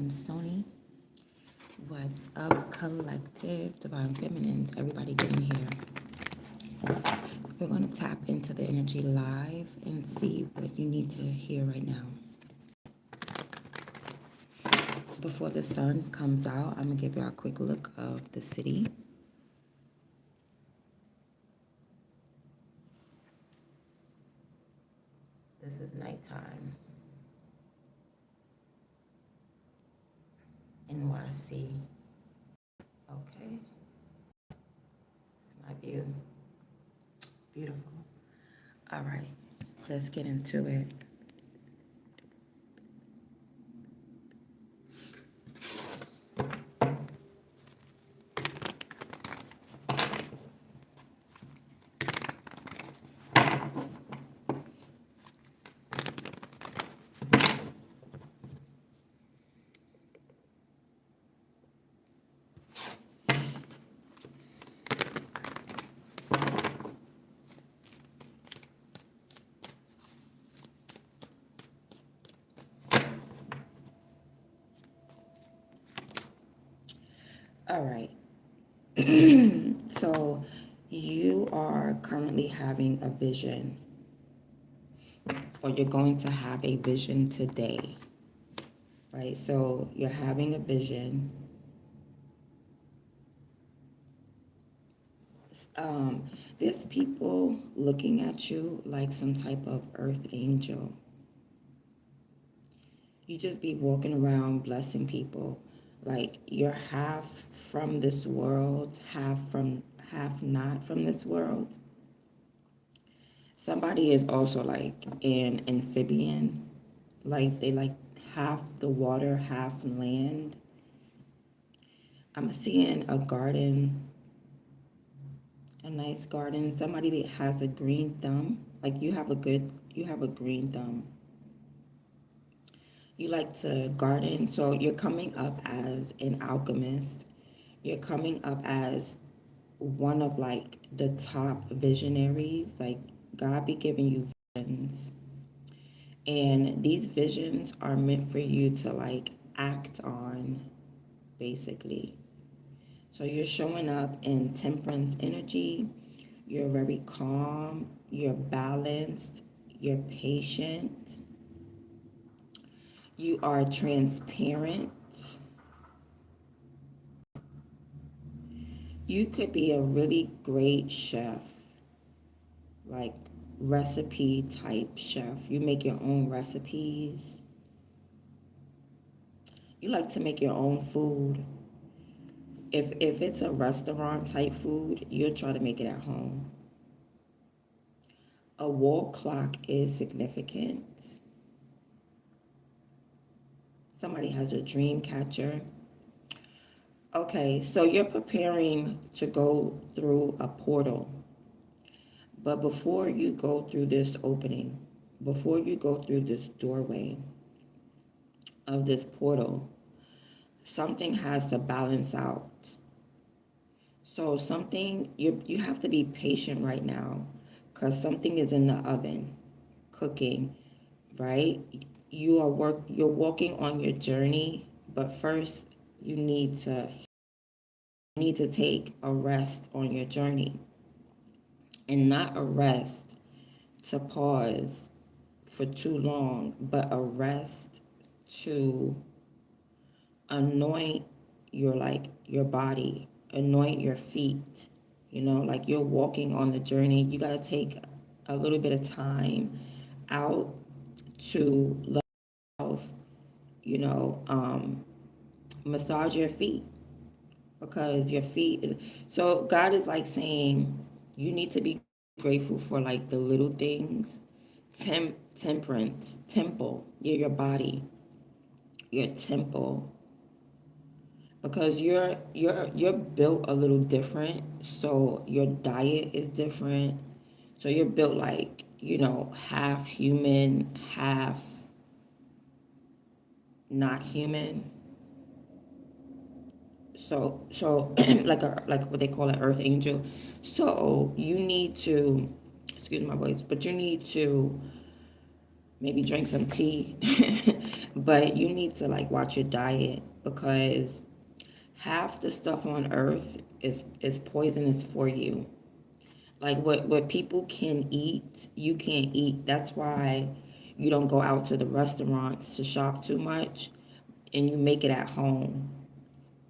I'm Stony. What's up, collective, divine feminines? Everybody get in here. We're going to tap into the energy live and see what you need to hear right now. Before the sun comes out, I'm going to give you a quick look of the city. This is nighttime. NYC. Okay. It's my view. Beautiful. All right. Let's get into it. All right. So you are currently having a vision, or you're going to have a vision today, right? So you're having a vision. There's people looking at you like some type of earth angel. You just be walking around blessing people. Like you're half from this world, half not from this world. Somebody is also like an amphibian. Like they like half the water, half land. I'm seeing a garden, a nice garden. Somebody that has a green thumb. Like you have a green thumb. You like to garden, so you're coming up as an alchemist. You're coming up as one of like the top visionaries. Like God be giving you visions. And these visions are meant for you to like act on, basically. So you're showing up in temperance energy. You're very calm. You're balanced. You're patient. You are transparent. You could be a really great chef, like recipe type chef. You make your own recipes. You like to make your own food. If it's a restaurant type food, you'll try to make it at home. A wall clock is significant. Somebody has a dream catcher. Okay, so you're preparing to go through a portal. But before you go through this opening, before you go through this doorway of this portal, something has to balance out. So something, you have to be patient right now because something is in the oven cooking, right? You're walking on your journey, but first you need to take a rest on your journey, and not a rest to pause for too long, but a rest to anoint your body, anoint your feet. Like you're walking on the journey. You got to take a little bit of time out to let yourself, massage your feet, because your feet. So God is like saying you need to be grateful for like the little things. Temperance, temple, your body, your temple, because you're built a little different. So your diet is different. So you're built like half human, half not human. So like what they call an earth angel. So you need to, excuse my voice, but you need to maybe drink some tea. But you need to like watch your diet, because half the stuff on earth is poisonous for you. Like what people can eat, you can't eat. That's why you don't go out to the restaurants to shop too much, and you make it at home.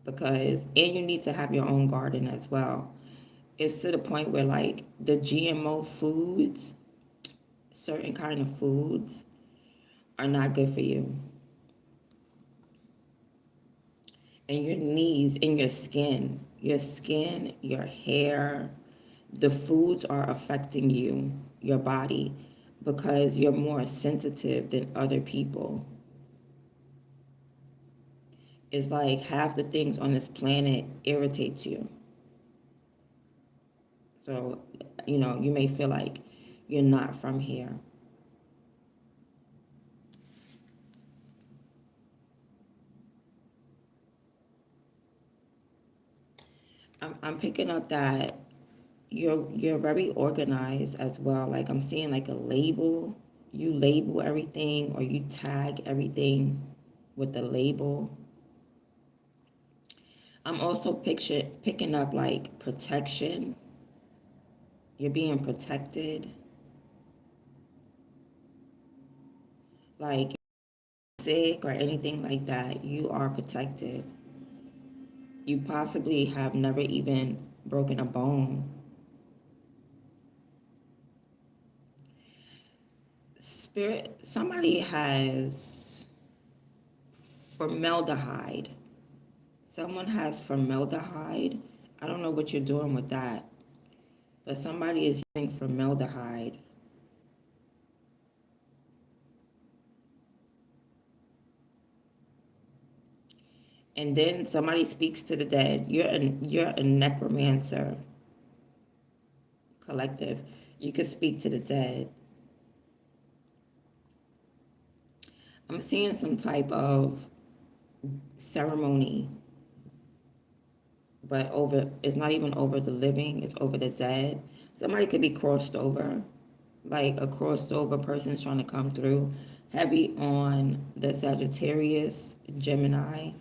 Because and you need to have your own garden as well. It's to the point where like the GMO foods, certain kind of foods are not good for you. And your knees and your skin, your hair, the foods are affecting you, your body, because you're more sensitive than other people. It's like half the things on this planet irritates you. So, you may feel like you're not from here. I'm picking up that you're very organized as well. Like I'm seeing like a label. You label everything or you tag everything with the label. I'm also picking up like protection. You're being protected. Like sick or anything like that, you are protected. You possibly have never even broken a bone. Spirit, somebody has formaldehyde. Someone has formaldehyde. I don't know what you're doing with that, but somebody is using formaldehyde. And then somebody speaks to the dead. You're a necromancer collective. You could speak to the dead. I'm seeing some type of ceremony, but it's not even over the living, it's over the dead. Somebody could be crossed over, like a crossed over person trying to come through. Heavy on the Sagittarius, Gemini.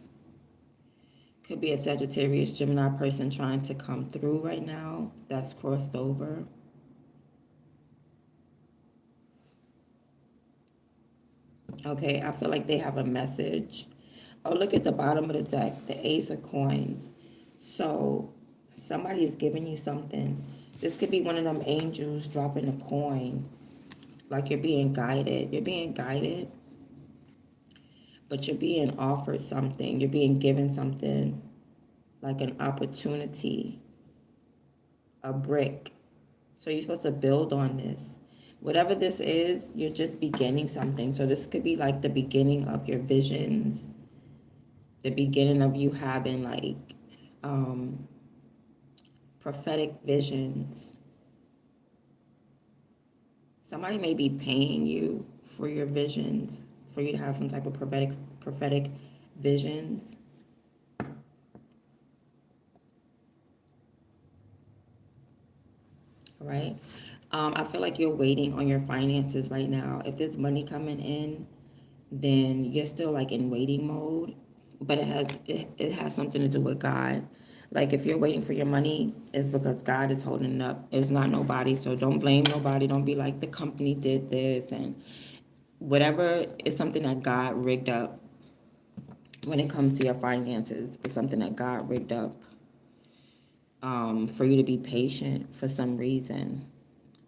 Could be a Sagittarius, Gemini person trying to come through right now that's crossed over. Okay, I feel like they have a message. Oh, look at the bottom of the deck, the Ace of Coins. So somebody is giving you something. This could be one of them angels dropping a coin. Like you're being guided. You're being guided, but you're being offered something. You're being given something, like an opportunity, a brick. So you're supposed to build on this. Whatever this is, you're just beginning something. So this could be like the beginning of your visions, the beginning of you having like um, prophetic visions. Somebody may be paying you for your visions, for you to have some type of prophetic visions. Right? I feel like you're waiting on your finances right now. If there's money coming in, then you're still like in waiting mode, but it has something to do with God. Like if you're waiting for your money, it's because God is holding it up. It's not nobody, so don't blame nobody. Don't be like the company did this and whatever. Is something that God rigged up when it comes to your finances. It's something that God rigged up for you to be patient for some reason.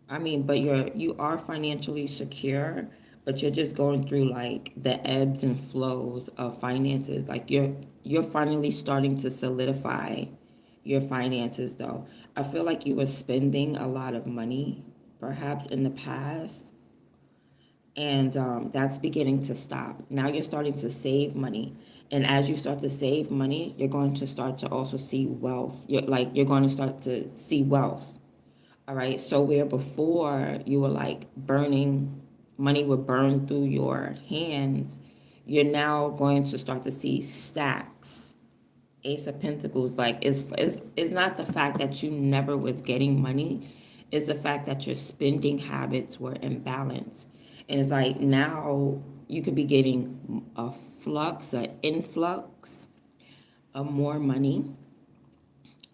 I mean, but you are financially secure, but you're just going through like the ebbs and flows of finances. Like you're finally starting to solidify your finances though. I feel like you were spending a lot of money perhaps in the past, and that's beginning to stop. Now you're starting to save money. And as you start to save money, you're going to start to also see wealth. You're going to start to see wealth. All right. So where before you were like burning, money would burn through your hands, you're now going to start to see stacks. Ace of Pentacles, like it's not the fact that you never was getting money, it's the fact that your spending habits were imbalanced. And it's like now you could be getting a flux, an influx of more money.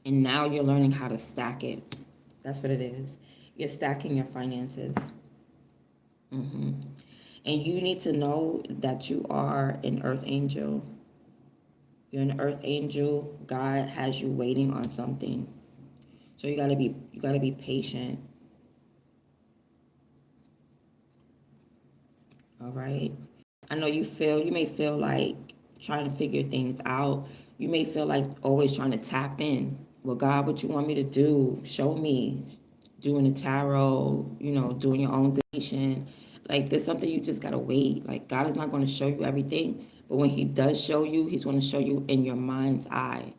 And now you're learning how to stack it. That's what it is. You're stacking your finances. And you need to know that you are an earth angel. You're an earth angel. God has you waiting on something. So you gotta be patient. All right. I know you may feel like trying to figure things out. You may feel like always trying to tap in. Well, God, what you want me to do? Show me. Doing the tarot, doing your own divination. Like there's something you just gotta wait. Like God is not gonna show you everything, but when He does show you, He's gonna show you in your mind's eye.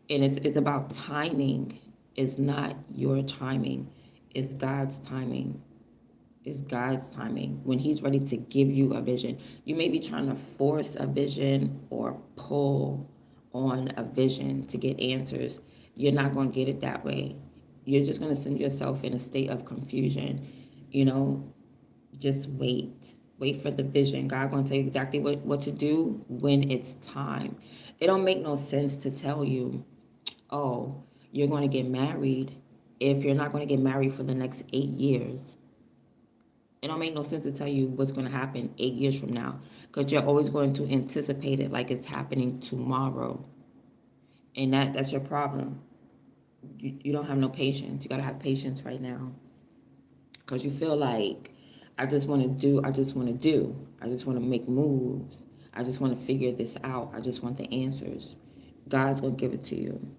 And it's about timing. It's not your timing. It's God's timing. It's God's timing. When He's ready to give you a vision, you may be trying to force a vision or pull on a vision to get answers. You're not going to get it that way. You're just going to send yourself in a state of confusion. You know, just wait. Wait for the vision. God going to tell you exactly what to do when it's time. It don't make no sense to tell you, oh, you're going to get married if you're not going to get married for the next 8 years. It don't make no sense to tell you what's going to happen 8 years from now because you're always going to anticipate it like it's happening tomorrow. And that's your problem. You don't have no patience. You got to have patience right now because you feel like I just want to do, I just want to do, I just want to make moves. I just want to figure this out. I just want the answers. God's going to give it to you.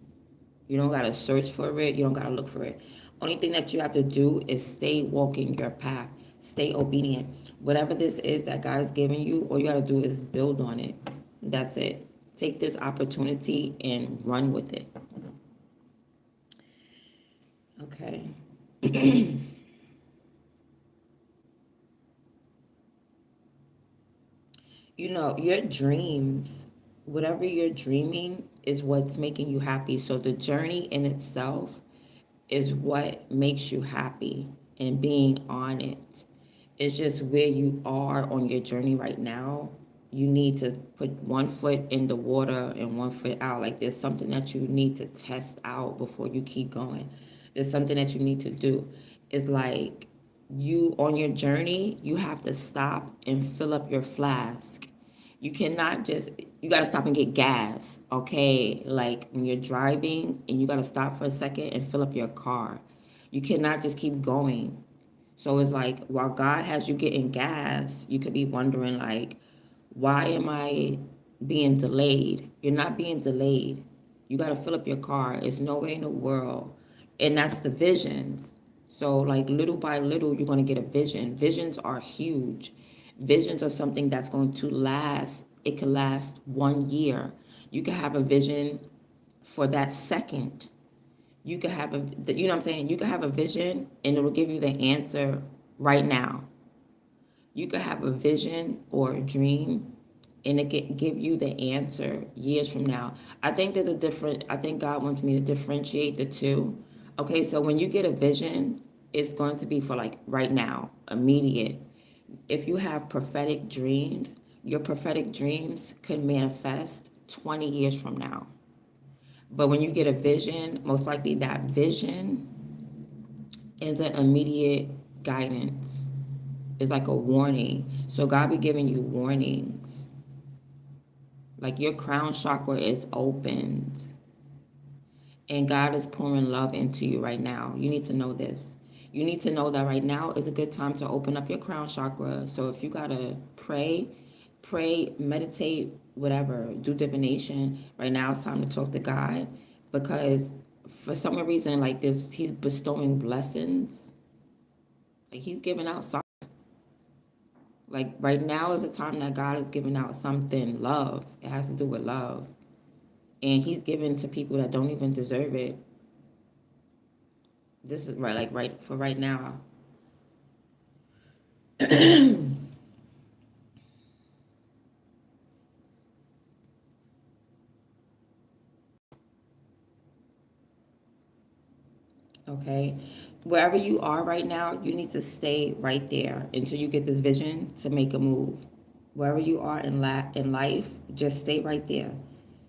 You don't got to search for it. You don't got to look for it. Only thing that you have to do is stay walking your path. Stay obedient. Whatever this is that God is giving you, all you got to do is build on it. That's it. Take this opportunity and run with it. Okay. Your dreams, whatever you're dreaming is what's making you happy. So the journey in itself is what makes you happy, and being on it. It's just where you are on your journey right now. You need to put one foot in the water and one foot out. Like there's something that you need to test out before you keep going. There's something that you need to do. It's like you on your journey, you have to stop and fill up your flask. You cannot just, you got to stop and get gas, okay? Like when you're driving and you got to stop for a second and fill up your car. You cannot just keep going. So it's like while God has you getting gas, you could be wondering like, why am I being delayed? You're not being delayed. You got to fill up your car. It's no way in the world. And that's the visions. So like little by little, you're going to get a vision. Visions are huge. Visions are something that's going to last. It could last 1 year. You could have a vision for that second. You could have you know what I'm saying? You could have a vision and it will give you the answer right now. You could have a vision or a dream and it can give you the answer years from now. I think God wants me to differentiate the two. Okay, so when you get a vision, it's going to be for like right now, immediate. If you have prophetic dreams, your prophetic dreams could manifest 20 years from now. But when you get a vision, most likely that vision is an immediate guidance. It's like a warning. So God be giving you warnings. Like your crown chakra is opened. And God is pouring love into you right now. You need to know this. You need to know that right now is a good time to open up your crown chakra. So if you gotta pray, meditate, whatever, do divination. Right now it's time to talk to God because for some reason like this, He's bestowing blessings. Like He's giving out something. Like right now is a time that God is giving out something, love. It has to do with love. And He's giving to people that don't even deserve it. This is right, like right for right now. Okay, wherever you are right now, you need to stay right there until you get this vision to make a move. Wherever you are in life, just stay right there.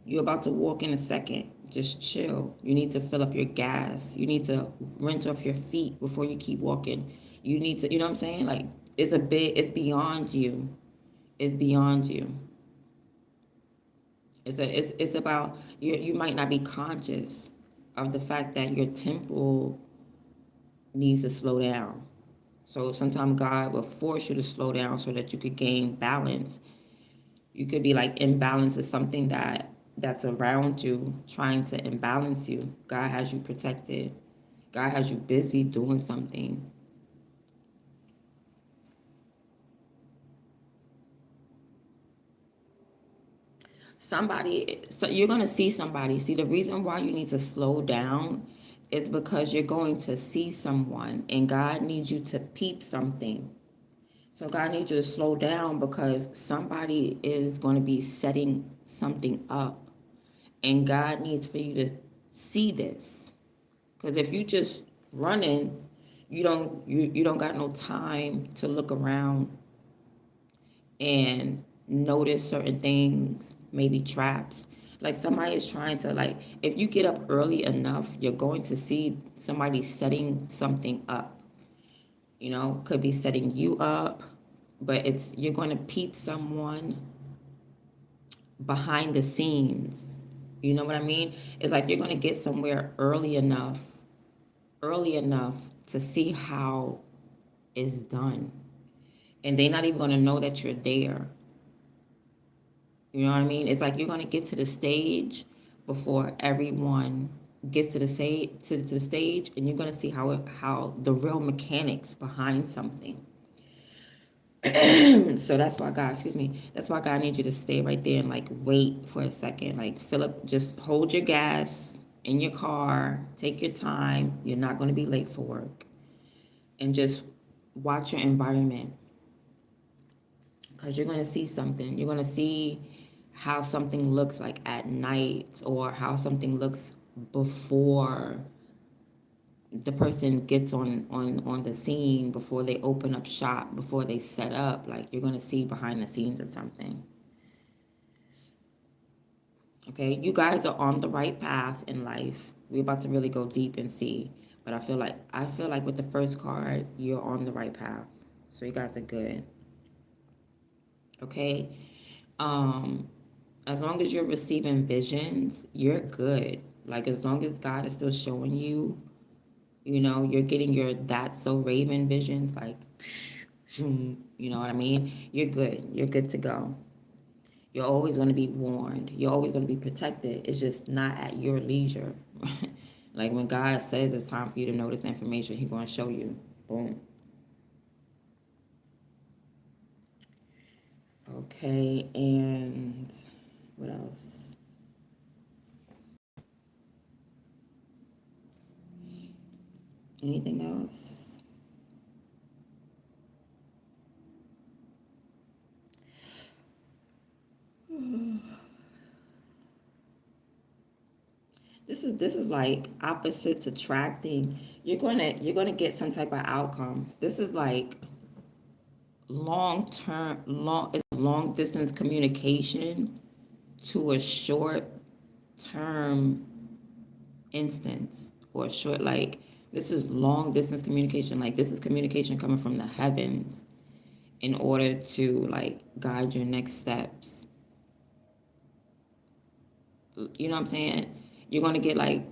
You're about to walk in a second. Just chill. You need to fill up your gas. You need to rinse off your feet before you keep walking. You need to, you know what I'm saying? Like, it's beyond you. It's beyond you. It's about you. You might not be conscious of the fact that your temple needs to slow down. So sometimes God will force you to slow down so that you could gain balance. You could be like imbalance is something that's around you trying to imbalance you. God has you protected. God has you busy doing something. So you're going to see somebody. See, the reason why you need to slow down is because you're going to see someone and God needs you to peep something. So God needs you to slow down because somebody is going to be setting something up. And God needs for you to see this. Because if you just running, you don't got no time to look around and notice certain things, maybe traps. Like somebody is trying to like if you get up early enough, you're going to see somebody setting something up. Could be setting you up, but you're going to peep someone behind the scenes. You know what I mean? It's like you're going to get somewhere early enough to see how it's done. And they're not even going to know that you're there. You know what I mean? It's like you're going to get to the stage before everyone gets to the stage, and you're going to see how the real mechanics behind something. So that's why God needs you to stay right there and like wait for a second. Like Philip, just hold your gas in your car, take your time. You're not going to be late for work, and just watch your environment because you're going to see something. You're going to see how something looks like at night or how something looks before the person gets on the scene, before they open up shop, before they set up. Like you're going to see behind the scenes of something. Okay, you guys are on the right path in life. We're about to really go deep and see, but I feel like with the first card, you're on the right path. So you guys are good. Okay, um, as long as you're receiving visions, you're good. Like as long as God is still showing you, you're getting your that's so Raven visions, like, you know what I mean? You're good. You're good to go. You're always going to be warned. You're always going to be protected. It's just not at your leisure. Like when God says it's time for you to know this information, He's going to show you. Boom. Okay, and what else? Anything else? This is like opposites attracting. You're gonna get some type of outcome. This is like long distance communication to a short term instance, or short, like this is long distance communication. Like this is communication coming from the heavens in order to like guide your next steps. You know what I'm saying? You're gonna get like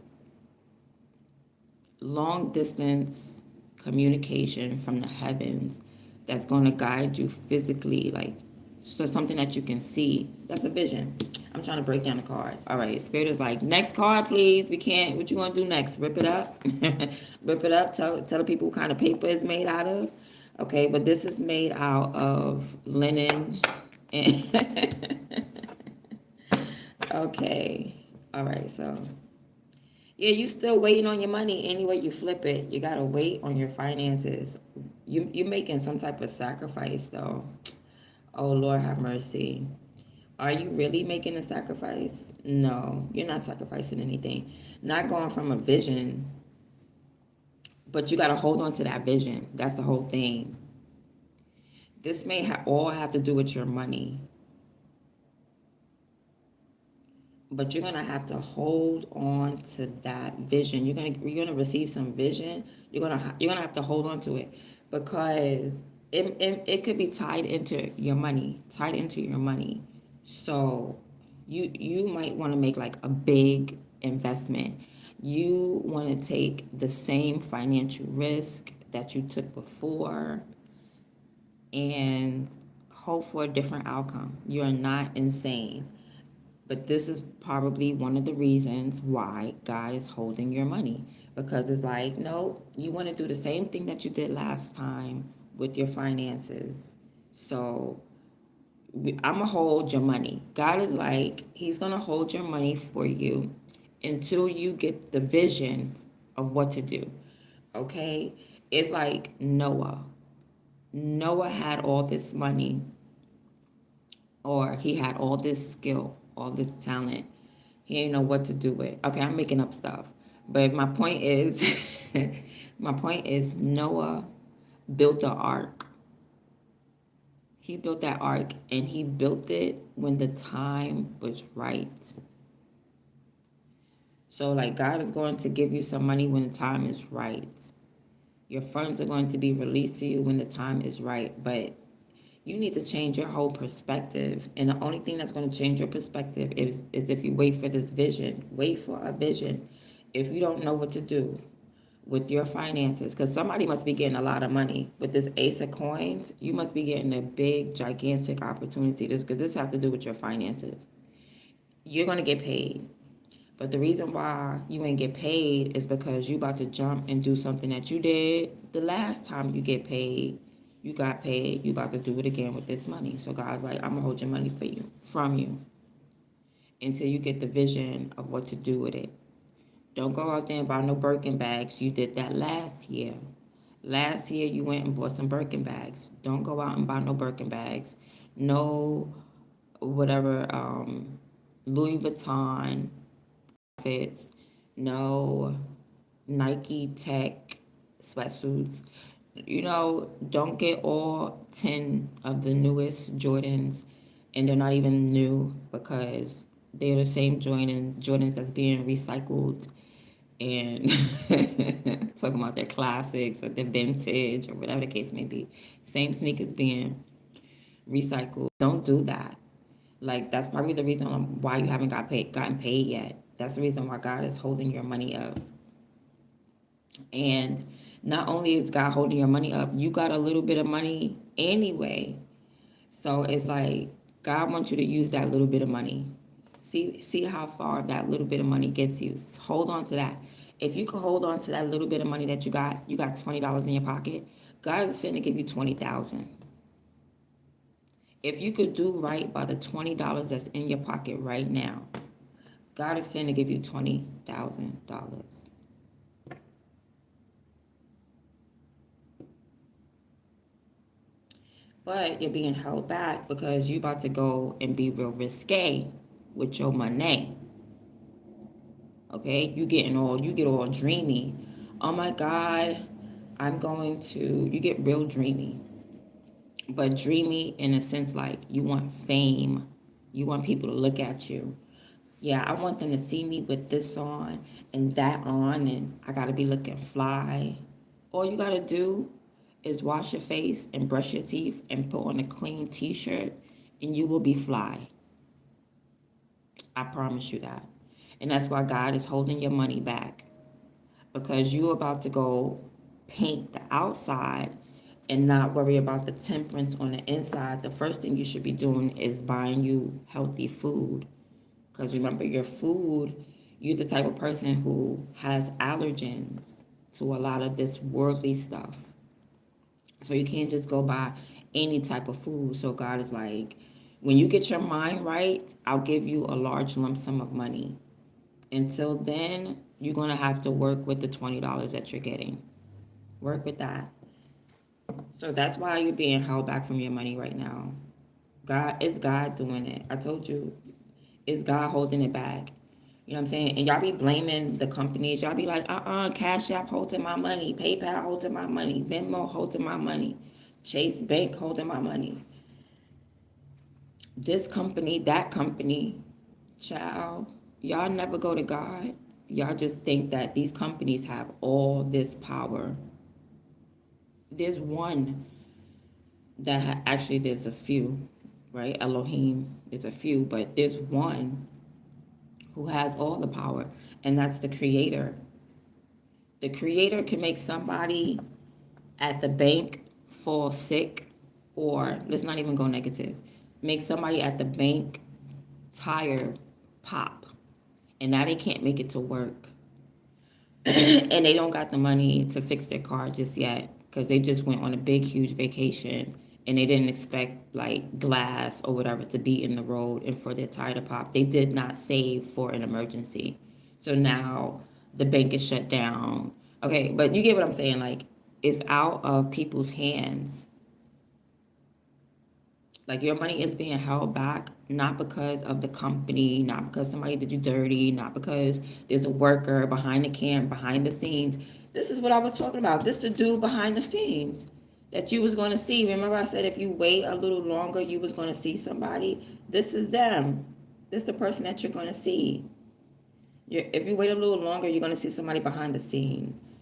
long distance communication from the heavens that's going to guide you physically, like so something that you can see. That's a vision. I'm trying to break down the card. All right, Spirit is like, next card, please. We can't. What you gonna do next? Rip it up. Rip it up. Tell the people what kind of paper it's made out of. Okay, but this is made out of linen. Okay. All right. So yeah, you still waiting on your money anyway you flip it. You gotta wait on your finances. You're making some type of sacrifice though. Oh Lord have mercy. Are you really making a sacrifice? No, you're not sacrificing anything. Not going from a vision. But you got to hold on to that vision. That's the whole thing. This may all have to do with your money, but you're gonna have to hold on to that vision. You're gonna receive some vision. You're gonna have to hold on to it, because it could be tied into your money, So you might want to make like a big investment. You want to take the same financial risk that you took before and hope for a different outcome. You're not insane. But this is probably one of the reasons why God is holding your money. Because it's like, no, you want to do the same thing that you did last time with your finances. So I'm going to hold your money. God is like, He's going to hold your money for you until you get the vision of what to do. Okay? It's like Noah. Noah had all this money, or he had all this skill, all this talent. He didn't know what to do with. Okay, I'm making up stuff. But my point is, my point is Noah built the ark. He built that ark, and he built it when the time was right. So like, God is going to give you some money when the time is right. Your funds are going to be released to you when the time is right. But you need to change your whole perspective. And the only thing that's going to change your perspective is if you wait for this vision. Wait for a vision. If you don't know what to do with your finances, because somebody must be getting a lot of money with this Ace of Coins, you must be getting a big, gigantic opportunity. Because this has to do with your finances. You're going to get paid. But the reason why you ain't get paid is because you about to jump and do something that you did the last time you got paid, you about to do it again with this money. So God's like, I'm gonna hold your money from you until you get the vision of what to do with it. Don't go out there and buy no Birkin bags. You did that last year. Last year you went and bought some Birkin bags. Don't go out and buy no Birkin bags. No whatever Louis Vuitton fits, no Nike Tech sweatsuits. Don't get all 10 of the newest Jordans, and they're not even new, because they're the same Jordans that's being recycled, and talking about their classics or their vintage or whatever the case may be. Same sneakers being recycled. Don't do that. Like, that's probably the reason why you haven't gotten paid yet. That's the reason why God is holding your money up. And not only is God holding your money up, you got a little bit of money anyway. So it's like God wants you to use that little bit of money. See how far that little bit of money gets you. Hold on to that. If you can hold on to that little bit of money that you got $20 in your pocket. God is finna give you 20,000. If you could do right by the $20 that's in your pocket right now, God is finna give you $20,000. But you're being held back because you about to go and be real risque with your money. Okay? You get all dreamy. Oh my God, you get real dreamy. But dreamy in a sense like you want fame. You want people to look at you. Yeah, I want them to see me with this on and that on, and I gotta be looking fly. All you gotta do is wash your face and brush your teeth and put on a clean t-shirt, and you will be fly. I promise you that. And that's why God is holding your money back, because you're about to go paint the outside and not worry about the temperance on the inside. The first thing you should be doing is buying you healthy food. Because remember, your food, you're the type of person who has allergens to a lot of this worldly stuff. So you can't just go buy any type of food. So God is like, when you get your mind right, I'll give you a large lump sum of money. Until then, you're going to have to work with the $20 that you're getting. Work with that. So that's why you're being held back from your money right now. It's God doing it. I told you, it's God holding it back. You know what I'm saying? And y'all be blaming the companies. Y'all be like, Cash App holding my money, PayPal holding my money, Venmo holding my money, Chase Bank holding my money. This company, that company, child, y'all never go to God. Y'all just think that these companies have all this power. There's one that actually there's a few, right? Elohim is a few, but there's one who has all the power, and that's the creator. The creator can make somebody at the bank fall sick, or let's not even go negative, make somebody at the bank tire pop, and now they can't make it to work. And they don't got the money to fix their car just yet because they just went on a big, huge vacation and they didn't expect like glass or whatever to be in the road and for their tire to pop. They did not save for an emergency. So now the bank is shut down. Okay, but you get what I'm saying? Like, it's out of people's hands. Like, your money is being held back, not because of the company, not because somebody did you dirty, not because there's a worker behind the behind the scenes. This is what I was talking about. This is the dude behind the scenes that you was going to see. Remember I said if you wait a little longer, you was going to see somebody? This is them. This is the person that you're going to see. If you wait a little longer, you're going to see somebody behind the scenes.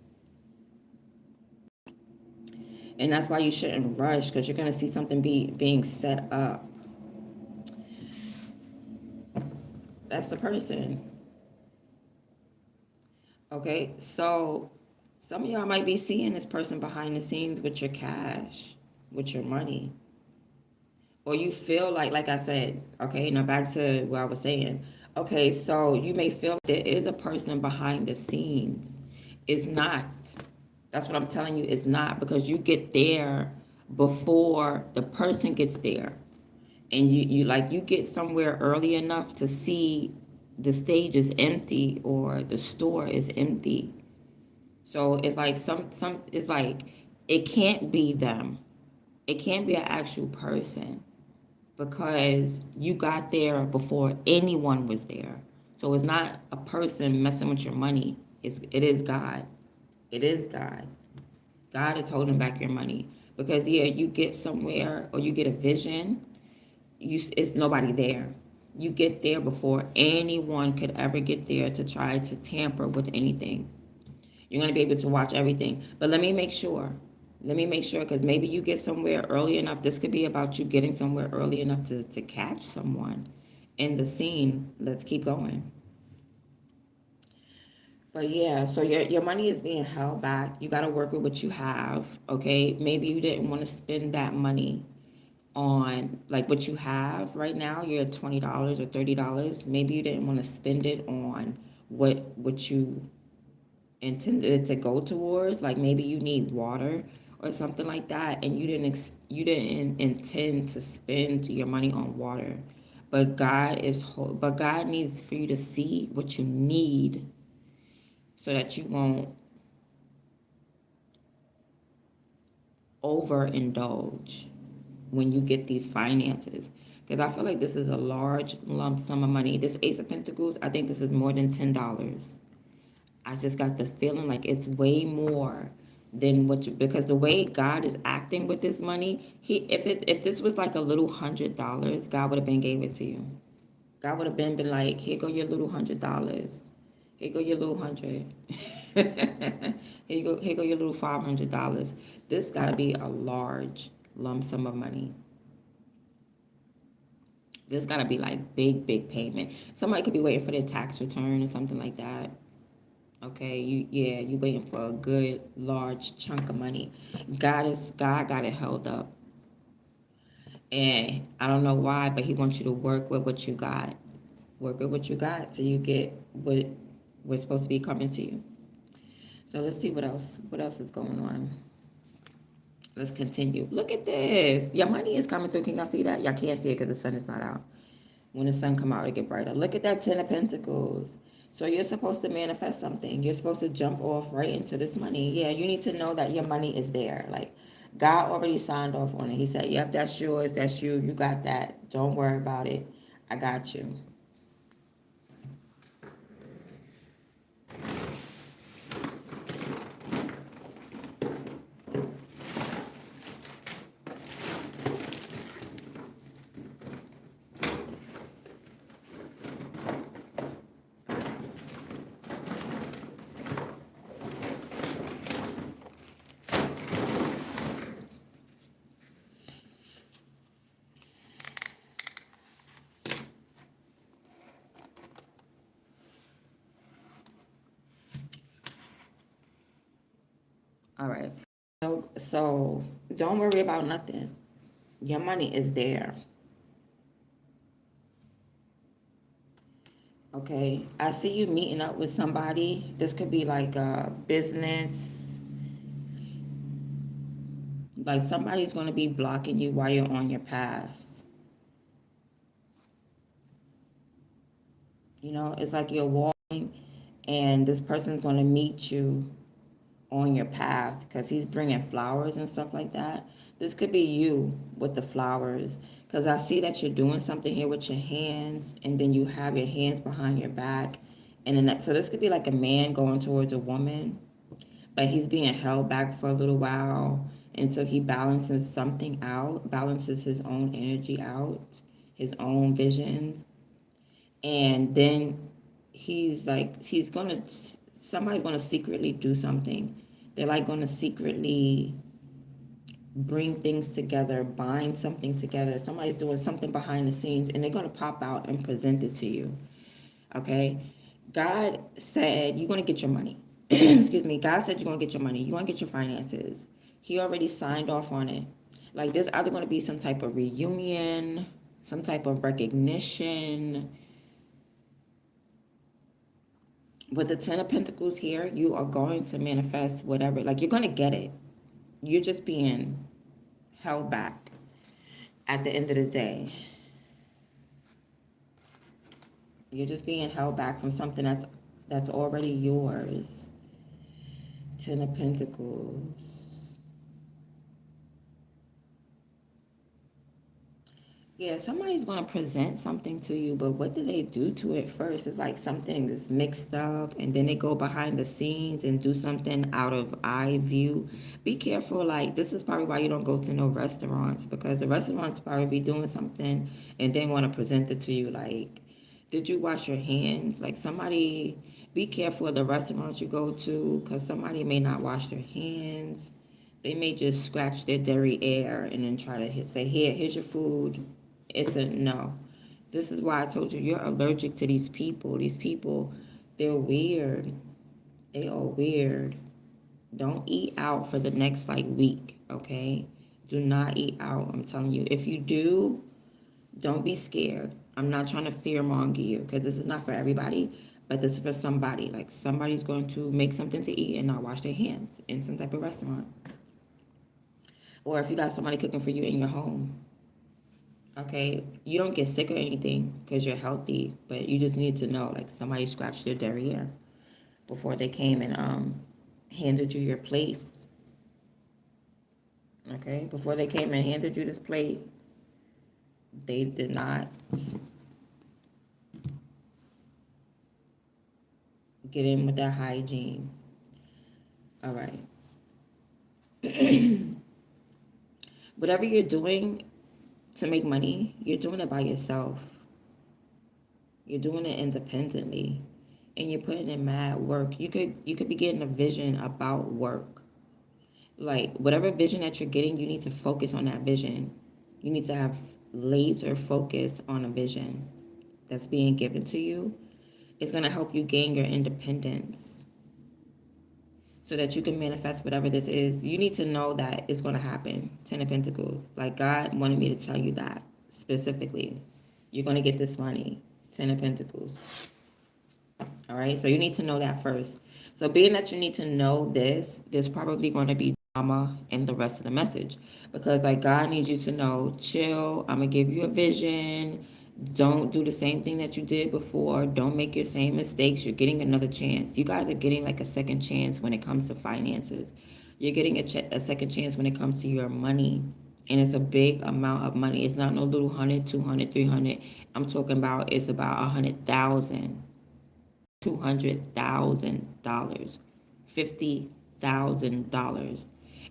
And that's why you shouldn't rush, because you're going to see something being set up. That's the person. Okay, so some of y'all might be seeing this person behind the scenes with your cash, with your money. Or you feel like I said, okay, now back to what I was saying. Okay, so you may feel there is a person behind the scenes. It's not. That's what I'm telling you, it's not, because you get there before the person gets there. And you get somewhere early enough to see the stage is empty or the store is empty. So it's like it's like it can't be them. It can't be an actual person, because you got there before anyone was there. So it's not a person messing with your money. It is God. It is God. God is holding back your money, because you get somewhere or you get a vision, it's nobody there. You get there before anyone could ever get there to try to tamper with anything. You're going to be able to watch everything. But let me make sure. Because maybe you get somewhere early enough. This could be about you getting somewhere early enough to catch someone in the scene. Let's keep going. But yeah, so your money is being held back. You got to work with what you have, okay? Maybe you didn't want to spend that money on like what you have right now. You're at $20 or $30. Maybe you didn't want to spend it on what you intended to go towards. Like maybe you need water or something like that, and you didn't intend to spend your money on water. But God needs for you to see what you need, so that you won't overindulge when you get these finances. Because I feel like this is a large lump sum of money. This Ace of Pentacles, I think this is more than $10. I just got the feeling like it's way more than because the way God is acting with this money, if this was like a little $100, God would have been gave it to you. God would have been like, here go your little $100. Here go your little 100. Here go your little $500. This gotta be a large lump sum of money. This gotta be like big payment. Somebody could be waiting for their tax return or something like that. Okay, you waiting for a good large chunk of money. God got it held up. And I don't know why, but he wants you to work with what you got. Work with what you got till you get what was supposed to be coming to you. So let's see what else is going on. Let's continue. Look at this. Your money is coming through. Can y'all see that? Y'all can't see it because the sun is not out. When the sun come out, it get brighter. Look at that 10 of Pentacles. So you're supposed to manifest something. You're supposed to jump off right into this money. Yeah, you need to know that your money is there. Like, God already signed off on it. He said, yep, that's yours. That's you. You got that. Don't worry about it. I got you. All right. So don't worry about nothing. Your money is there. Okay. I see you meeting up with somebody. This could be like a business. Like somebody's going to be blocking you while you're on your path. You know, it's like you're walking and this person's going to meet you on your path because he's bringing flowers and stuff like that. This could be you with the flowers because I see that you're doing something here with your hands and then you have your hands behind your back. And then so this could be like a man going towards a woman, but he's being held back for a little while until he balances something out, balances his own energy out, his own visions. And then somebody's gonna secretly do something. They're like gonna secretly bring things together, bind something together. Somebody's doing something behind the scenes and they're gonna pop out and present it to you. Okay? God said you're gonna get your money. Excuse me. God said you're gonna get your money. You're gonna get your finances. He already signed off on it. Like there's either gonna be some type of reunion, some type of recognition. With the Ten of Pentacles here, you are going to manifest whatever. Like you're going to get it. You're just being held back at the end of the day. You're just being held back from something that's already yours. Ten of Pentacles. Yeah, somebody's going to present something to you, but what do they do to it first? It's like something that's mixed up, and then they go behind the scenes and do something out of eye view. Be careful, like, this is probably why you don't go to no restaurants, because the restaurants probably be doing something, and then want to present it to you, like, did you wash your hands? Like, somebody, be careful of the restaurants you go to, because somebody may not wash their hands. They may just scratch their derriere and then try to say, here's your food. It's a no. This is why I told you you're allergic to these people. These people, they're weird. They are weird. Don't eat out for the next like week, okay? Do not eat out. I'm telling you. If you do, don't be scared. I'm not trying to fearmonger you because this is not for everybody, but this is for somebody. Like somebody's going to make something to eat and not wash their hands in some type of restaurant. Or if you got somebody cooking for you in your home. Okay, you don't get sick or anything because you're healthy, but you just need to know, like somebody scratched their derriere before they came and handed you your plate. Okay, before they came and handed you this plate, they did not get in with that hygiene. All right. Whatever you're doing to make money, you're doing it by yourself. You're doing it independently. And you're putting in mad work. You could be getting a vision about work. Like whatever vision that you're getting, you need to focus on that vision. You need to have laser focus on a vision that's being given to you. It's going to help you gain your independence so that you can manifest whatever this is. You need to know that it's going to happen. Ten of Pentacles. Like God wanted me to tell you that specifically. You're going to get this money. Ten of Pentacles. All right, so you need to know that first. So being that you need to know this, there's probably going to be drama in the rest of the message because like God needs you to know, chill, I'm going to give you a vision. Don't do the same thing that you did before. Don't make your same mistakes. You're getting another chance. You guys are getting like a second chance when it comes to finances. You're getting a second chance when it comes to your money. And it's a big amount of money. It's not no little 100, 200, 300. I'm talking about it's about 100,000. $200,000, $50,000.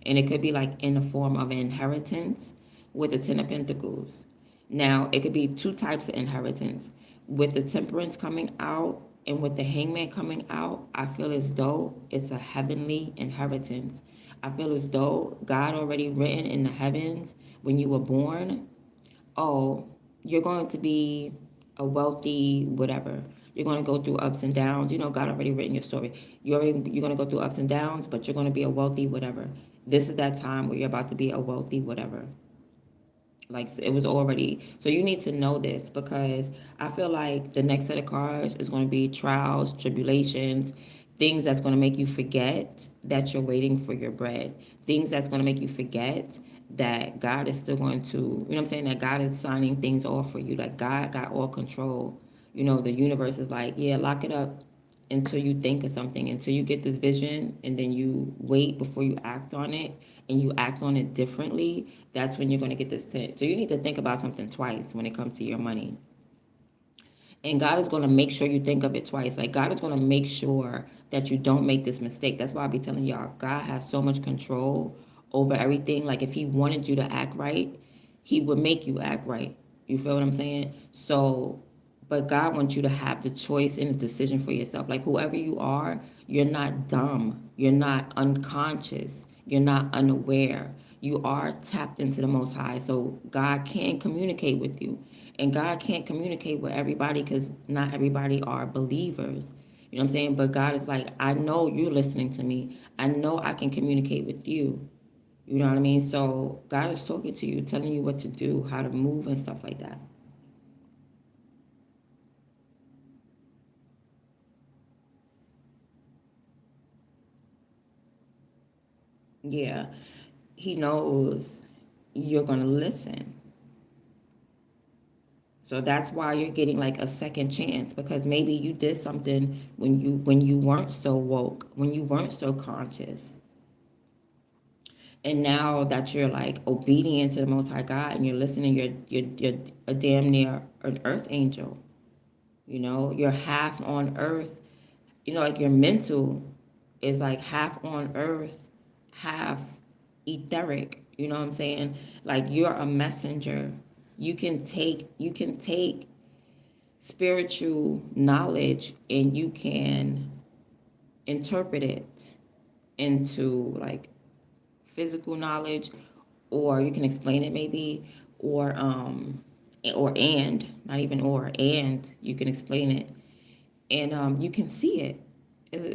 And it could be like in the form of an inheritance with the Ten of Pentacles. Now, it could be two types of inheritance. With the Temperance coming out and with the Hangman coming out, I feel as though it's a heavenly inheritance. I feel as though God already written in the heavens when you were born, oh, you're going to be a wealthy whatever. You're going to go through ups and downs. You know, God already written your story. You're going to go through ups and downs, but you're going to be a wealthy whatever. This is that time where you're about to be a wealthy whatever. Like it was already. So you need to know this, because I feel like the next set of cards is going to be trials, tribulations, things that's going to make you forget that you're waiting for your bread, things that's going to make you forget that God is still going to, you know what I'm saying, that God is signing things off for you, like God got all control. You know, the universe is like, yeah, lock it up until you think of something, until you get this vision, and then you wait before you act on it, and you act on it differently. That's when you're going to get this tip. So you need to think about something twice when it comes to your money. And God is going to make sure you think of it twice. Like, God is going to make sure that you don't make this mistake. That's why I be telling y'all, God has so much control over everything. Like, if he wanted you to act right, he would make you act right. You feel what I'm saying? So, but God wants you to have the choice and the decision for yourself. Like, whoever you are, you're not dumb. You're not unconscious. You're not unaware. You are tapped into the Most High. So God can communicate with you. And God can't communicate with everybody, because not everybody are believers. You know what I'm saying? But God is like, I know you're listening to me. I know I can communicate with you. You know what I mean? So God is talking to you, telling you what to do, how to move, and stuff like that. Yeah. He knows you're going to listen. So that's why you're getting like a second chance, because maybe you did something when you weren't so woke, when you weren't so conscious. And now that you're like obedient to the Most High God, and you're listening, you're a damn near an earth angel. You know, you're half on earth. You know, like your mental is like half on earth, half etheric. You know what I'm saying? Like, you're a messenger. You can take spiritual knowledge, and you can interpret it into like physical knowledge, or you can explain it maybe, or and not even or and you can explain it, and you can see it.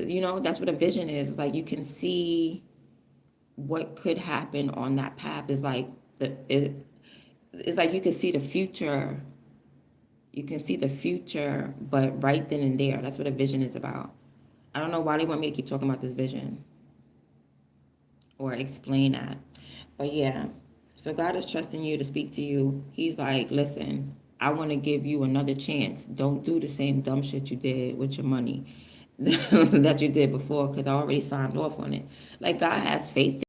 You know, that's what a vision is. Like, you can see what could happen on that path. Is like it's like you can see the future. You can see the future, but right then and there. That's what a vision is about. I don't know why they want me to keep talking about this vision or explain that. But yeah, so God is trusting you to speak to you. He's like, listen, I want to give you another chance. Don't do the same dumb shit you did with your money that you did before, because I already signed off on it. Like, God has faith.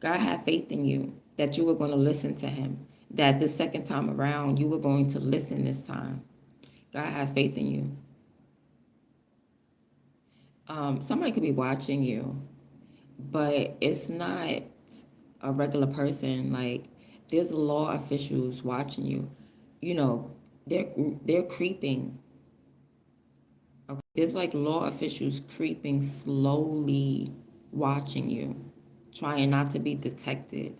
God had faith in you that you were going to listen to him, that the second time around you were going to listen this time. God has faith in you. Somebody could be watching you, but it's not a regular person. Like, there's law officials watching you. You know, they're creeping. Okay, there's like law officials creeping slowly, watching you, trying not to be detected.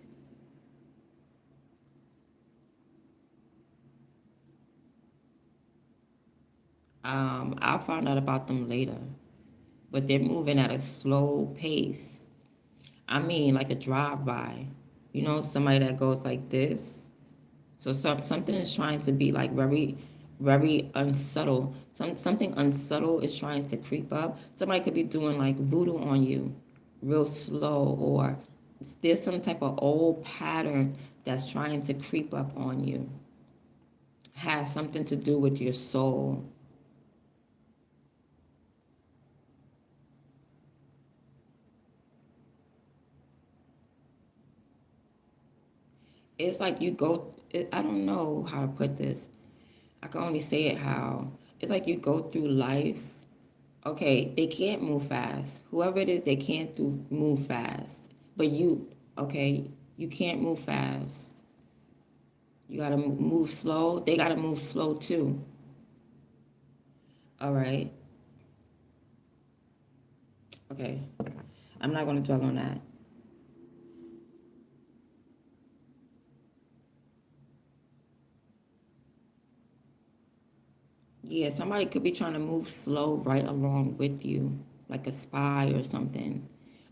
I'll find out about them later, but they're moving at a slow pace. I mean, like a drive-by. You know, somebody that goes like this. So something is trying to be like very, very unsubtle. Something unsubtle is trying to creep up. Somebody could be doing like voodoo on you, real slow, or there's some type of old pattern that's trying to creep up on you. Has something to do with your soul. It's like you go. I don't know how to put this. I can only say it how. It's like you go through life. Okay, they can't move fast. Whoever it is, they can't move fast. But you, okay, you can't move fast. You gotta move slow. They gotta move slow too. All right. Okay. I'm not gonna dwell on that. Yeah, somebody could be trying to move slow right along with you, like a spy or something.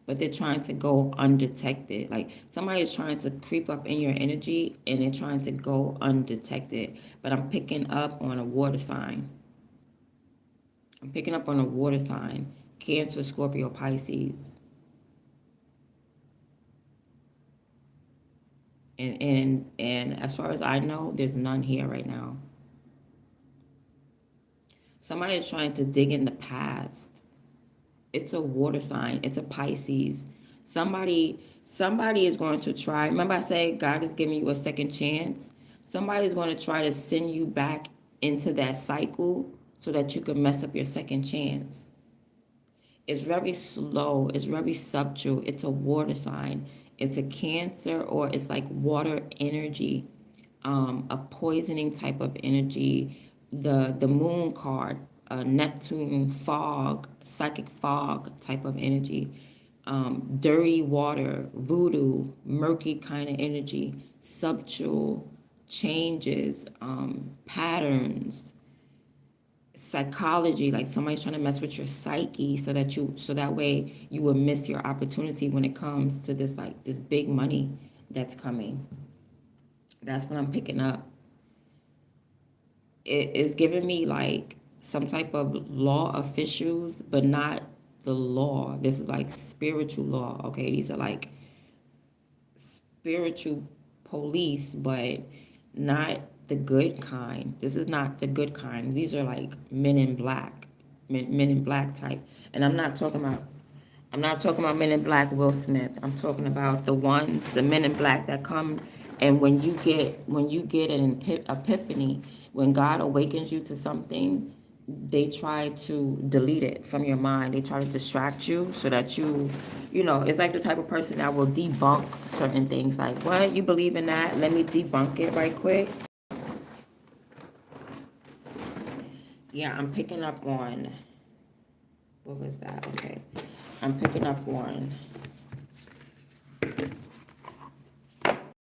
But they're trying to go undetected. Like somebody is trying to creep up in your energy and they're trying to go undetected. But I'm picking up on a water sign. I'm picking up on a water sign. Cancer, Scorpio, Pisces. And as far as I know, there's none here right now. Somebody is trying to dig in the past. It's a water sign. It's a Pisces. Somebody is going to try. Remember I said God is giving you a second chance? Somebody is going to try to send you back into that cycle so that you can mess up your second chance. It's very slow. It's very subtle. It's a water sign. It's a Cancer, or it's like water energy, a poisoning type of energy. The moon card, Neptune fog, psychic fog type of energy, dirty water, voodoo, murky kind of energy, subtle changes, patterns, psychology, like somebody's trying to mess with your psyche so that way you will miss your opportunity when it comes to this, like this big money that's coming. That's what I'm picking up. It is giving me like some type of law officials, but not the law. This is like spiritual law. Okay, these are like spiritual police, but not the good kind. This is not the good kind. These are like men in black, men in black type. And I'm not talking about Men in Black Will Smith. I'm talking about the ones, the Men in Black that come, and when you get an epiphany, when God awakens you to something, they try to delete it from your mind. They try to distract you so that it's like the type of person that will debunk certain things. Like, what? You believe in that? Let me debunk it right quick. Yeah, I'm picking up on, what was that? Okay. I'm picking up on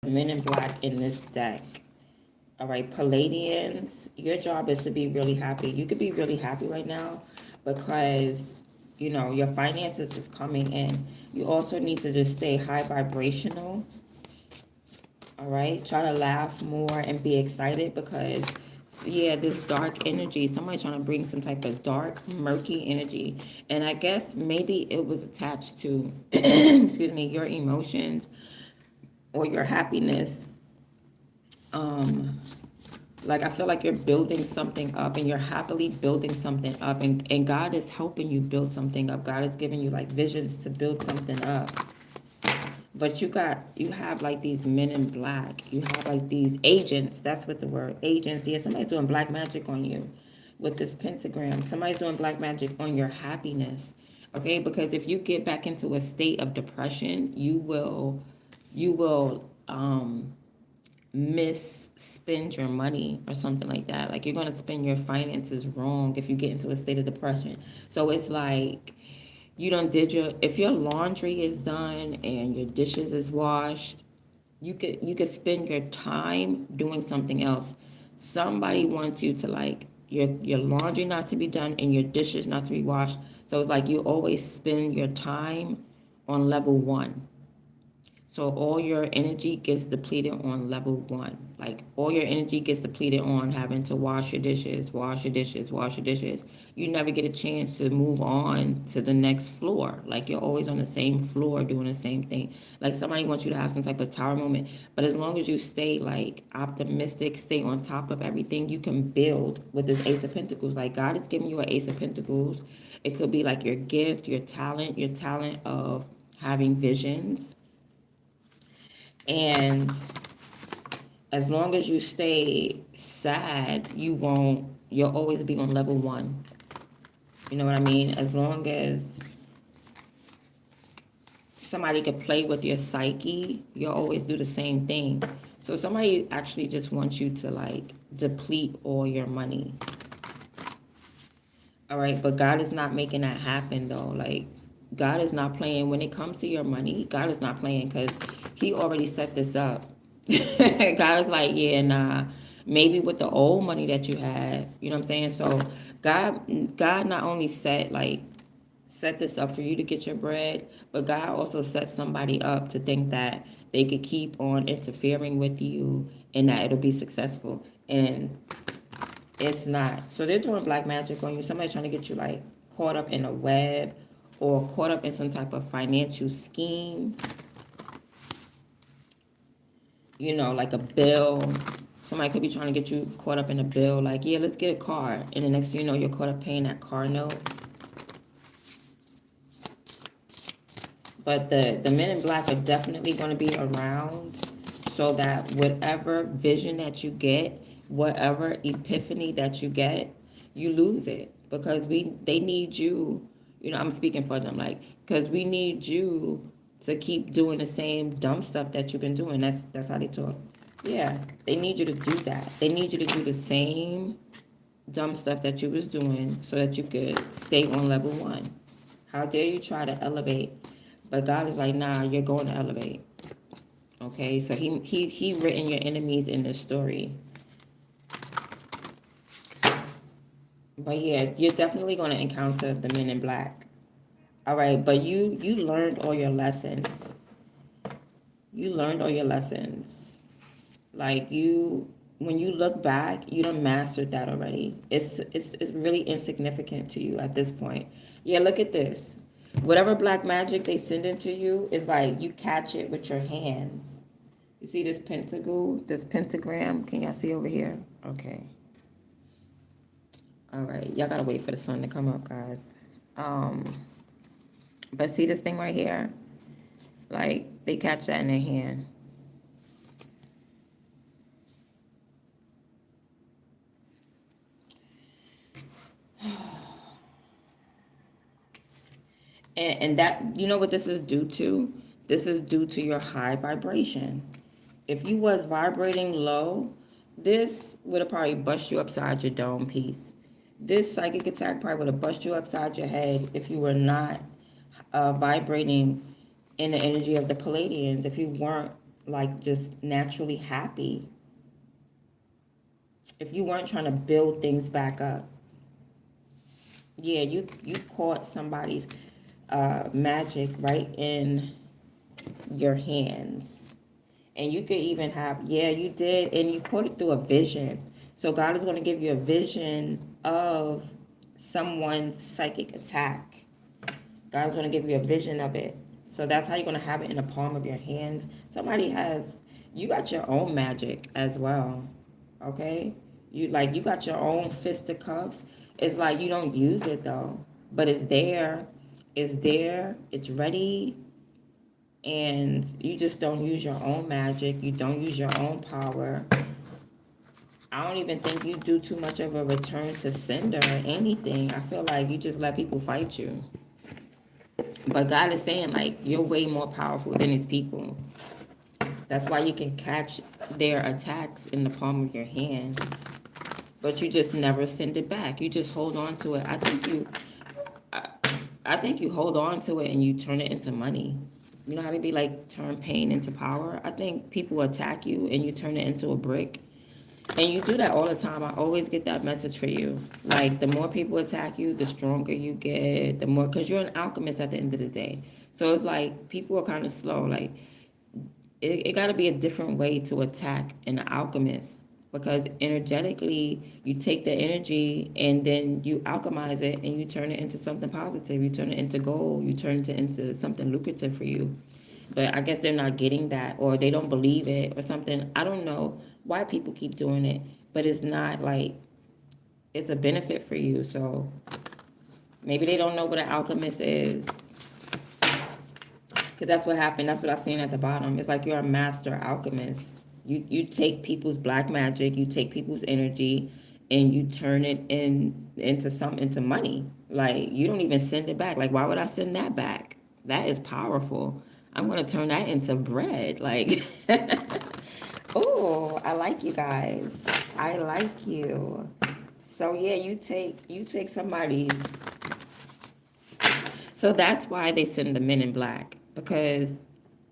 Men in Black in this deck. All right, Palladians, your job is to be really happy. You could be really happy right now because, your finances is coming in. You also need to just stay high vibrational. All right, try to laugh more and be excited because, yeah, this dark energy, somebody's trying to bring some type of dark, murky energy. And I guess maybe it was attached to, excuse me, your emotions or your happiness. Like I feel like you're building something up and you're happily building something up, and God is helping you build something up. God is giving you like visions to build something up. But you have like these men in black. You have like these agents. That's what the word agents. Yeah, somebody's doing black magic on you with this pentagram. Somebody's doing black magic on your happiness. Okay, because if you get back into a state of depression, you will misspend your money or something like that. Like you're gonna spend your finances wrong if you get into a state of depression. So it's like if your laundry is done and your dishes is washed, you could spend your time doing something else. Somebody wants you to like your laundry not to be done and your dishes not to be washed. So it's like you always spend your time on level one. So all your energy gets depleted on level one. Like all your energy gets depleted on having to wash your dishes, wash your dishes, wash your dishes. You never get a chance to move on to the next floor. Like you're always on the same floor doing the same thing. Like somebody wants you to have some type of tower moment. But as long as you stay like optimistic, stay on top of everything, you can build with this Ace of Pentacles. Like God is giving you an Ace of Pentacles. It could be like your gift, your talent of having visions. And as long as you stay sad, you'll always be on level one. You know what I mean? As long as somebody could play with your psyche, you'll always do the same thing. So somebody actually just wants you to like deplete all your money. All right, but God is not making that happen though. Like God is not playing when it comes to your money. God is not playing because he already set this up. God is like, yeah, nah, maybe with the old money that you had. You know what I'm saying? So God not only set this up for you to get your bread, but God also set somebody up to think that they could keep on interfering with you and that it'll be successful. And it's not. So they're doing black magic on you. Somebody's trying to get you like caught up in a web or caught up in some type of financial scheme, like a bill. Somebody could be trying to get you caught up in a bill, like, yeah, let's get a car. And the next thing you know, you're caught up paying that car note. But the men in black are definitely going to be around so that whatever vision that you get, whatever epiphany that you get, you lose it. Because they need you, I'm speaking for them, like, because we need you to keep doing the same dumb stuff that you've been doing. That's how they talk. Yeah, they need you to do that. They need you to do the same dumb stuff that you was doing so that you could stay on level one. How dare you try to elevate? But God is like, nah, you're going to elevate. Okay, so he written your enemies in this story. But yeah, you're definitely going to encounter the men in black. All right, but you learned all your lessons. You learned all your lessons. Like when you look back, you done mastered that already. It's really insignificant to you at this point. Yeah, look at this. Whatever black magic they send into you is like you catch it with your hands. You see this pentacle, this pentagram? Can y'all see over here? Okay. All right. Y'all gotta wait for the sun to come up, guys. But see this thing right here? Like they catch that in their hand. And that, you know what this is due to? This is due to your high vibration. If you was vibrating low, this would have probably bust you upside your dome piece. This psychic attack probably would have bust you upside your head if you were not vibrating in the energy of the Palladians, if you weren't like just naturally happy, if you weren't trying to build things back up. Yeah, you caught somebody's magic right in your hands. And you could even have, yeah, you did, and you caught it through a vision. So God is going to give you a vision of someone's psychic attack. God's going to give you a vision of it. So that's how you're going to have it in the palm of your hands. You got your own magic as well. Okay? You got your own fisticuffs. It's like you don't use it though. But it's there. It's there. It's ready. And you just don't use your own magic. You don't use your own power. I don't even think you do too much of a return to sender or anything. I feel like you just let people fight you. But God is saying, like, you're way more powerful than these people. That's why you can catch their attacks in the palm of your hand. But you just never send it back. You just hold on to it. I think you hold on to it and you turn it into money. You know how to be like, turn pain into power? I think people attack you and you turn it into a brick. And you do that all the time. I always get that message for you. Like, the more people attack you, the stronger you get, the more, because you're an alchemist at the end of the day. So it's like, people are kind of slow. Like, it got to be a different way to attack an alchemist. Because energetically, you take the energy and then you alchemize it and you turn it into something positive. You turn it into gold. You turn it into something lucrative for you. But I guess they're not getting that, or they don't believe it or something. I don't know why people keep doing it, but it's not like it's a benefit for you. So maybe they don't know what an alchemist is. Because that's what happened. That's what I seen at the bottom. It's like you're a master alchemist. You take people's black magic, you take people's energy, and you turn it into money. Like, you don't even send it back. Like, why would I send that back? That is powerful. I'm gonna turn that into bread. Like, oh, I like you guys. I like you. So yeah, you take somebody's. So that's why they send the men in black, because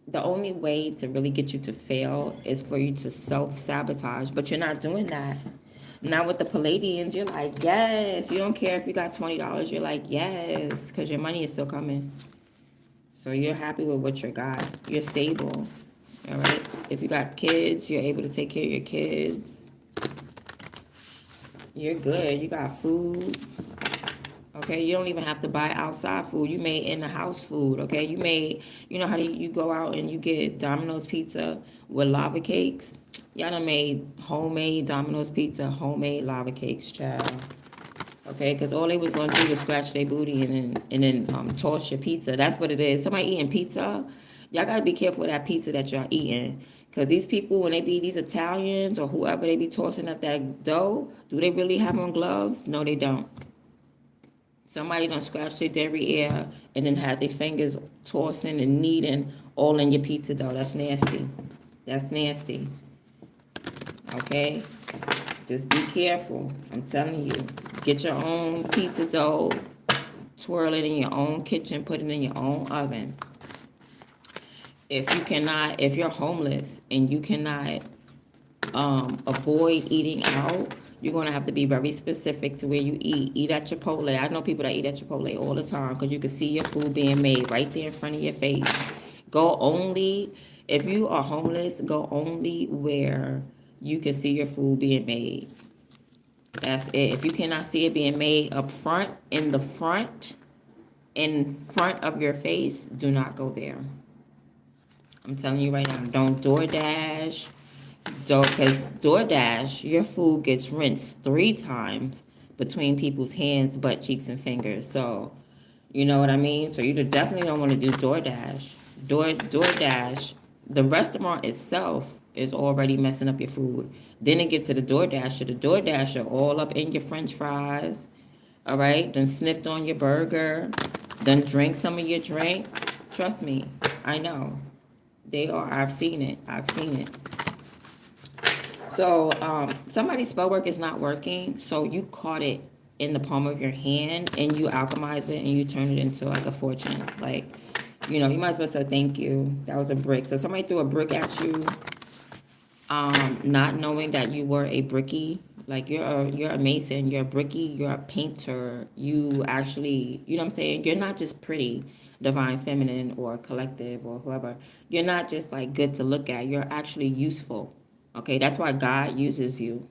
the only way to really get you to fail is for you to self-sabotage, but you're not doing that. Now with the Palladians, you're like, yes. You don't care if you got $20. You're like, yes, because your money is still coming. So you're happy with what you got. You're stable. All right. If you got kids, you're able to take care of your kids. You're good. You got food. Okay, you don't even have to buy outside food. You made in the house food. Okay, you made. You know how you go out and you get Domino's pizza with lava cakes. Y'all done made homemade Domino's pizza, homemade lava cakes, child. Okay, because all they was gonna do was scratch their booty and then toss your pizza. That's what it is. Somebody eating pizza, y'all gotta be careful with that pizza that y'all eating. Cause these people, when they be these Italians or whoever, they be tossing up that dough. Do they really have on gloves? No, they don't. Somebody done scratch their derriere and then had their fingers tossing and kneading all in your pizza dough. That's nasty. That's nasty. Okay? Just be careful. I'm telling you. Get your own pizza dough, twirl it in your own kitchen, put it in your own oven. If you're homeless and you cannot avoid eating out, you're going to have to be very specific to where you eat. Eat at Chipotle. I know people that eat at Chipotle all the time because you can see your food being made right there in front of your face. Go only, if you are homeless, go only where you can see your food being made. That's it. If you cannot see it being made up front, in front of your face, do not go there. I'm telling you right now, don't DoorDash. Because DoorDash, your food gets rinsed 3 times between people's hands, butt cheeks, and fingers. So, you know what I mean? So you definitely don't want to do DoorDash. DoorDash, the restaurant itself is already messing up your food. Then it gets to the DoorDasher. The DoorDasher all up in your French fries. All right? Then sniffed on your burger. Then drink some of your drink. Trust me, I know. They are. I've seen it. I've seen it. So somebody's spell work is not working, so you caught it in the palm of your hand and you alchemized it and you turned it into like a fortune. Like, you might as well say thank you. That was a brick. So somebody threw a brick at you, not knowing that you were a brickie. Like you're a mason, you're a brickie, you're a painter. You actually, you know what I'm saying? You're not just pretty, divine feminine or collective or whoever. You're not just like good to look at. You're actually useful. Okay, that's why God uses you.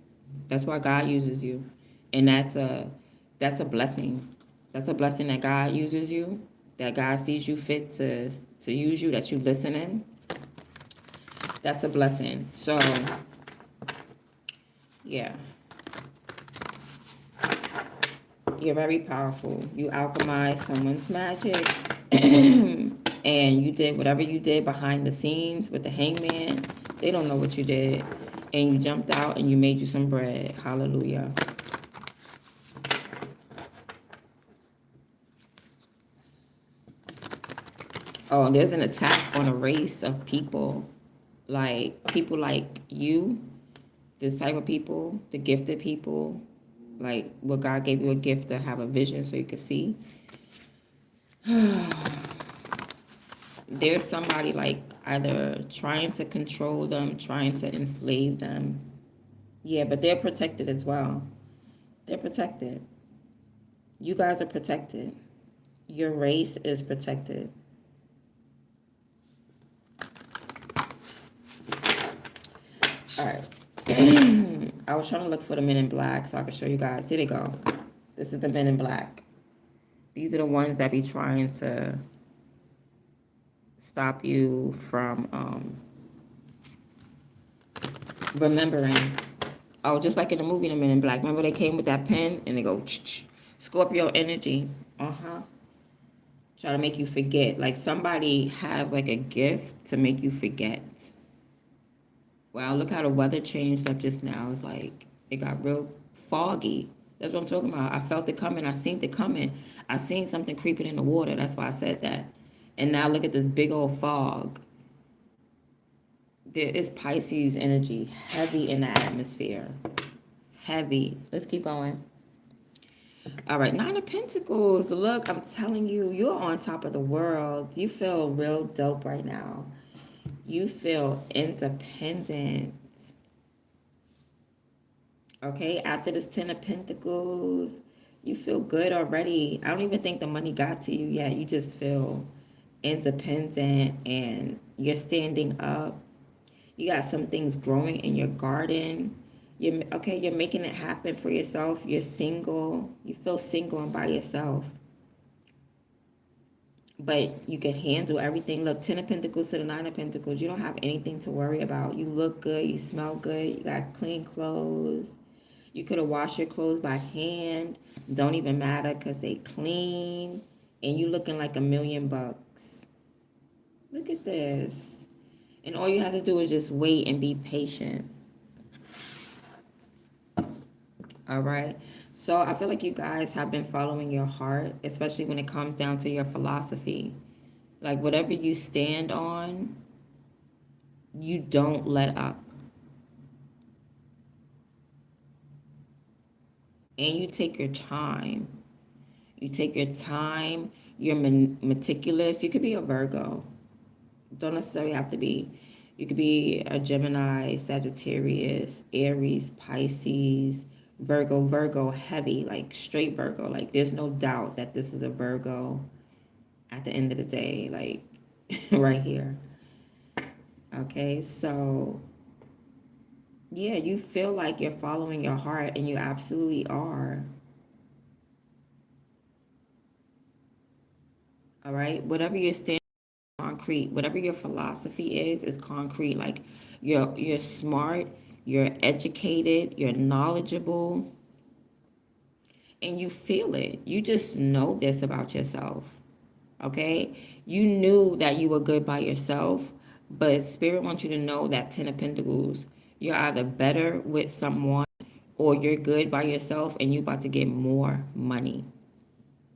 That's why God uses you. And that's a blessing. That's a blessing that God uses you, that God sees you fit to use you, that you listening. That's a blessing. So yeah. You're very powerful. You alchemized someone's magic. And you did whatever you did behind the scenes with the hangman. They don't know what you did. And you jumped out and you made you some bread. Hallelujah. Oh, there's an attack on a race of people. Like people like you, this type of people, the gifted people. Like what God gave you a gift to have a vision so you could see. There's somebody like either trying to control them, trying to enslave them. Yeah, but they're protected as well. They're protected. You guys are protected. Your race is protected. All right. I was trying to look for the men in black so I could show you guys. There they go. This is the men in black. These are the ones that be trying to stop you from remembering. Oh, just like in the movie The Men in Black. Remember they came with that pen and they go, Scorpio energy. Try to make you forget. Like somebody have like a gift to make you forget. Wow, look how the weather changed up just now. It's like it got real foggy. That's what I'm talking about. I felt it coming. I seen it coming. I seen something creeping in the water. That's why I said that. And now look at this big old fog. There is Pisces energy heavy in the atmosphere. Heavy. Let's keep going. All right, 9 of Pentacles. Look, I'm telling you, you're on top of the world. You feel real dope right now. You feel independent. Okay, after this Ten of Pentacles, you feel good already. I don't even think the money got to you yet. You just feel independent and you're standing up. You got some things growing in your garden. You're making it happen for yourself. You're single. You feel single and by yourself. But you can handle everything. Look, Ten of Pentacles to the Nine of Pentacles. You don't have anything to worry about. You look good. You smell good. You got clean clothes. You could have washed your clothes by hand. Don't even matter because they clean. And you looking like $1,000,000. Look at this. And all you have to do is just wait and be patient. All right. So I feel like you guys have been following your heart, especially when it comes down to your philosophy. Like whatever you stand on, you don't let up. And you take your time. You take your time. You're meticulous. You could be a Virgo. Don't necessarily have to be. You could be a Gemini, Sagittarius, Aries, Pisces, Virgo, Virgo heavy, like straight Virgo. Like there's no doubt that this is a Virgo at the end of the day, like right here. Okay, so yeah, you feel like you're following your heart and you absolutely are. All right, whatever you're standing concrete, whatever your philosophy is concrete. Like you're smart, you're educated, you're knowledgeable, and you feel it. You just know this about yourself. Okay? You knew that you were good by yourself, but Spirit wants you to know that Ten of Pentacles, you're either better with someone or you're good by yourself and you're about to get more money.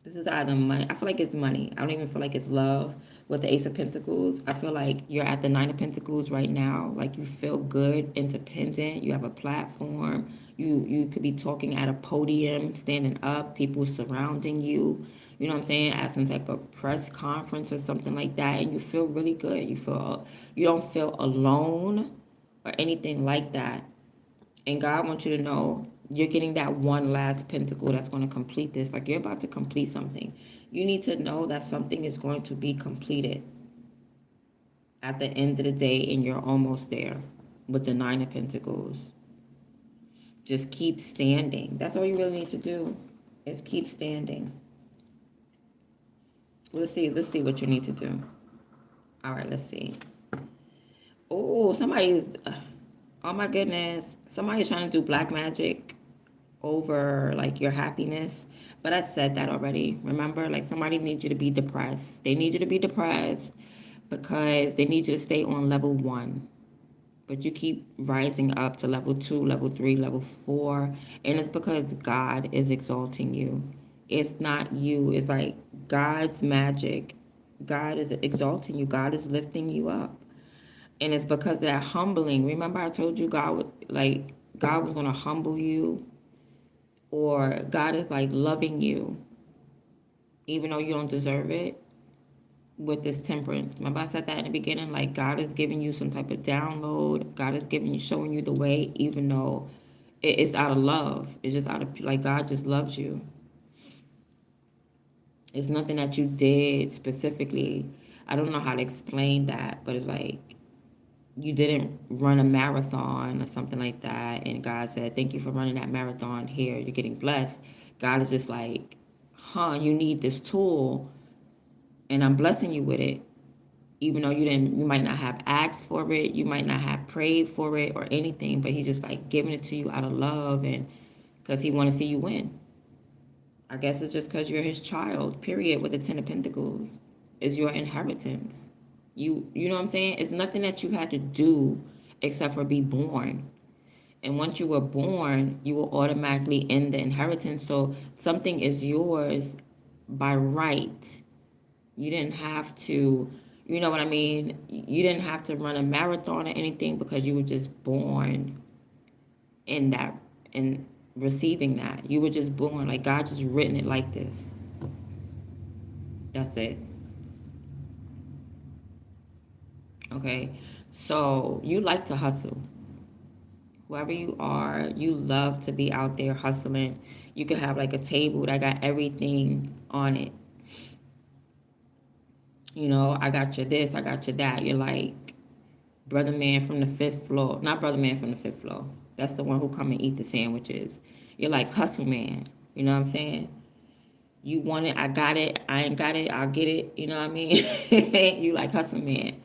This is either money. I feel like it's money. I don't even feel like it's love with the Ace of Pentacles. I feel like you're at the Nine of Pentacles right now. Like you feel good, independent. You have a platform. You could be talking at a podium, standing up, people surrounding you. You know what I'm saying? At some type of press conference or something like that, and you feel really good. You don't feel alone or anything like that. And God wants you to know you're getting that one last pentacle that's going to complete this. Like you're about to complete something. You need to know that something is going to be completed at the end of the day, and you're almost there with the Nine of Pentacles. Just keep standing. That's all you really need to do is keep standing. Let's see what you need to do. All right, let's see. Oh, oh my goodness. Somebody's trying to do black magic over like your happiness. But I said that already. Remember, like somebody needs you to be depressed. They need you to be depressed because they need you to stay on level 1. But you keep rising up to level 2, level 3, level 4. And it's because God is exalting you. It's not you. It's like God's magic. God is exalting you. God is lifting you up. And it's because of that humbling. Remember I told you God was going to humble you, or God is like loving you even though you don't deserve it with this temperance. Remember I said that in the beginning, like God is giving you some type of download. God is showing you the way, even though it's out of love. It's just out of, like, God just loves you. It's nothing that you did specifically. I don't know how to explain that, but it's like you didn't run a marathon or something like that, and God said, thank you for running that marathon. Here, you're getting blessed. God is just like, you need this tool, and I'm blessing you with it. Even though you might not have asked for it, you might not have prayed for it or anything, but he's just like giving it to you out of love and because he want to see you win. I guess it's just because you're his child, period, with the Ten of Pentacles. Is your inheritance. You know what I'm saying? It's nothing that you had to do except for be born. And once you were born, you were automatically in the inheritance. So something is yours by right. You didn't have to, you know what I mean? You didn't have to run a marathon or anything because you were just born in that, in receiving that. You were just born, like God just written it like this. That's it. Okay, so you like to hustle. Whoever you are, you love to be out there hustling. You could have like a table that got everything on it. You know, I got you this, I got you that. You're like brother man from the fifth floor. Not brother man from the fifth floor. That's the one who come and eat the sandwiches. You're like hustle man. You know what I'm saying? You want it, I got it. I ain't got it, I'll get it. You know what I mean? You like hustle man.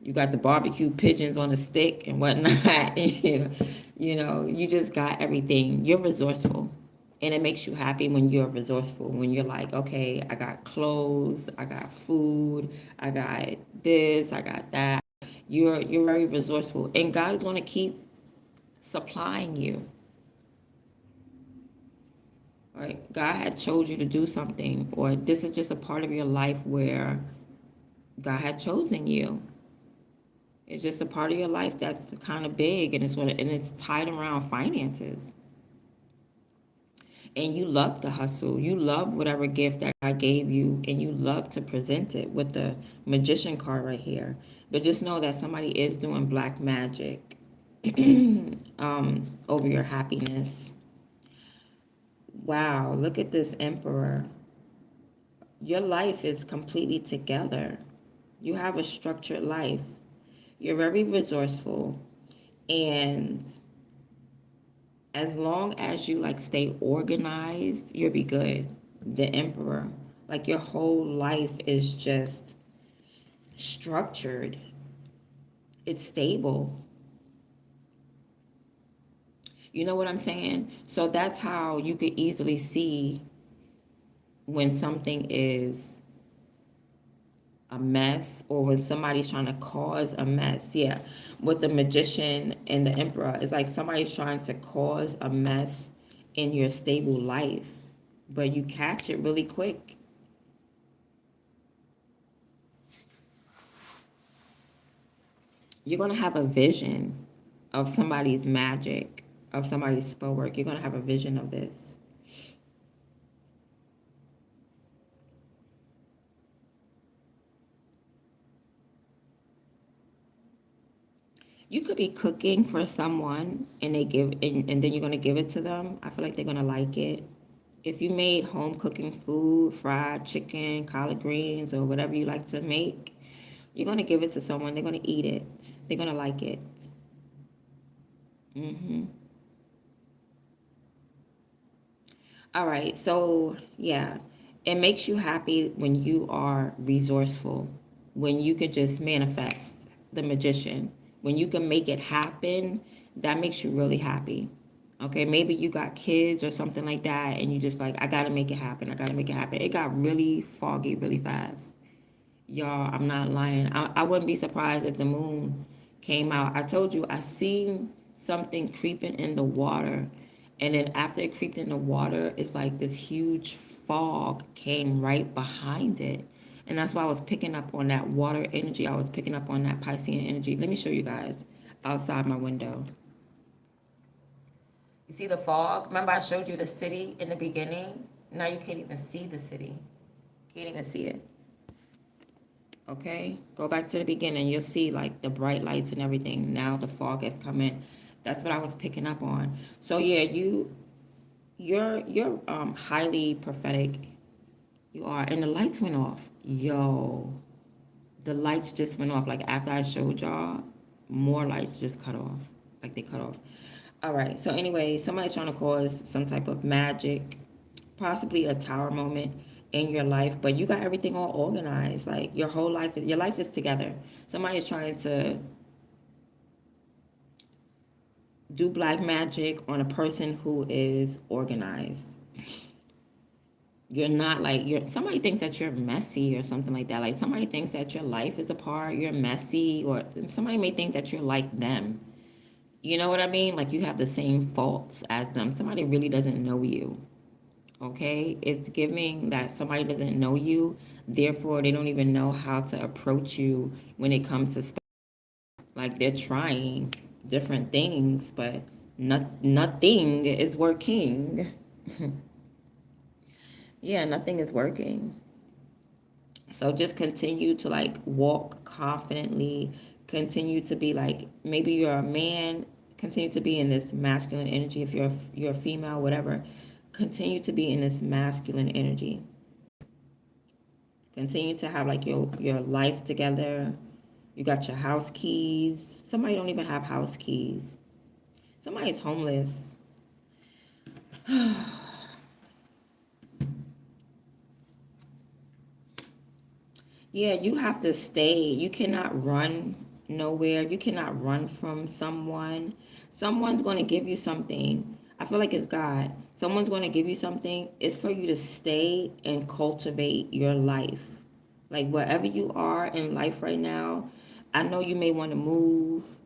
You got the barbecue pigeons on a stick and whatnot. You just got everything. You're resourceful. And it makes you happy when you're resourceful. When you're like, okay, I got clothes, I got food, I got this, I got that. You're very resourceful. And God is gonna keep supplying you. Right? God had chose you to do something, or this is just a part of your life where God had chosen you. It's just a part of your life that's kind of big, and it's tied around finances. And you love to hustle. You love whatever gift that God gave you, and you love to present it with the magician card right here. But just know that somebody is doing black magic over your happiness. Wow, look at this emperor. Your life is completely together. You have a structured life. You're very resourceful, and as long as you like stay organized, you'll be good. The emperor, like your whole life is just structured. It's stable. You know what I'm saying? So that's how you could easily see when something is a mess or when somebody's trying to cause a mess. Yeah. With the magician and the emperor, it's like somebody's trying to cause a mess in your stable life, but you catch it really quick. You're going to have a vision of somebody's magic, of somebody's spell work. You're going to have a vision of this. You could be cooking for someone and and then you're going to give it to them. I feel like they're going to like it. If you made home cooking food, fried chicken, collard greens, or whatever you like to make, you're going to give it to someone. They're going to eat it. They're going to like it. All right, so yeah, it makes you happy when you are resourceful, when you could just manifest the magician, when you can make it happen, that makes you really happy. Okay, maybe you got kids or something like that, and you just like, I gotta make it happen, I gotta make it happen. It got really foggy really fast. Y'all, I'm not lying. I wouldn't be surprised if the moon came out. I told you I seen something creeping in the water. And then after it creeped in the water, it's like this huge fog came right behind it. And that's why I was picking up on that water energy. I was picking up on that Piscean energy. Let me show you guys outside my window. You see the fog? Remember I showed you the city in the beginning? Now you can't even see the city. Can't even see it. Okay, go back to the beginning. You'll see like the bright lights and everything. Now the fog has come in. That's what I was picking up on. So yeah, you're highly prophetic. You are, and the lights went off. Yo, the lights just went off. Like after I showed y'all, more lights just cut off. Like they cut off. All right. So anyway, somebody's trying to cause some type of magic, possibly a tower moment in your life, but you got everything all organized. Like your life is together. Somebody's trying to do black magic on a person who is organized. You're not like you're somebody thinks that you're messy or something like that. Like somebody thinks that your life is apart, you're messy, or somebody may think that you're like them. You know what I mean? Like you have the same faults as them. Somebody really doesn't know you. Okay? It's giving that somebody doesn't know you, therefore they don't even know how to approach you when it comes to like they're trying different things, but nothing is working. Yeah, nothing is working. So just continue to like walk confidently, continue to be like, maybe you're a man, continue to be in this masculine energy. If you're a female, whatever, continue to be in this masculine energy. Continue to have like your life together. You got your house keys. Somebody don't even have house keys. Somebody's homeless. Yeah, you have to stay. You cannot run nowhere. You cannot run from someone. Someone's going to give you something. I feel like it's God. Someone's going to give you something. It's for you to stay and cultivate your life. Like wherever you are in life right now, I know you may want to move.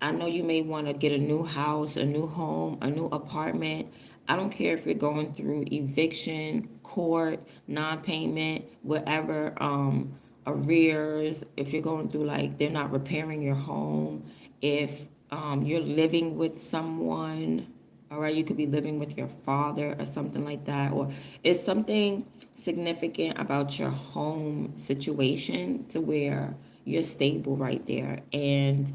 I know you may want to get a new house, a new home, a new apartment. I don't care if you're going through eviction, court, non-payment, whatever, arrears, if you're going through like they're not repairing your home, if you're living with someone, all right, you could be living with your father or something like that, or it's something significant about your home situation to where you're stable right there. And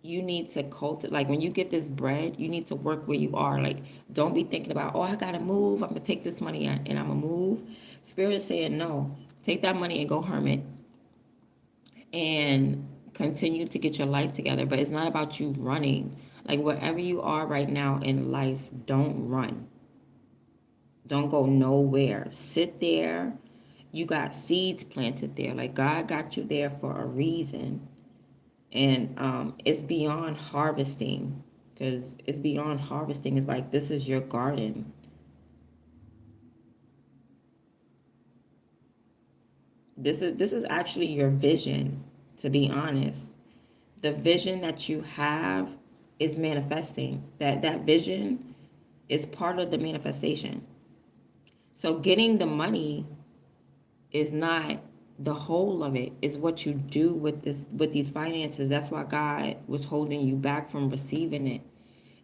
you need to cultivate, like when you get this bread, you need to work where you are. Like, don't be thinking about, oh, I gotta move, I'm gonna take this money and I'm gonna move. Spirit is saying, no, take that money and go hermit and continue to get your life together. But it's not about you running. Like, wherever you are right now in life, don't run. Don't go nowhere. Sit there. You got seeds planted there. Like, God got you there for a reason. And it's beyond harvesting, because it's beyond harvesting. It's like, this is your garden. This is actually your vision, to be honest. The vision that you have is manifesting. That vision is part of the manifestation. So getting the money is not the whole of it. Is what you do with these finances. That's why God was holding you back from receiving it.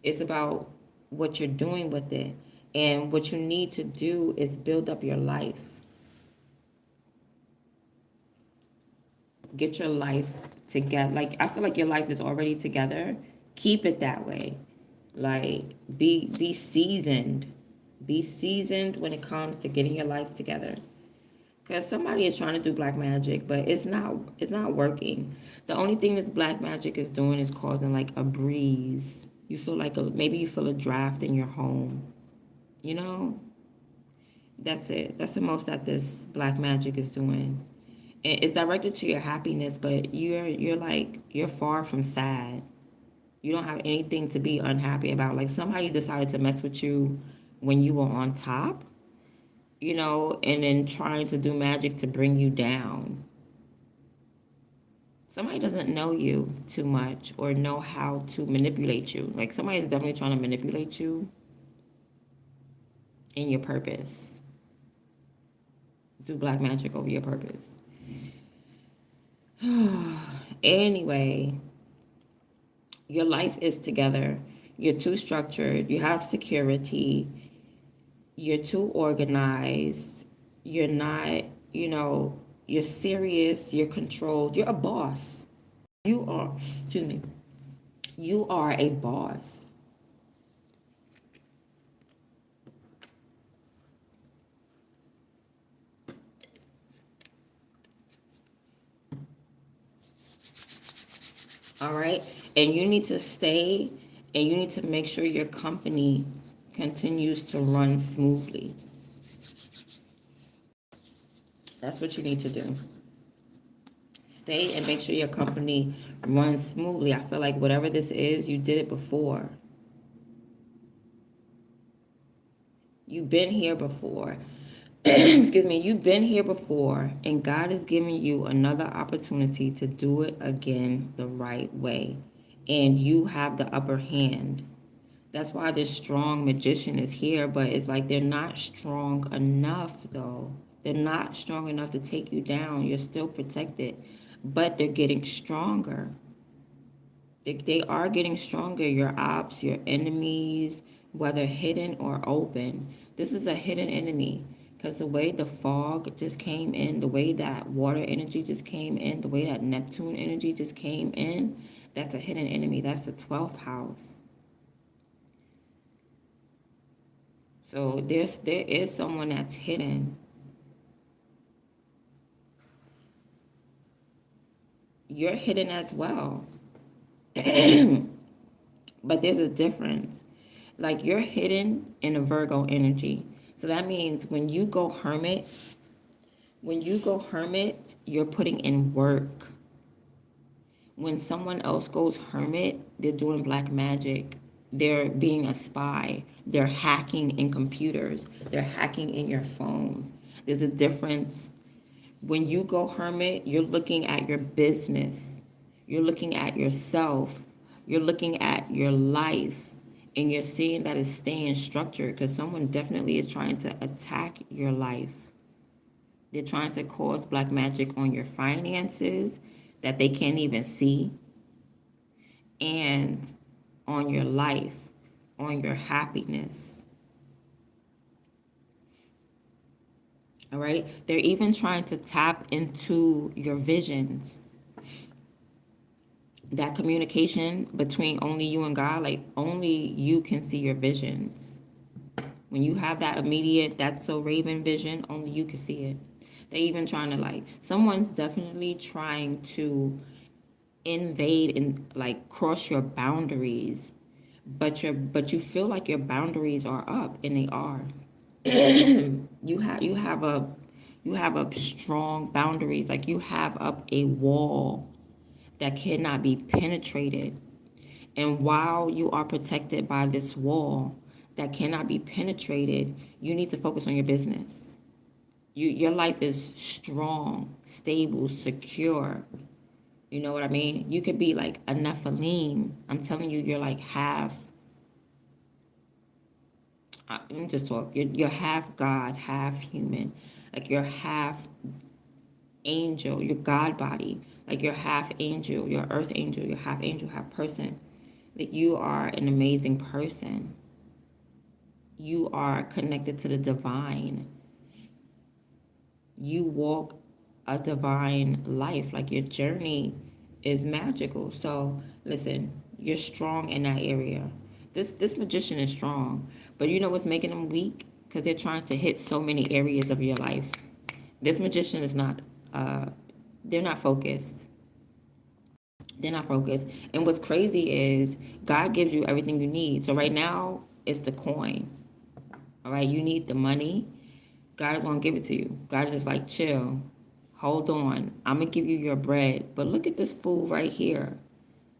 It's about what you're doing with it. And what you need to do is build up your life. Get your life together. Like, I feel like your life is already together. Keep it that way. Like, be seasoned. Be seasoned when it comes to getting your life together. Because somebody is trying to do black magic, but it's not working. The only thing this black magic is doing is causing like a breeze. You feel like maybe you feel a draft in your home. You know? That's it. That's the most that this black magic is doing. And it's directed to your happiness, but you're far from sad. You don't have anything to be unhappy about. Like, somebody decided to mess with you when you were on top, and then trying to do magic to bring you down. Somebody doesn't know you too much or know how to manipulate you. Like, somebody is definitely trying to manipulate you in your purpose. Do black magic over your purpose. Anyway, your life is together. You're too structured. You have security. You're too organized. You're not, you're serious. You're controlled. You're a boss. Excuse me, you are a boss. All right. And you need to stay and you need to make sure your company continues to run smoothly. That's what you need to do. Stay and make sure your company runs smoothly. I feel like whatever this is, you did it before. You've been here before. Excuse me, you've been here before, and God is giving you another opportunity to do it again the right way. And you have the upper hand. That's why this strong magician is here, but it's like they're not strong enough, though. They're not strong enough to take you down. You're still protected, but they're getting stronger. They are getting stronger, your ops, your enemies, whether hidden or open. This is a hidden enemy, Because the way the fog just came in, the way that water energy just came in, the way that Neptune energy just came in, that's a hidden enemy. That's the 12th house. So there is someone that's hidden. You're hidden as well. But there's a difference. Like, you're hidden in a Virgo energy. So that means when you go hermit, you're putting in work. When someone else goes hermit, they're doing black magic. They're being a spy. They're hacking in computers. They're hacking in your phone. There's a difference. When you go hermit, you're looking at your business. You're looking at yourself. You're looking at your life. And you're seeing that it's staying structured, because someone definitely is trying to attack your life. They're trying to cause black magic on your finances that they can't even see, and on your life, on your happiness. All right? They're even trying to tap into your visions. That communication between only you and God, like, only you can see your visions. When you have that immediate, that's so Raven vision, only you can see it. They're even trying to, like, someone's definitely trying to invade and, like, cross your boundaries, but you feel like your boundaries are up, and they are. You have a strong boundaries, like, you have up a wall that cannot be penetrated. And while you are protected by this wall that cannot be penetrated, you need to focus on your business. Your life is strong, stable, secure. You know what I mean? You could be like a Nephilim. I'm telling you, you're like half. Let me just talk. You're half God, half human. Like, you're half angel, your God body. Like, you're half angel, you're earth angel, you're half angel, half person. Like, you are an amazing person. You are connected to the divine. You walk a divine life. Like, your journey is magical. So listen, you're strong in that area. This magician is strong, but you know what's making them weak? Because they're trying to hit so many areas of your life. This magician is not. They're not focused. They're not focused. And what's crazy is God gives you everything you need. So right now, it's the coin. All right, you need the money. God is going to give it to you. God is just like, chill. Hold on. I'm going to give you your bread. But look at this fool right here.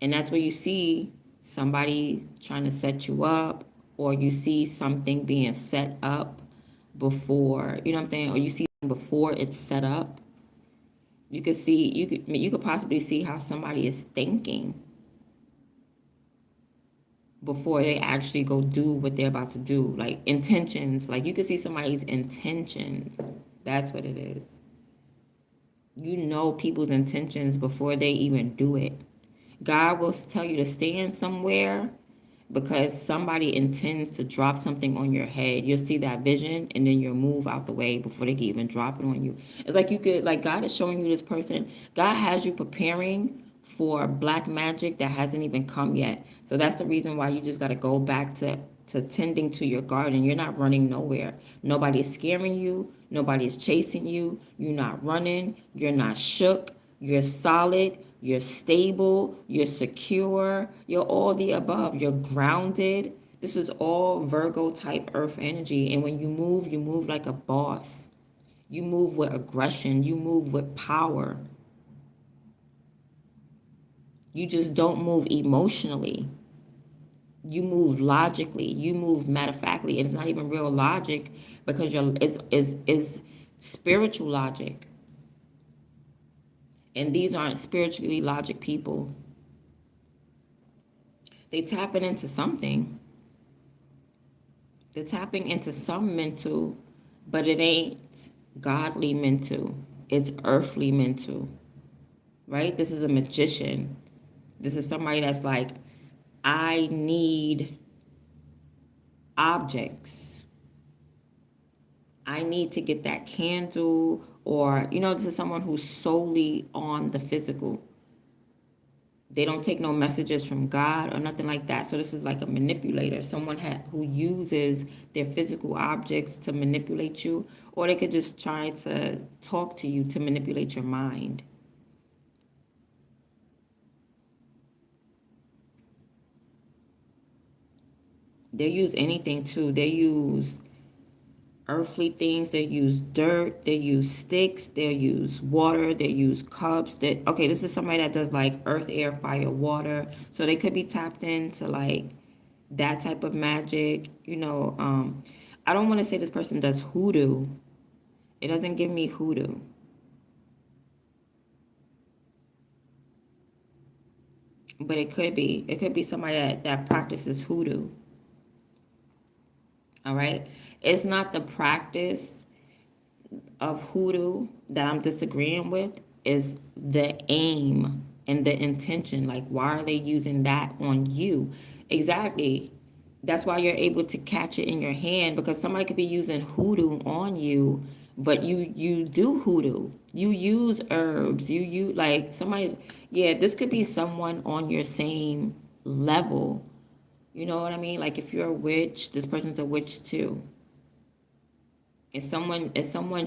And that's where you see somebody trying to set you up, or you see something being set up before, you know what I'm saying? Or you see before it's set up. You could possibly see how somebody is thinking before they actually go do what they're about to do. Like, intentions. Like, you can see somebody's intentions. That's what it is. You know people's intentions before they even do it. God will tell you to stand somewhere because somebody intends to drop something on your head. You'll see that vision, and then you'll move out the way before they can even drop it on you. It's like, God is showing you this person. God has you preparing for black magic that hasn't even come yet. So that's the reason why you just got to go back to tending to your garden. You're not running nowhere. Nobody's scaring you. Nobody's chasing you. You're not running. You're not shook. You're solid. You're stable. You're secure. You're all the above. You're grounded. This is all Virgo type earth energy. And when you move like a boss. You move with aggression. You move with power. You just don't move emotionally. You move logically. You move matter of factly. And it's not even real logic, because it's spiritual logic. And these aren't spiritually logic people. They tapping into something. They're tapping into some mental, but it ain't godly mental. It's earthly mental. Right? This is a magician. This is somebody that's like, I need objects. I need to get that candle, or, this is someone who's solely on the physical. They don't take no messages from God or nothing like that. So this is like a manipulator, someone who uses their physical objects to manipulate you, or they could just try to talk to you to manipulate your mind. They use anything too. They use earthly things. They use dirt. They use sticks. They use water. They use cups. Okay, this is somebody that does like earth, air, fire, water. So they could be tapped into like that type of magic. I don't want to say this person does hoodoo. It doesn't give me hoodoo. But it could be. It could be somebody that practices hoodoo. All right. It's not the practice of hoodoo that I'm disagreeing with, is the aim and the intention. Like, why are they using that on you? Exactly. That's why you're able to catch it in your hand, because somebody could be using hoodoo on you, but you do hoodoo. You use herbs. You use like somebody. Yeah, this could be someone on your same level. You know what I mean? Like if you're a witch, this person's a witch too. Is someone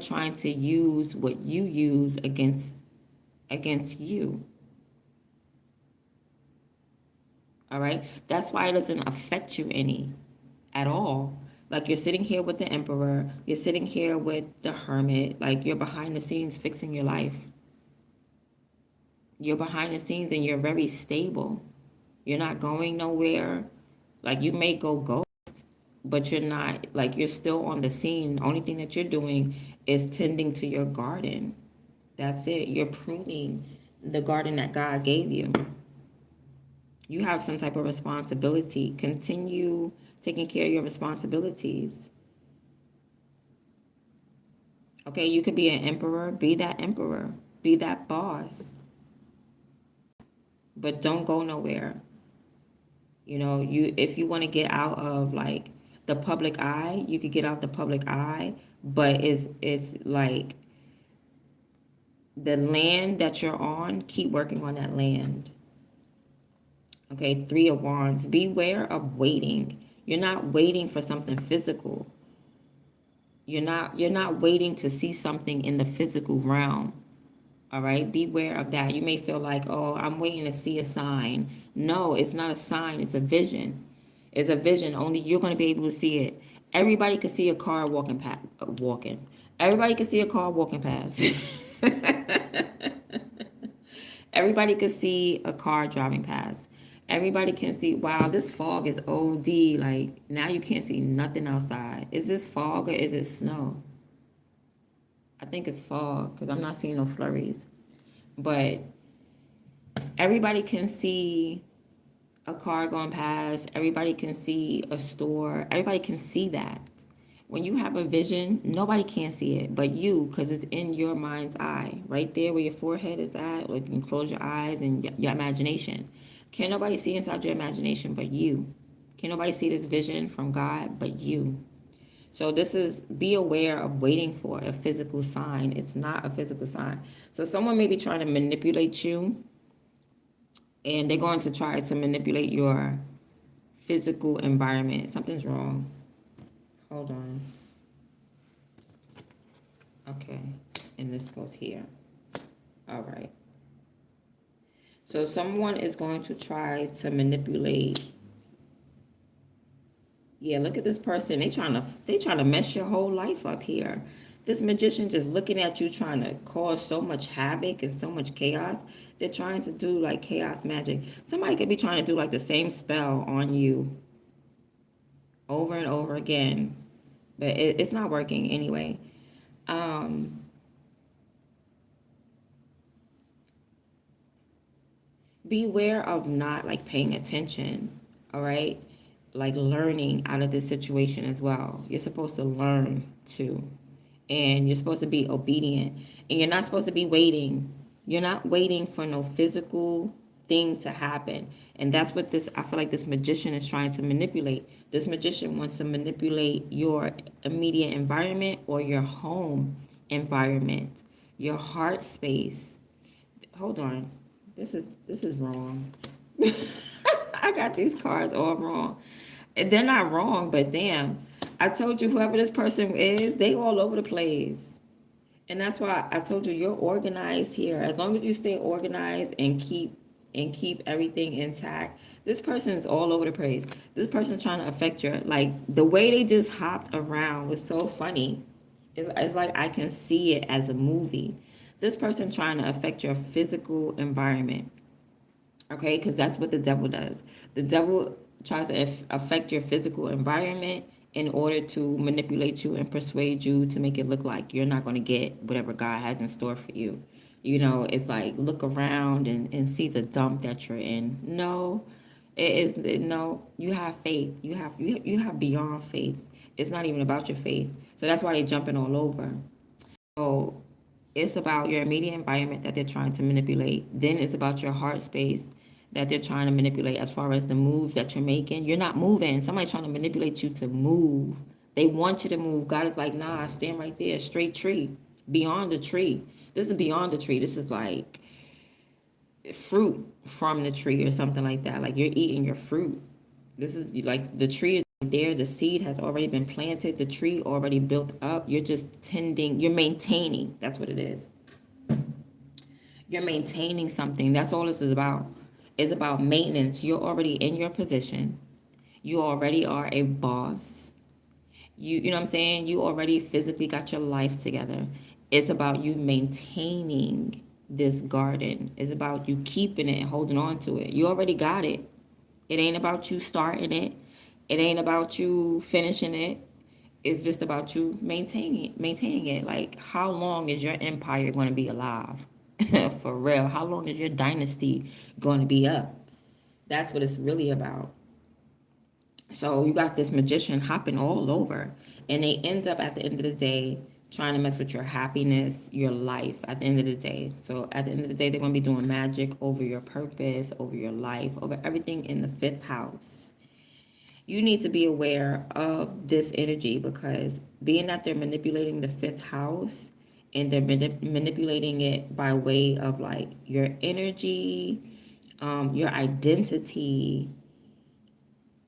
trying to use what you use against you. All right? That's why it doesn't affect you any at all. Like you're sitting here with the emperor, you're sitting here with the hermit, like you're behind the scenes fixing your life. You're behind the scenes and you're very stable. You're not going nowhere. Like you may go, but you're not, like you're still on the scene. The only thing that you're doing is tending to your garden. That's it. You're pruning the garden that God gave you. You have some type of responsibility. Continue taking care of your responsibilities. Okay, you could be an emperor, be that emperor, be that boss, but don't go nowhere. If you want to get out of like the public eye, you could get out the public eye, but it's like the land that you're on, keep working on that land. Okay, 3 of Wands. Beware of waiting. You're not waiting for something physical. You're not waiting to see something in the physical realm. All right, beware of that. You may feel like, oh, I'm waiting to see a sign. No, it's not a sign, it's a vision. It's a vision. Only you're going to be able to see it. Everybody can see a car walking past, walking. Everybody can see a car walking past. Everybody could see a car driving past. Everybody can see, wow, this fog is OD. Like, now you can't see nothing outside. Is this fog or is it snow? I think it's fog because I'm not seeing no flurries. But everybody can see a car going past. Everybody can see a store. Everybody can see that. When you have a vision, nobody can see it but you, because it's in your mind's eye, right there where your forehead is at. Like you can close your eyes and your imagination. Can't nobody see inside your imagination but you. Can't nobody see this vision from God but you. So this is, be aware of waiting for a physical sign. It's not a physical sign. So someone may be trying to manipulate you, and they're going to try to manipulate your physical environment. Something's wrong. Hold on. Okay. And this goes here. All right. So someone is going to try to manipulate. Yeah, look at this person. They trying to mess your whole life up here. This magician just looking at you, trying to cause so much havoc and so much chaos. They're trying to do like chaos magic. Somebody could be trying to do like the same spell on you over and over again, but it's not working anyway. Beware of not like paying attention, all right? Like learning out of this situation as well. You're supposed to learn too. And you're supposed to be obedient. And you're not supposed to be waiting. You're not waiting for no physical thing to happen. And that's what I feel like this magician is trying to manipulate. This magician wants to manipulate your immediate environment or your home environment, your heart space. Hold on. This is wrong. I got these cards all wrong. And they're not wrong, but damn. I told you whoever this person is, they all over the place. And that's why I told you you're organized here. As long as you stay organized and keep everything intact, this person's all over the place. This person's trying to affect your, like, the way they just hopped around was so funny. It's like I can see it as a movie. This person trying to affect your physical environment. Okay, because that's what the devil does. The devil tries to affect your physical environment in order to manipulate you and persuade you to make it look like you're not going to get whatever God has in store for you. You know, it's like look around and see the dump that you're in. No, it is no. You have faith. You have beyond faith. It's not even about your faith. So that's why they're jumping all over. So it's about your immediate environment that they're trying to manipulate. Then it's about your heart space that they're trying to manipulate as far as the moves that you're making. You're not moving. Somebody's trying to manipulate you to move. They want you to move. God is like, nah, stand right there, straight tree, beyond the tree. This is beyond the tree. This is like fruit from the tree or something like that. Like you're eating your fruit. This is like the tree is there. The seed has already been planted. The tree already built up. You're just tending. You're maintaining. That's what it is. You're maintaining something. That's all this is about. It's about maintenance. You're already in your position. You already are a boss. You know what I'm saying? You already physically got your life together. It's about you maintaining this garden. It's about you keeping it and holding on to it. You already got it. It ain't about you starting it. It ain't about you finishing it. It's just about you maintaining it. Like, how long is your empire going to be alive? For real. How long is your dynasty going to be up? That's what it's really about. So you got this magician hopping all over, and they end up at the end of the day trying to mess with your happiness, your life at the end of the day. So at the end of the day, they're going to be doing magic over your purpose, over your life, over everything in the fifth house. You need to be aware of this energy because being that they're manipulating the fifth house and they're manipulating it by way of like your energy, your identity,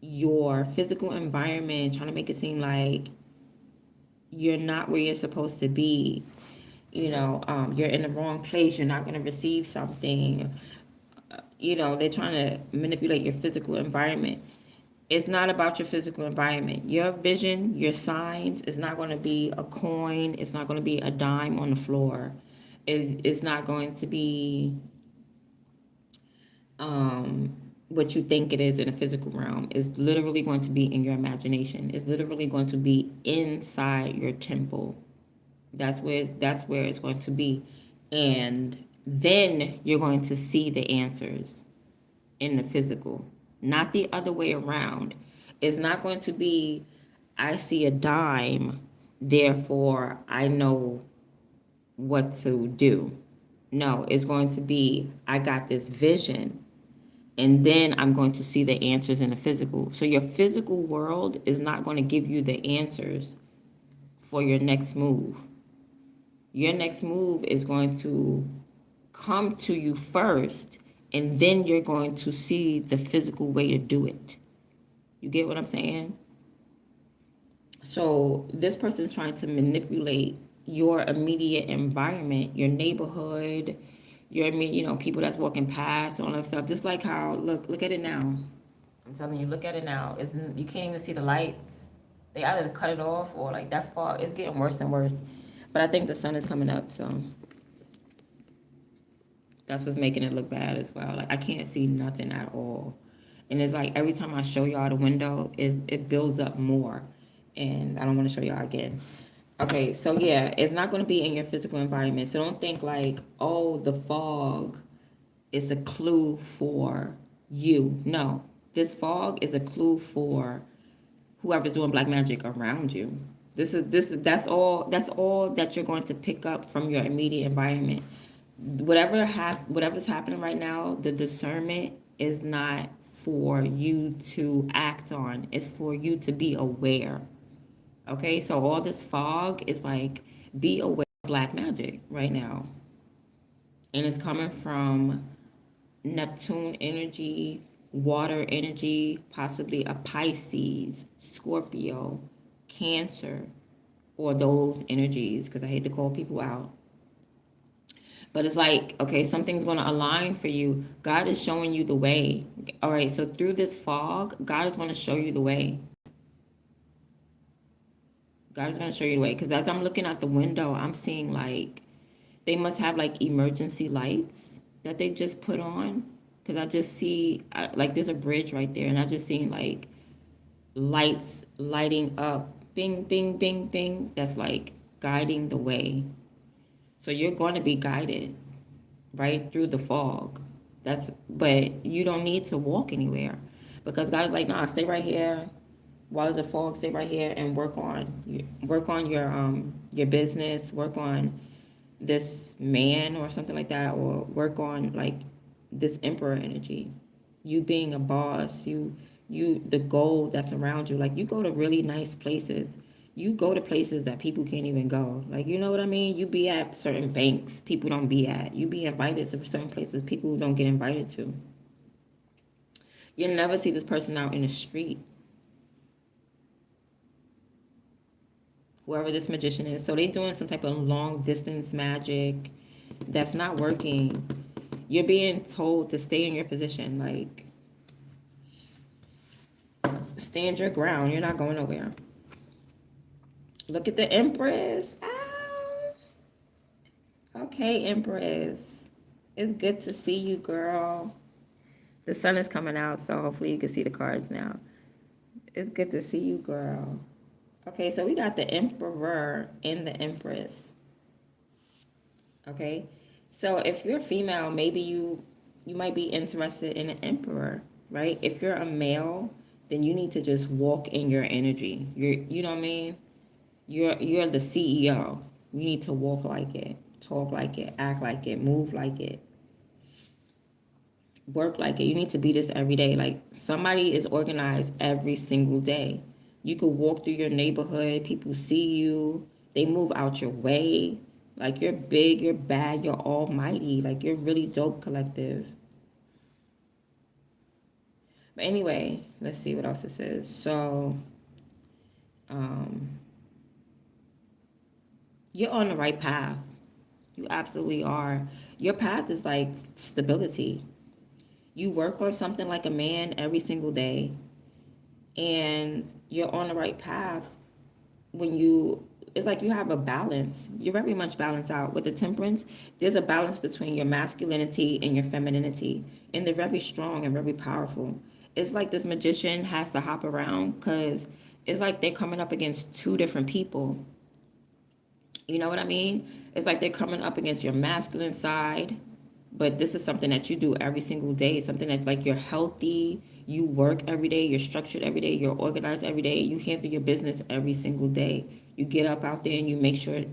your physical environment, trying to make it seem like you're not where you're supposed to be. You're in the wrong place. You're not going to receive something. They're trying to manipulate your physical environment. It's not about your physical environment. Your vision, your signs is not going to be a coin. It's not going to be a dime on the floor. It's not going to be what you think it is in a physical realm. It's literally going to be in your imagination. It's literally going to be inside your temple. That's where it's going to be. And then you're going to see the answers in the physical, not the other way around. It's not going to be, I see a dime, therefore I know what to do. No, it's going to be, I got this vision, and then I'm going to see the answers in the physical. So your physical world is not going to give you the answers for your next move. Your next move is going to come to you first, and then you're going to see the physical way to do it. You get what I'm saying? So this person's trying to manipulate your immediate environment, your neighborhood, people that's walking past, all that stuff. Just like how, look at it now. I'm telling you, look at it now. You can't even see the lights. They either cut it off or like that fog. It's getting worse and worse. But I think the sun is coming up, so that's what's making it look bad as well. Like I can't see nothing at all. And it's like every time I show y'all the window, it builds up more. And I don't want to show y'all again. Okay, so yeah, it's not going to be in your physical environment. So don't think like, oh, the fog is a clue for you. No, this fog is a clue for whoever's doing black magic around you. That's all that you're going to pick up from your immediate environment. whatever's happening right now, the discernment is not for you to act on. It's for you to be aware. Okay, so all this fog is like, be aware of black magic right now. And it's coming from Neptune energy, water energy, possibly a Pisces, Scorpio, Cancer, or those energies, because I hate to call people out. But it's like, okay, something's going to align for you. God is showing you the way. All right, so through this fog, God is going to show you the way. God is going to show you the way. Because as I'm looking out the window, I'm seeing like they must have like emergency lights that they just put on. Because I just see, like, there's a bridge right there, and I just seen like lights lighting up, bing, bing, bing, bing. That's like guiding the way. So you're going to be guided right through the fog. But you don't need to walk anywhere, because God is like, nah, stay right here while there's a fog. Stay right here and work on your business, work on this man or something like that, or work on like this emperor energy. You being a boss, you the gold that's around you. Like, you go to really nice places. You go to places that people can't even go. Like, you know what I mean? You be at certain banks people don't be at. You be invited to certain places people don't get invited to. You'll never see this person out in the street, whoever this magician is. So they doing some type of long distance magic that's not working. You're being told to stay in your position, like, stand your ground. You're not going nowhere. Look at the Empress. Ah, okay, Empress. It's good to see you, girl. The sun is coming out, so hopefully you can see the cards now. It's good to see you, girl. Okay, so we got the Emperor and the Empress. Okay, so if you're female, maybe you might be interested in an emperor, right? If you're a male, then you need to just walk in your energy. You know what I mean? You're the CEO. You need to walk like it, talk like it, act like it, move like it, work like it. You need to be this every day. Like, somebody is organized every single day. You could walk through your neighborhood, people see you, they move out your way. Like, you're big, you're bad, you're almighty. Like, you're really dope, collective. But anyway, let's see what else it says. So, um, you're on the right path. You absolutely are. Your path is like stability. You work on something like a man every single day, and you're on the right path. When you It's like you have a balance. You're very much balanced out. With the temperance, there's a balance between your masculinity and your femininity, and they're very strong and very powerful. It's like this magician has to hop around, because it's like they're coming up against two different people. You know what I mean? It's like they're coming up against your masculine side, but this is something that you do every single day. Something that, like, you're healthy, you work every day, you're structured every day, you're organized every day, you handle your business every single day. You get up out there and you make sure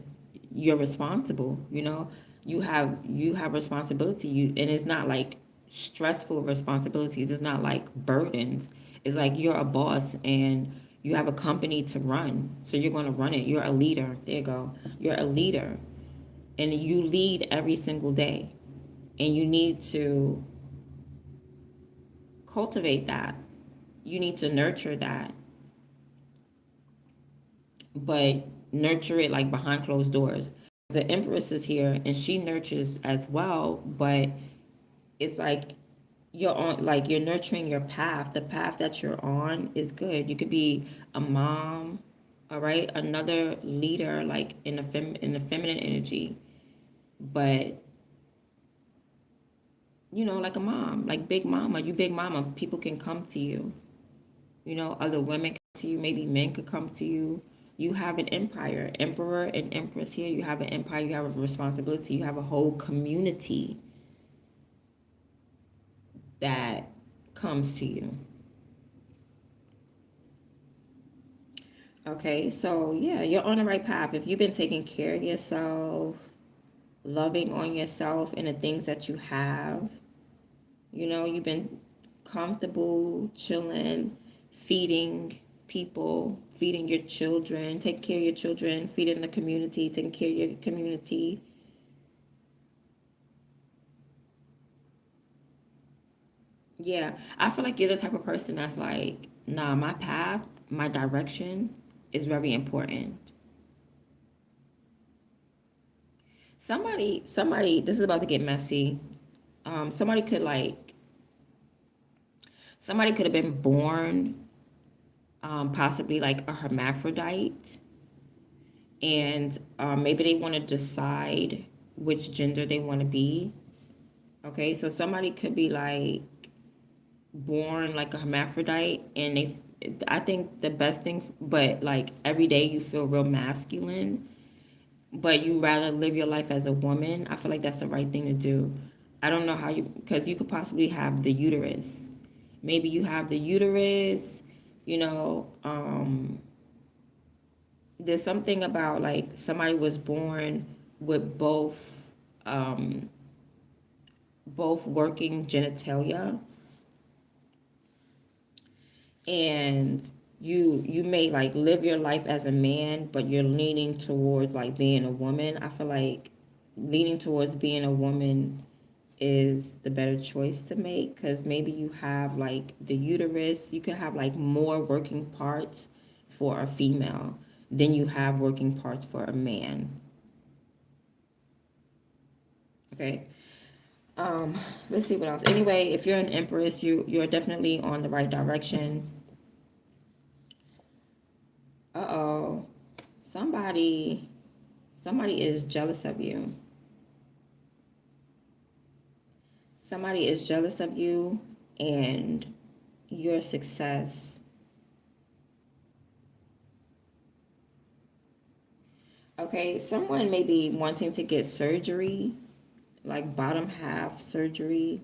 you're responsible. You have responsibility. And it's not like stressful responsibilities. It's not like burdens. It's like you're a boss and you have a company to run. So you're going to run it. You're a leader. There you go. You're a leader. And you lead every single day. And you need to cultivate that. You need to nurture that. But nurture it like behind closed doors. The Empress is here and she nurtures as well, but it's like you're nurturing your path. The path that you're on is good. You could be a mom, all right, another leader, like in the feminine energy, but like a mom, like big mama. You big mama, people can come to you. Other women come to you, maybe men could come to you. You have an empire, emperor and empress here. You have an empire, you have a responsibility, you have a whole community that comes to you. Okay, so yeah, you're on the right path. If you've been taking care of yourself, loving on yourself and the things that you have. You know, you've been comfortable, chilling, feeding people, feeding your children, taking care of your children, feeding the community, taking care of your community. Yeah, I feel like you're the type of person that's like, nah, my path, my direction is very important. Somebody, this is about to get messy. Somebody could like, somebody could have been born, possibly like a hermaphrodite, and maybe they want to decide which gender they want to be. Okay, so somebody could be like born like a hermaphrodite, and I think the best thing, but like every day you feel real masculine, but you rather live your life as a woman. I feel like that's the right thing to do. I don't know how you, because you could possibly have the uterus. Maybe you have the uterus, you know, there's something about like somebody was born with both working genitalia, and you may like live your life as a man, but you're leaning towards like being a woman. I feel like leaning towards being a woman is the better choice to make, because maybe you have like the uterus, you could have like more working parts for a female than you have working parts for a man. Okay. Let's see what else. Anyway, if you're an empress, you're definitely on the right direction. Uh-oh. Somebody somebody is jealous of you. Somebody is jealous of you and your success. Okay, someone may be wanting to get surgery, like bottom half surgery.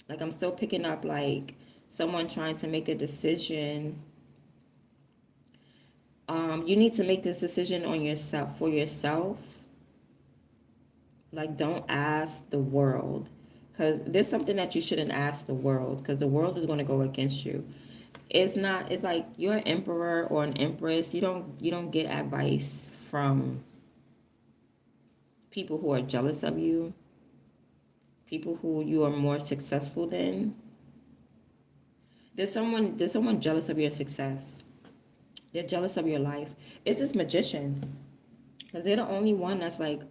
Like I'm still picking up like someone trying to make a decision. You need to make this decision on yourself, for yourself. Like don't ask the world, because there's something that you shouldn't ask the world, because the world is going to go against you. It's not, it's like you're an emperor or an empress. You don't get advice from people who are jealous of you, people who you are more successful than. There's someone jealous of your success. They're jealous of your life. It's this magician, because they're the only one that's like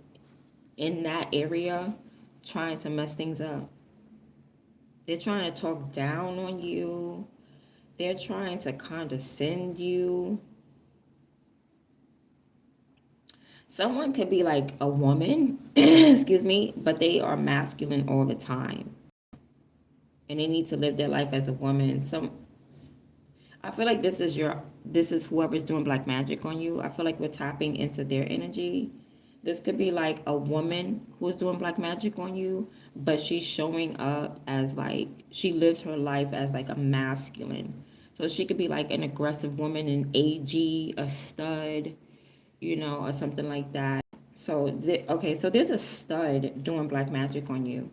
in that area trying to mess things up. They're trying to talk down on you. They're trying to condescend you. Someone could be like a woman, excuse me, but they are masculine all the time. And they need to live their life as a woman. I feel like this is whoever's doing black magic on you. I feel like we're tapping into their energy. This could be like a woman who's doing black magic on you, but she's showing up as like she lives her life as like a masculine. So she could be like an aggressive woman, an AG, a stud, or something like that. So okay, so there's a stud doing black magic on you.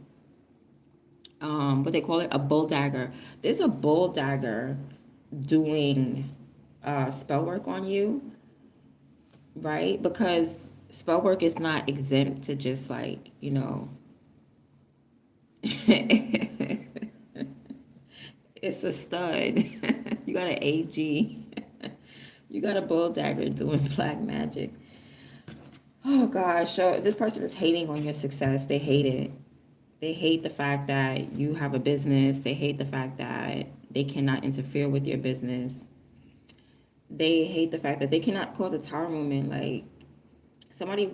What they call it, a bull dagger. There's a bull dagger doing spell work on you, right? Because spell work is not exempt to just like, it's a stud. You got an AG. You got a bull dagger doing black magic. Oh gosh, so this person is hating on your success. They hate it. They hate the fact that you have a business. They hate the fact that they cannot interfere with your business. They hate the fact that they cannot cause a tower movement. Like somebody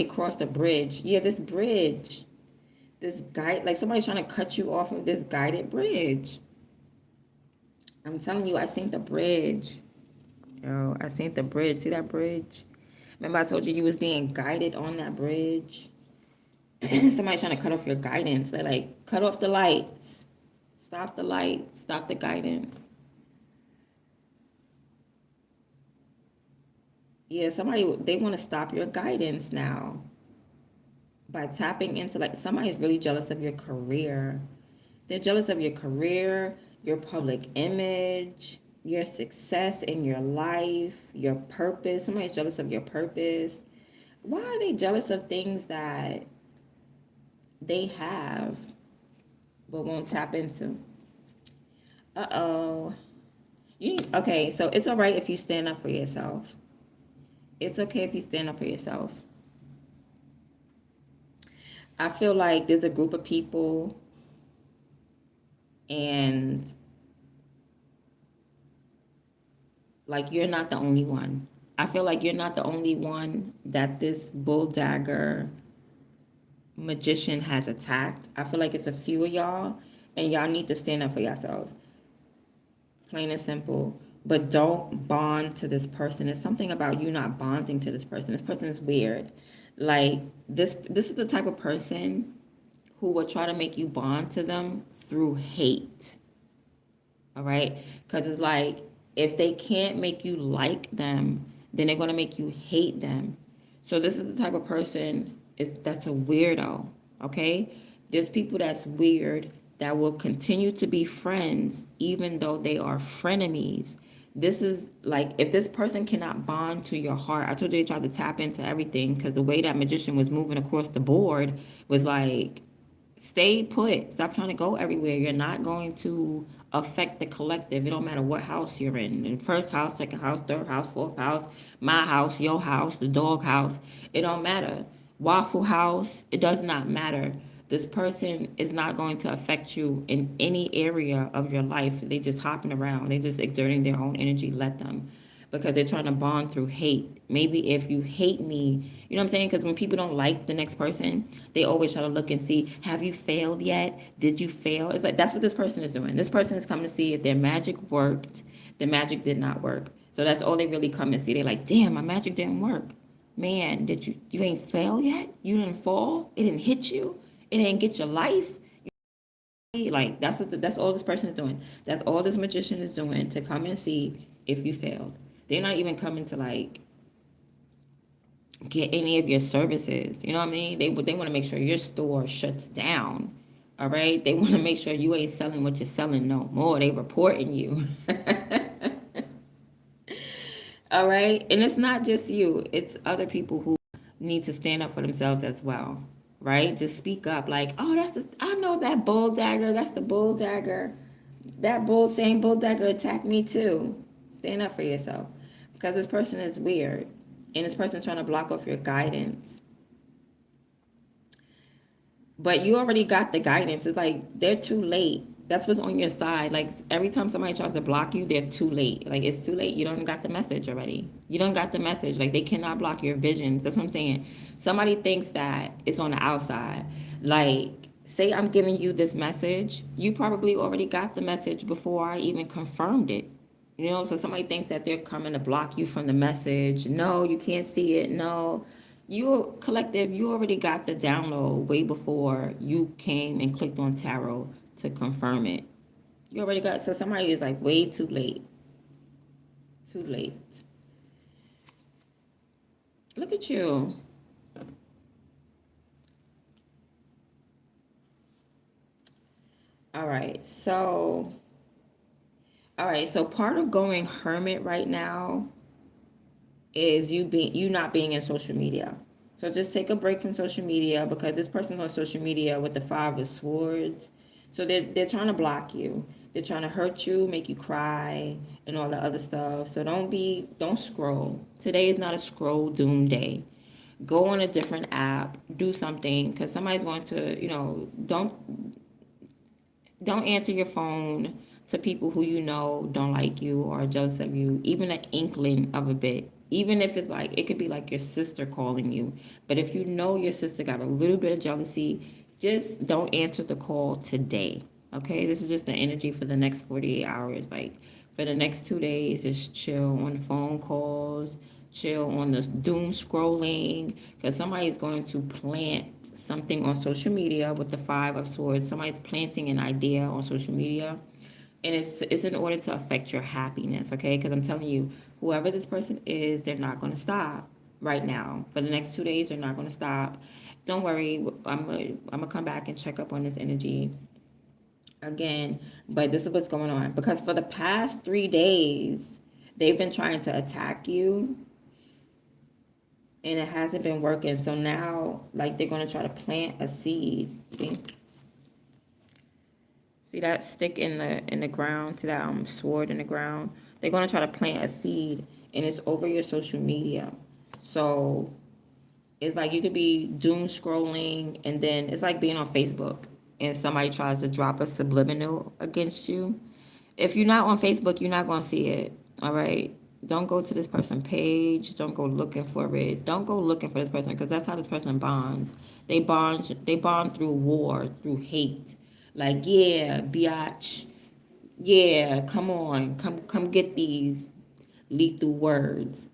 crossed a bridge. Yeah, this bridge, this guy, like somebody's trying to cut you off of this guided bridge. I'm telling you, I seen the bridge. Yo, I seen the bridge. See that bridge? Remember I told you you was being guided on that bridge? Somebody's trying to cut off your guidance. They're like, cut off the lights. Stop the lights. Stop the guidance. Yeah, they want to stop your guidance now. by tapping into, like, somebody's really jealous of your career. They're jealous of your career, your public image, your success in your life, your purpose. Somebody's jealous of your purpose. Why are they jealous of things that they have but won't tap into? Uh-oh. Okay, so it's all right if you stand up for yourself. It's okay if you stand up for yourself. I feel like there's a group of people, and like, you're not the only one. I feel like you're not the only one that this bull dagger magician has attacked. I feel like it's a few of y'all, and y'all need to stand up for yourselves. Plain and simple. But don't bond to this person. It's something about you not bonding to this person. This person is weird. Like, this is the type of person who will try to make you bond to them through hate. All right? Because it's like, if they can't make you like them, then they're going to make you hate them. So this is the type of person that's a weirdo. Okay? There's people that's weird that will continue to be friends even though they are frenemies. This is like, if this person cannot bond to your heart. I told you they tried to tap into everything, because the way that magician was moving across the board was like, stay put. Stop trying to go everywhere. You're not going to affect the collective. It don't matter what house you're in first house, second house, third house, fourth house, my house, your house, the dog house. It don't matter. Waffle House. It does not matter. This person is not going to affect you in any area of your life. They just hopping around. They just exerting their own energy. Let them, because they're trying to bond through hate. Maybe if you hate me, you know what I'm saying? Because when people don't like the next person, they always try to look and see, have you failed yet? Did you fail? It's like, that's what this person is doing. This person is coming to see if their magic worked. The magic did not work. So that's all they really come and see. They're like, damn, my magic didn't work. Man, you ain't fail yet? You didn't fall? It didn't hit you? It didn't get your life? Like, that's all this person is doing. That's all this magician is doing, to come and see if you failed. They're not even coming to, like, get any of your services. You know what I mean? They want to make sure your store shuts down. All right? They want to make sure you ain't selling what you're selling no more. They reporting you. All right? And it's not just you. It's other people who need to stand up for themselves as well. Right? Just speak up. Like, oh, I know that bull dagger. That's the bull dagger. That same bull dagger attacked me too. Stand up for yourself. Because this person is weird. And this person's trying to block off your guidance. But you already got the guidance. It's like, they're too late. That's what's on your side. Like, every time somebody tries to block you, they're too late. Like, it's too late. You don't got the message already. You don't got the message. Like, they cannot block your visions. That's what I'm saying. Somebody thinks that it's on the outside. Like, say I'm giving you this message. You probably already got the message before I even confirmed it. You know, so somebody thinks that they're coming to block you from the message. No, you can't see it. No, you collective, you already got the download way before you came and clicked on tarot to confirm it. You already got, so somebody is like way too late. Too late. Look at you. All right, so part of going hermit right now is you not being in social media. So just take a break from social media, because this person's on social media with the Five of Swords. So they're trying to block you. They're trying to hurt you, make you cry, and all the other stuff. So don't scroll. Today is not a scroll doom day. Go on a different app, do something, because somebody's going to, don't answer your phone to people who you know don't like you or are jealous of you, even an inkling of a bit. Even if it's like, it could be like your sister calling you. But if you know your sister got a little bit of jealousy, just don't answer the call today. Okay? This is just the energy for the next 48 hours. Like, for the next 2 days, just chill on the phone calls, chill on the doom scrolling, because somebody's going to plant something on social media with the Five of Swords. Somebody's planting an idea on social media, and it's in order to affect your happiness, okay? Because I'm telling you, whoever this person is, they're not going to stop. right now. For the next 2 days, they're not going to stop. Don't worry. I'm gonna come back and check up on this energy again. But this is what's going on, because for the past 3 days, they've been trying to attack you, and it hasn't been working. So now, like, they're going to try to plant a seed. See that stick in the ground? See that sword in the ground? They're going to try to plant a seed, and it's over your social media. So it's like you could be doom scrolling, and then it's like being on Facebook and somebody tries to drop a subliminal against you. If you're not on Facebook, you're not going to see it. All right. Don't go to this person's page. Don't go looking for it. Don't go looking for this person, because that's how this person bonds. They bond through war, through hate. Like, yeah, biatch. Yeah, come on. Come get these lethal words.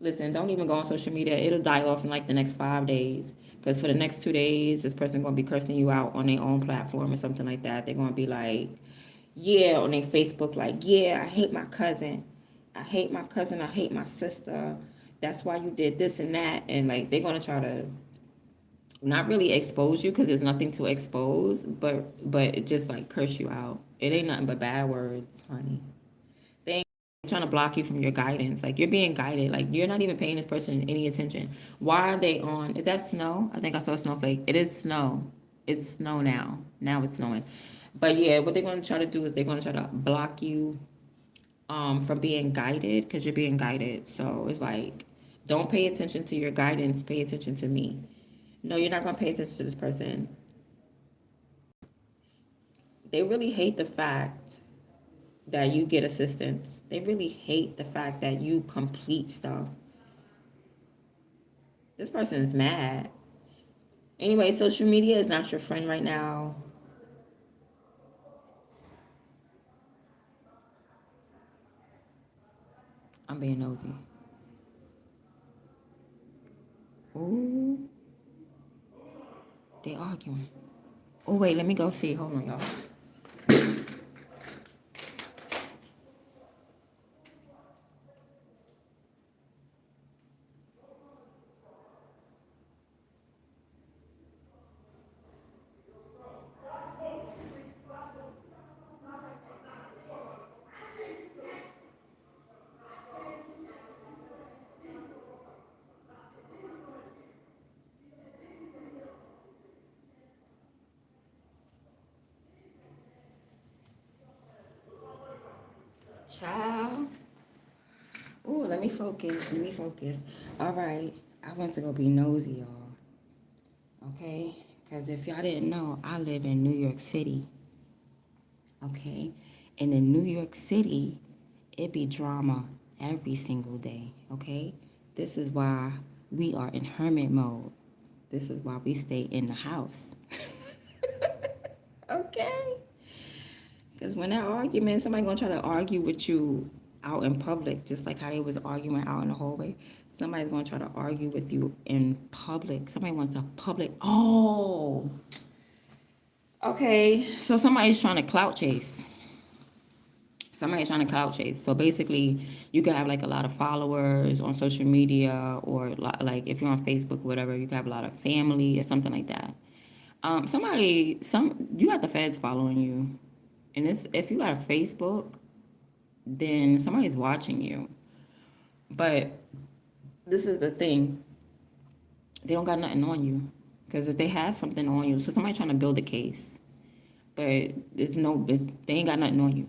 Listen, don't even go on social media. It'll die off in like the next 5 days. Because for the next 2 days, this person going to be cursing you out on their own platform or something like that. They're going to be like, yeah, on their Facebook, like, yeah, I hate my cousin. I hate my cousin. I hate my sister. That's why you did this and that. And like, they're going to try to not really expose you, because there's nothing to expose, but it just like curse you out. It ain't nothing but bad words, honey. They ain't trying to block you from your guidance. Like, you're being guided. Like, you're not even paying this person any attention. Why are they on? Is that snow? I think I saw a snowflake. It is snow. It's snow now. Now it's snowing. But yeah, what they're going to try to do is they're going to try to block you from being guided, because you're being guided. So it's like, don't pay attention to your guidance. Pay attention to me. No, you're not going to pay attention to this person. They really hate the fact that you get assistance. They really hate the fact that you complete stuff. This person is mad. Anyway, social media is not your friend right now. I'm being nosy. Ooh, they arguing. Oh, wait, let me go see. Hold on, y'all. Child. Ooh, let me focus. Let me focus. All right. I went to go be nosy, y'all. Okay? Because if y'all didn't know, I live in New York City. Okay? And in New York City, it be drama every single day. Okay? This is why we are in hermit mode. This is why we stay in the house. Okay? Because when that argument, somebody gonna try to argue with you out in public, just like how they was arguing out in the hallway. Somebody's gonna try to argue with you in public. Somebody wants a public. Oh, okay. So somebody's trying to clout chase. Somebody's trying to clout chase. So basically, you can have like a lot of followers on social media, or like if you're on Facebook, whatever, you can have a lot of family or something like that. You got the feds following you, and if you got a Facebook, then somebody's watching you. But this is the thing. They don't got nothing on you. Because if they had something on you, so somebody trying to build a case, but they ain't got nothing on you.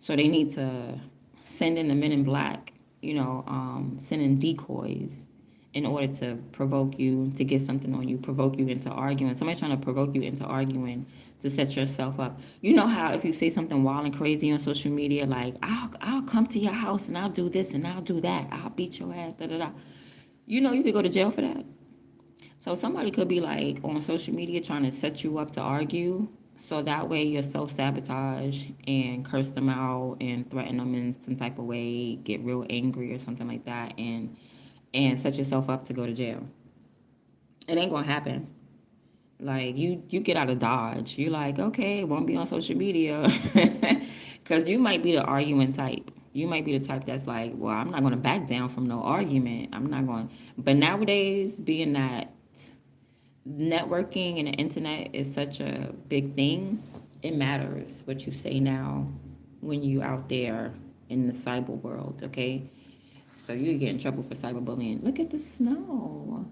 So they need to send in the men in black, send in decoys in order to provoke you, to get something on you, provoke you into arguing. Somebody's trying to provoke you into arguing to set yourself up. You know how if you say something wild and crazy on social media, like, I'll come to your house and I'll do this and I'll do that. I'll beat your ass, da da da. You could go to jail for that. So somebody could be like on social media trying to set you up to argue. So that way you'll self-sabotage and curse them out and threaten them in some type of way, get real angry or something like that, and set yourself up to go to jail. It ain't gonna happen. Like, you get out of Dodge. You're like, okay, won't be on social media. Because you might be the arguing type. You might be the type that's like, well, I'm not going to back down from no argument. I'm not going. But nowadays, being that networking and the internet is such a big thing, it matters what you say now when you out there in the cyber world, okay? So you get in trouble for cyberbullying. Look at the snow.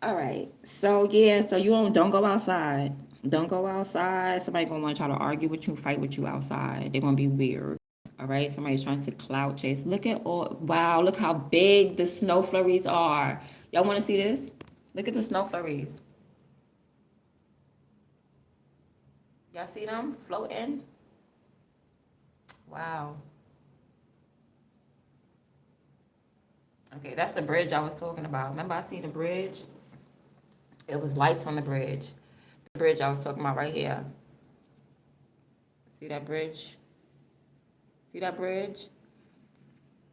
All right. So yeah, so you don't go outside. Don't go outside. Somebody gonna want to try to argue with you, fight with you outside. They're gonna be weird. All right. Somebody's trying to cloud chase. Look at all. Wow. Look how big the snow flurries are. Y'all want to see this? Look at the snow flurries. Y'all see them floating? Wow. Okay, that's the bridge I was talking about. Remember I seen the bridge? It was lights on the bridge. The bridge I was talking about right here. See that bridge? See that bridge?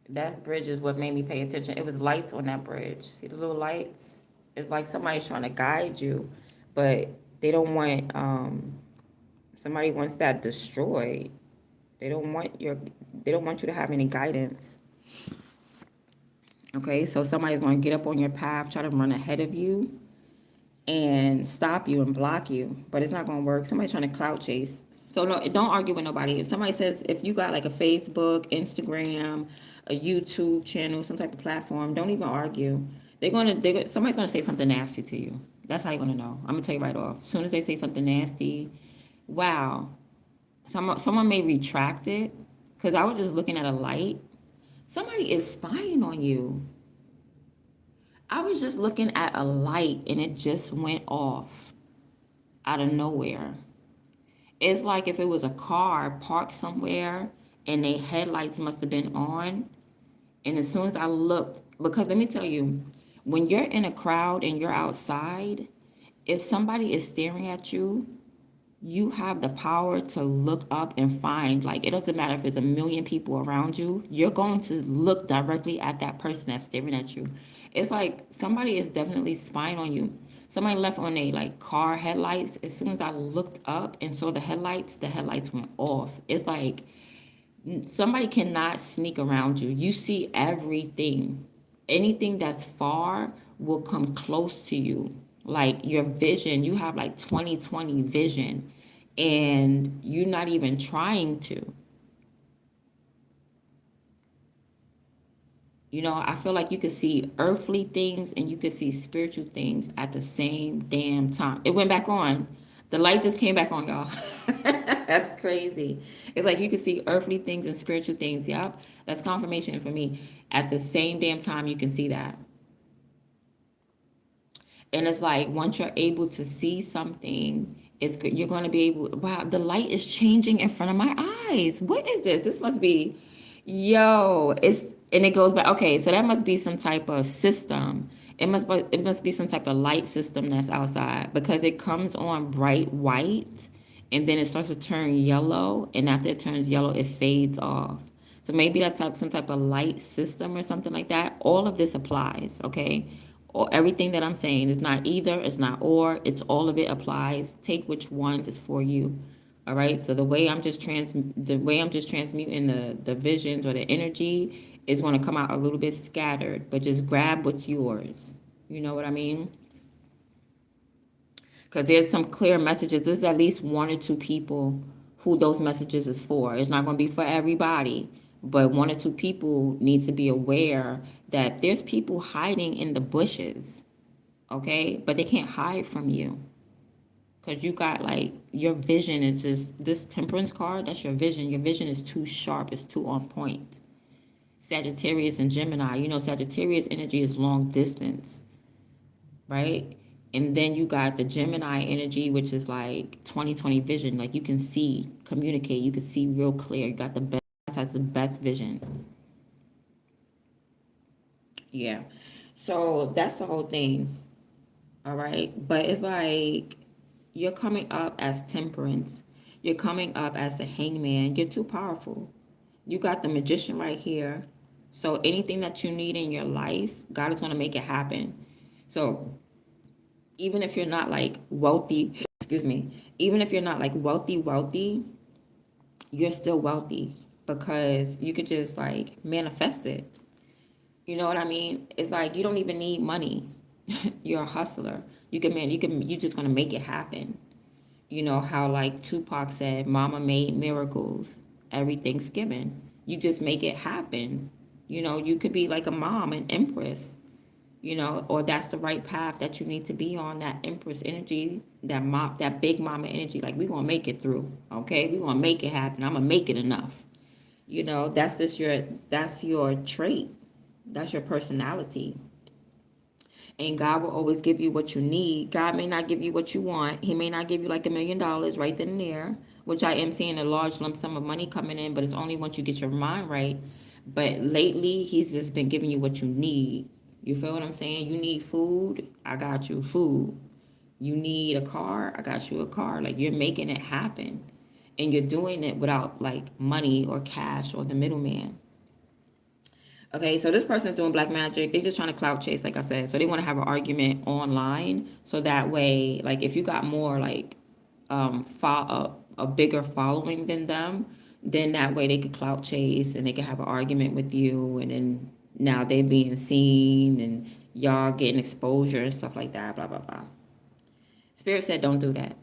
That bridge is what made me pay attention. It was lights on that bridge. See the little lights? It's like somebody's trying to guide you, but they don't want somebody wants that destroyed. They don't want you to have any guidance. Okay, so somebody's going to get up on your path, try to run ahead of you and stop you and block you, but it's not going to work. Somebody's trying to clout chase. So no, don't argue with nobody. If somebody says, if you got like a Facebook, Instagram, a YouTube channel, some type of platform, don't even argue. Somebody's gonna say something nasty to you. That's how you're gonna know. I'm gonna tell you right off. As soon as they say something nasty, wow. Someone may retract it, because I was just looking at a light. Somebody is spying on you. I was just looking at a light and it just went off out of nowhere. It's like if it was a car parked somewhere and their headlights must have been on. And as soon as I looked, because let me tell you, when you're in a crowd and you're outside, if somebody is staring at you, you have the power to look up and find, like, it doesn't matter if it's a million people around you, you're going to look directly at that person that's staring at you. It's like somebody is definitely spying on you. Somebody left on a like car headlights. As soon as I looked up and saw the headlights went off. It's like somebody cannot sneak around you. You see everything. Anything that's far will come close to you. Like your vision, you have like 20/20 vision, and you're not even trying to. You know, I feel like you could see earthly things and you could see spiritual things at the same damn time. It went back on. The light just came back on, y'all. That's crazy. It's like you can see earthly things and spiritual things. Yep. That's confirmation for me. At the same damn time, you can see that. And it's like once you're able to see something, it's good. You're going to be able, wow, the light is changing in front of my eyes. What is this? This must be, yo, and it goes back. Okay, so that must be some type of system. It must be some type of light system that's outside, because it comes on bright white and then it starts to turn yellow, and after it turns yellow, it fades off. So maybe that's some type of light system or something like that. All of this applies, okay? Or everything that I'm saying is not either, it's not or, it's all of it applies. Take which ones is for you. All right. So the way I'm just transmuting the visions or the energy is going to come out a little bit scattered, but just grab what's yours. You know what I mean? Because there's some clear messages. There's at least one or two people who those messages is for. It's not going to be for everybody, but one or two people needs to be aware that there's people hiding in the bushes, okay? But they can't hide from you, because you got like, your vision is just, this temperance card, that's your vision. Your vision is too sharp, it's too on point. Sagittarius and Gemini, Sagittarius energy is long distance, right? And then you got the Gemini energy, which is like 20/20 vision. Like you can see, communicate, you can see real clear. You got the best, that's the best vision. Yeah. So that's the whole thing. All right. But it's like you're coming up as temperance. You're coming up as a hangman. You're too powerful. You got the magician right here. So anything that you need in your life, God is going to make it happen. So even if you're not like wealthy, excuse me, even if you're not like wealthy, you're still wealthy. because you could just like manifest it. You know what I mean? It's like you don't even need money. You're a hustler. You just gonna make it happen. You know how like Tupac said, Mama made miracles every Thanksgiving. You just make it happen. You know, you could be like a mom, an empress, you know, or that's the right path that you need to be on, that empress energy, that big mama energy. Like we gonna make it through, okay? We gonna make it happen. I'm gonna make it enough. You know, that's your trait. That's your personality. And God will always give you what you need. God may not give you what you want. He may not give you like $1 million right then and there, which I am seeing a large lump sum of money coming in, but it's only once you get your mind right. But lately, He's just been giving you what you need. You feel what I'm saying? You need food, I got you food. You need a car, I got you a car. Like you're making it happen. And you're doing it without like money or cash or the middleman. Okay, so this person's doing black magic. They're just trying to clout chase, like I said. So they want to have an argument online. So that way, like if you got more like a bigger following than them, then that way they could clout chase and they could have an argument with you, and then now they're being seen and y'all getting exposure and stuff like that. Blah blah blah. Spirit said, don't do that.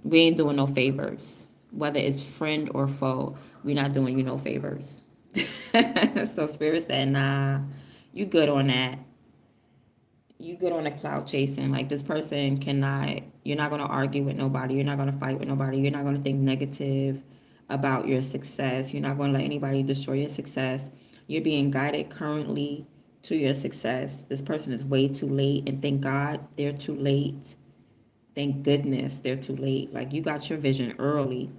We ain't doing no favors. Whether it's friend or foe, we're not doing you no favors. So Spirit said, nah, you good on that. You good on the cloud chasing. Like this person cannot, you're not going to argue with nobody. You're not going to fight with nobody. You're not going to think negative about your success. You're not going to let anybody destroy your success. You're being guided currently to your success. This person is way too late, and thank God they're too late. Thank goodness they're too late. Like you got your vision early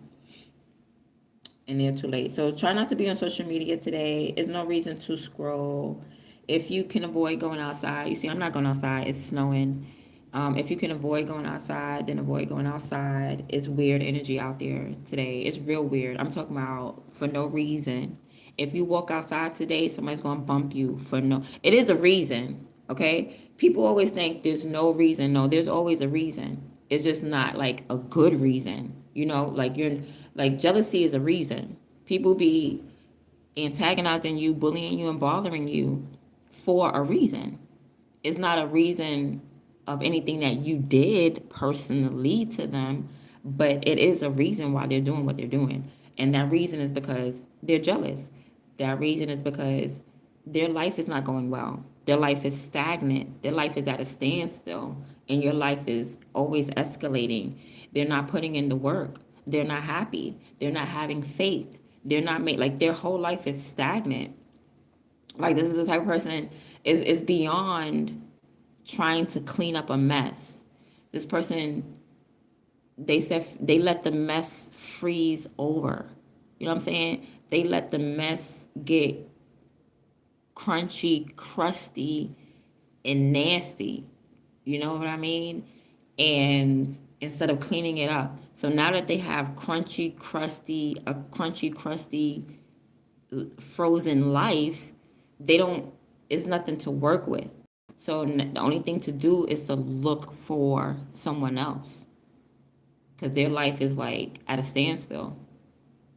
and they're too late. So try not to be on social media today. There's no reason to scroll. If you can avoid going outside, you see, I'm not going outside. It's snowing. If you can avoid going outside, then avoid going outside. It's weird energy out there today. It's real weird. I'm talking about for no reason. If you walk outside today, somebody's going to bump you for no. It is a reason, okay? People always think there's no reason. No, there's always a reason. It's just not like a good reason. You know, like you're like jealousy is a reason. People be antagonizing you, bullying you, and bothering you for a reason. It's not a reason of anything that you did personally to them, but it is a reason why they're doing what they're doing. And that reason is because they're jealous. That reason is because their life is not going well. Their life is stagnant. Their life is at a standstill. And your life is always escalating. They're not putting in the work. They're not happy. They're not having faith. They're not made like their whole life is stagnant. Like this is the type of person is beyond trying to clean up a mess. This person, they said they let the mess freeze over. You know what I'm saying? They let the mess get crunchy, crusty, and nasty. You know what I mean? And instead of cleaning it up. So now that they have a crunchy, crusty, frozen life, they don't, it's nothing to work with. So the only thing to do is to look for someone else because their life is like at a standstill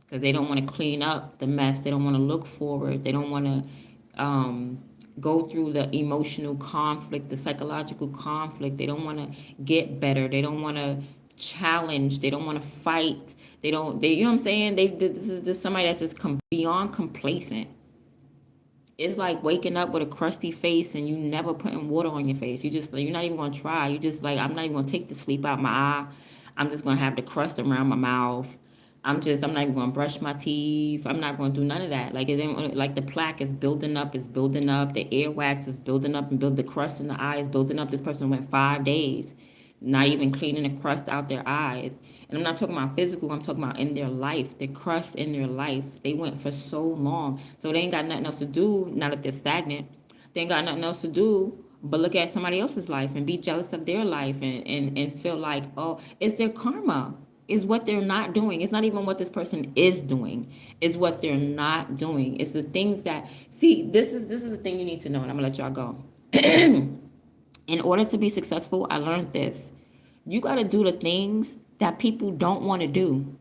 because they don't want to clean up the mess. They don't want to look forward. They don't want to go through the emotional conflict, the psychological conflict. They don't want to get better. They don't want to challenge. They don't want to fight. You know what I'm saying? This is just somebody that's just beyond complacent. It's like waking up with a crusty face and you never putting water on your face. You're not even gonna try. You just like, I'm not even gonna take the sleep out my eye. I'm just gonna have the crust around my mouth. I'm not even gonna brush my teeth. I'm not gonna do none of that. Like it ain't like the plaque is building up, the earwax is building up and the crust in the eye is building up. This person went 5 days, not even cleaning the crust out their eyes. And I'm not talking about physical, I'm talking about in their life, the crust in their life. They went for so long. So they ain't got nothing else to do now that they're stagnant. They ain't got nothing else to do but look at somebody else's life and be jealous of their life and feel like, oh, it's their karma. Is what they're not doing. It's not even what this person is doing. It's what they're not doing. It's the things that, see, this is the thing you need to know, and I'm going to let y'all go. In order to be successful, I learned this. You got to do the things that people don't want to do.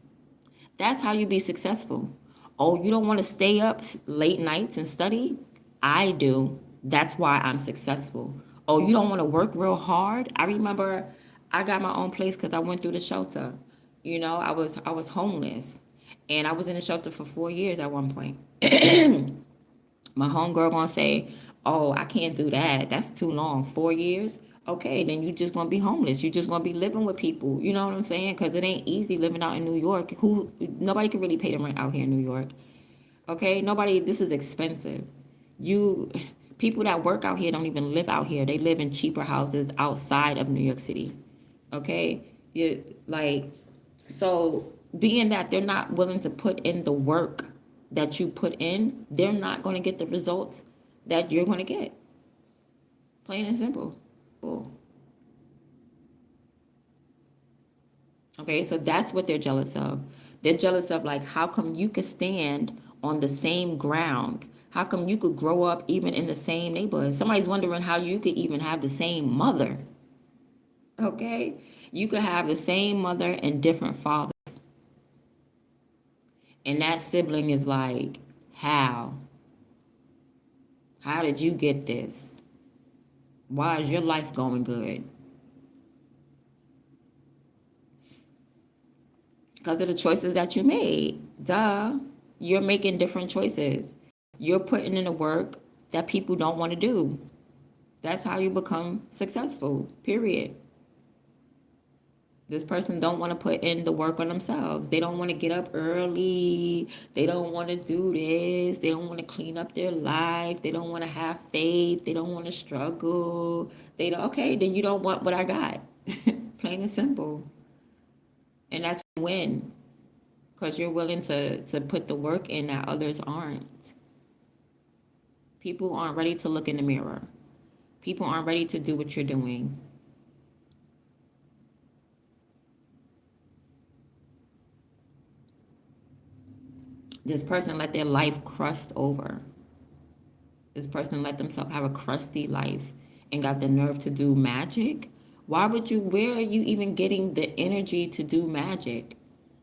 That's how you be successful. Oh, you don't want to stay up late nights and study? I do. That's why I'm successful. Oh, you don't want to work real hard? I remember I got my own place because I went through the shelter. I was homeless, and I was in the shelter for 4 years at one point. My homegirl gonna say, "Oh, I can't do that. That's too long. 4 years." Okay, then you just gonna be homeless. You just gonna be living with people. You know what I'm saying? Because it ain't easy living out in New York. Nobody can really pay the rent out here in New York. Okay, nobody. This is expensive. You People that work out here don't even live out here. They live in cheaper houses outside of New York City. Okay, you like so being that they're not willing to put in the work that you put in, they're not going to get the results that you're going to get. Plain and simple. Okay, so that's what they're jealous of. They're jealous of, like, how come you could stand on the same ground? How come you could grow up even in the same neighborhood? Somebody's wondering how you could even have the same mother. Okay, you could have the same mother and different fathers, and that sibling is like, how? How did you get this? Why is your life going good? Because of the choices that you made. Duh. You're making different choices. You're putting in the work that people don't want to do. That's how you become successful, period. This person don't want to put in the work on themselves. They don't want to get up early. They don't want to do this. They don't want to clean up their life. They don't want to have faith. They don't want to struggle. They don't, okay, then you don't want what I got. Plain and simple. And that's when, because you're willing to put the work in that others aren't. People aren't ready to look in the mirror. People aren't ready to do what you're doing. This person let their life crust over. This person let themselves have a crusty life and got the nerve to do magic. Where are you even getting the energy to do magic?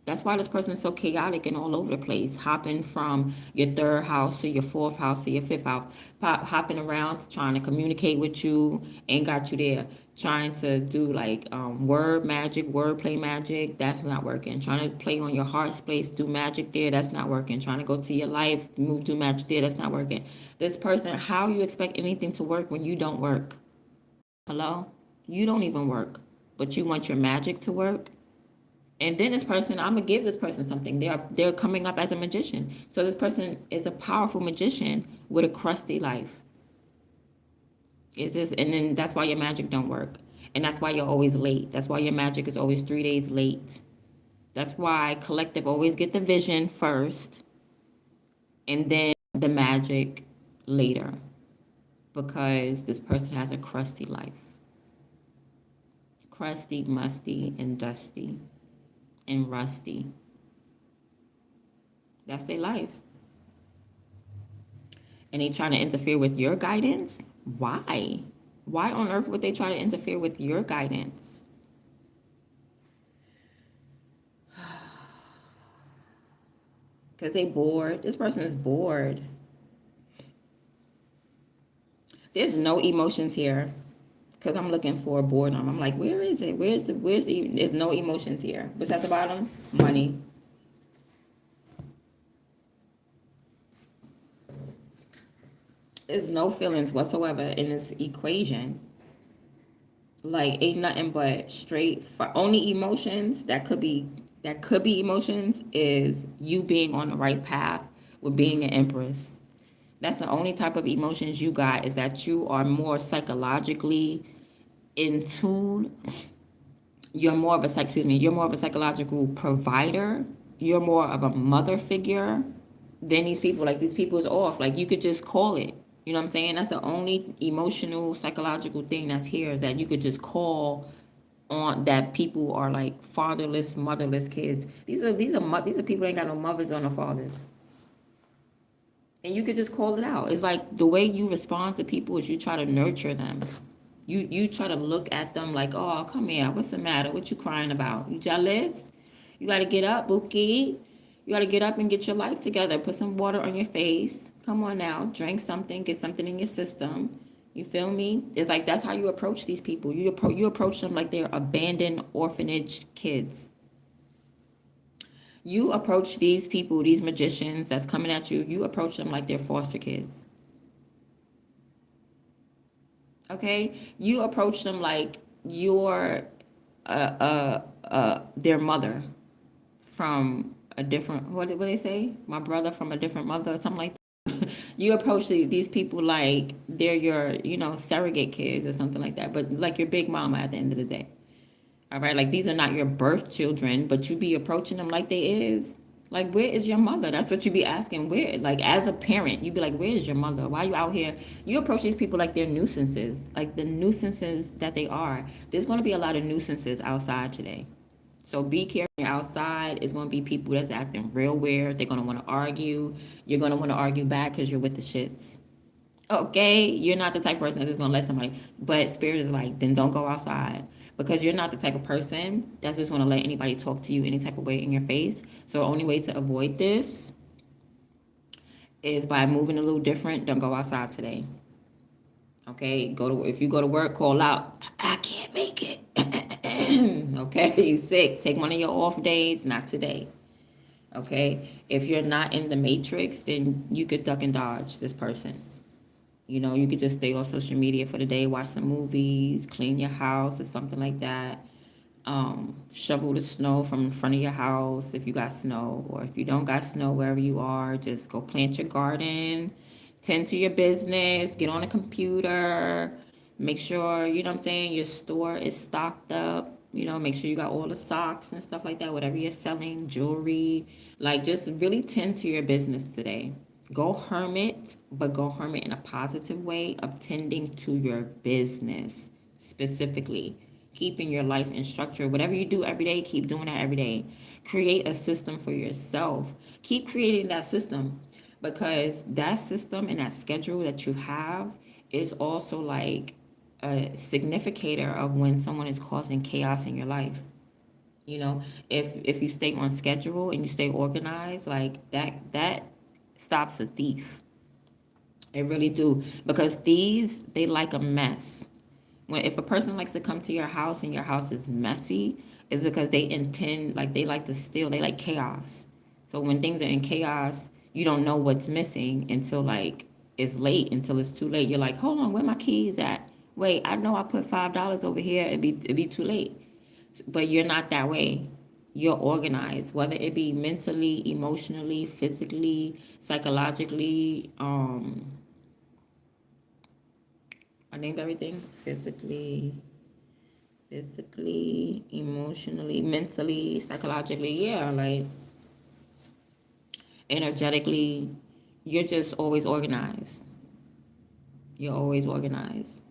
That's why this person is so chaotic and all over the place, hopping from your third house to your fourth house to your fifth house, hopping around, trying to communicate with you, ain't got you there. Trying to do like word magic, word play magic, that's not working. Trying to play on your heart space, do magic there, that's not working. Trying to go to your life, do magic there, that's not working. This person, how you expect anything to work when you don't work? Hello? You don't even work, but you want your magic to work? And then this person, I'm gonna give this person something. They're coming up as a magician. So this person is a powerful magician with a crusty life. It's just, and then that's why your magic don't work. And that's why you're always late. That's why your magic is always 3 days late. That's why collective always get the vision first and then the magic later. Because this person has a crusty life. Crusty, musty, and dusty, and rusty. That's their life. And they trying to interfere with your guidance? Why? Why on earth would they try to interfere with your guidance? Because they bored. This person is bored. There's no emotions here. Because I'm looking for boredom. I'm like, where is it? There's no emotions here. What's at the bottom? Money. There's no feelings whatsoever in this equation. Like, ain't nothing but straight only emotions that could be emotions is you being on the right path with being an empress. That's the only type of emotions you got, is that you are more psychologically in tune. You're more of a psychological provider. You're more of a mother figure than these people. Like, these people is off. Like, you could just call it. You know what I'm saying? That's the only emotional, psychological thing that's here, that you could just call on, that people are like fatherless, motherless kids. These are people that ain't got no mothers or no fathers. And you could just call it out. It's like the way you respond to people is you try to nurture them. You try to look at them like, oh, come here. What's the matter? What you crying about? You jealous? You got to get up, Bookie. You got to get up and get your life together. Put some water on your face. Come on now. Drink something. Get something in your system. You feel me? It's like that's how you approach these people. You approach them like they're abandoned orphanage kids. You approach these people, these magicians that's coming at you, you approach them like they're foster kids. Okay? You approach them like you're their mother from a different, what do they say? My brother from a different mother, something like that. You approach these people like they're your, surrogate kids or something like that, but like your big mama at the end of the day. All right, like these are not your birth children, but you be approaching them like they is. Like, where is your mother? That's what you be asking. Where, like, as a parent, you be like, where is your mother? Why are you out here? You approach these people like they're nuisances, like the nuisances that they are. There's going to be a lot of nuisances outside today. So be careful outside. It's going to be people that's acting real weird. They're going to want to argue. You're going to want to argue back because you're with the shits. Okay, you're not the type of person that's just gonna let somebody. But spirit is like, then don't go outside because you're not the type of person that's just gonna let anybody talk to you any type of way in your face. So the only way to avoid this is by moving a little different. Don't go outside today. Okay, if you go to work, call out. I can't make it. Okay, you sick. Take one of your off days. Not today. Okay, if you're not in the matrix, then you could duck and dodge this person. You could just stay on social media for the day, watch some movies, clean your house or something like that. Shovel the snow from in front of your house if you got snow, or if you don't got snow wherever you are, just go plant your garden, tend to your business, get on a computer, make sure, what I'm saying, your store is stocked up. Make sure you got all the socks and stuff like that, whatever you're selling, jewelry. Like, just really tend to your business today. Go hermit, but go hermit in a positive way of tending to your business specifically. Keeping your life in structure. Whatever you do every day, keep doing that every day. Create a system for yourself. Keep creating that system because that system and that schedule that you have is also like a significator of when someone is causing chaos in your life. If you stay on schedule and you stay organized, like that stops a thief. It really do, because thieves, they like a mess. If a person likes to come to your house and your house is messy, it's because they intend, like, they like to steal. They like chaos. So when things are in chaos, you don't know what's missing until like it's late, until it's too late. You're like, hold on, where my keys at? Wait, I know I put $5 over here. It'd be too late. But you're not that way. You're organized, whether it be mentally, emotionally, physically, psychologically. I named everything. Physically, emotionally, mentally, psychologically. Yeah, like energetically. You're just always organized. You're always organized.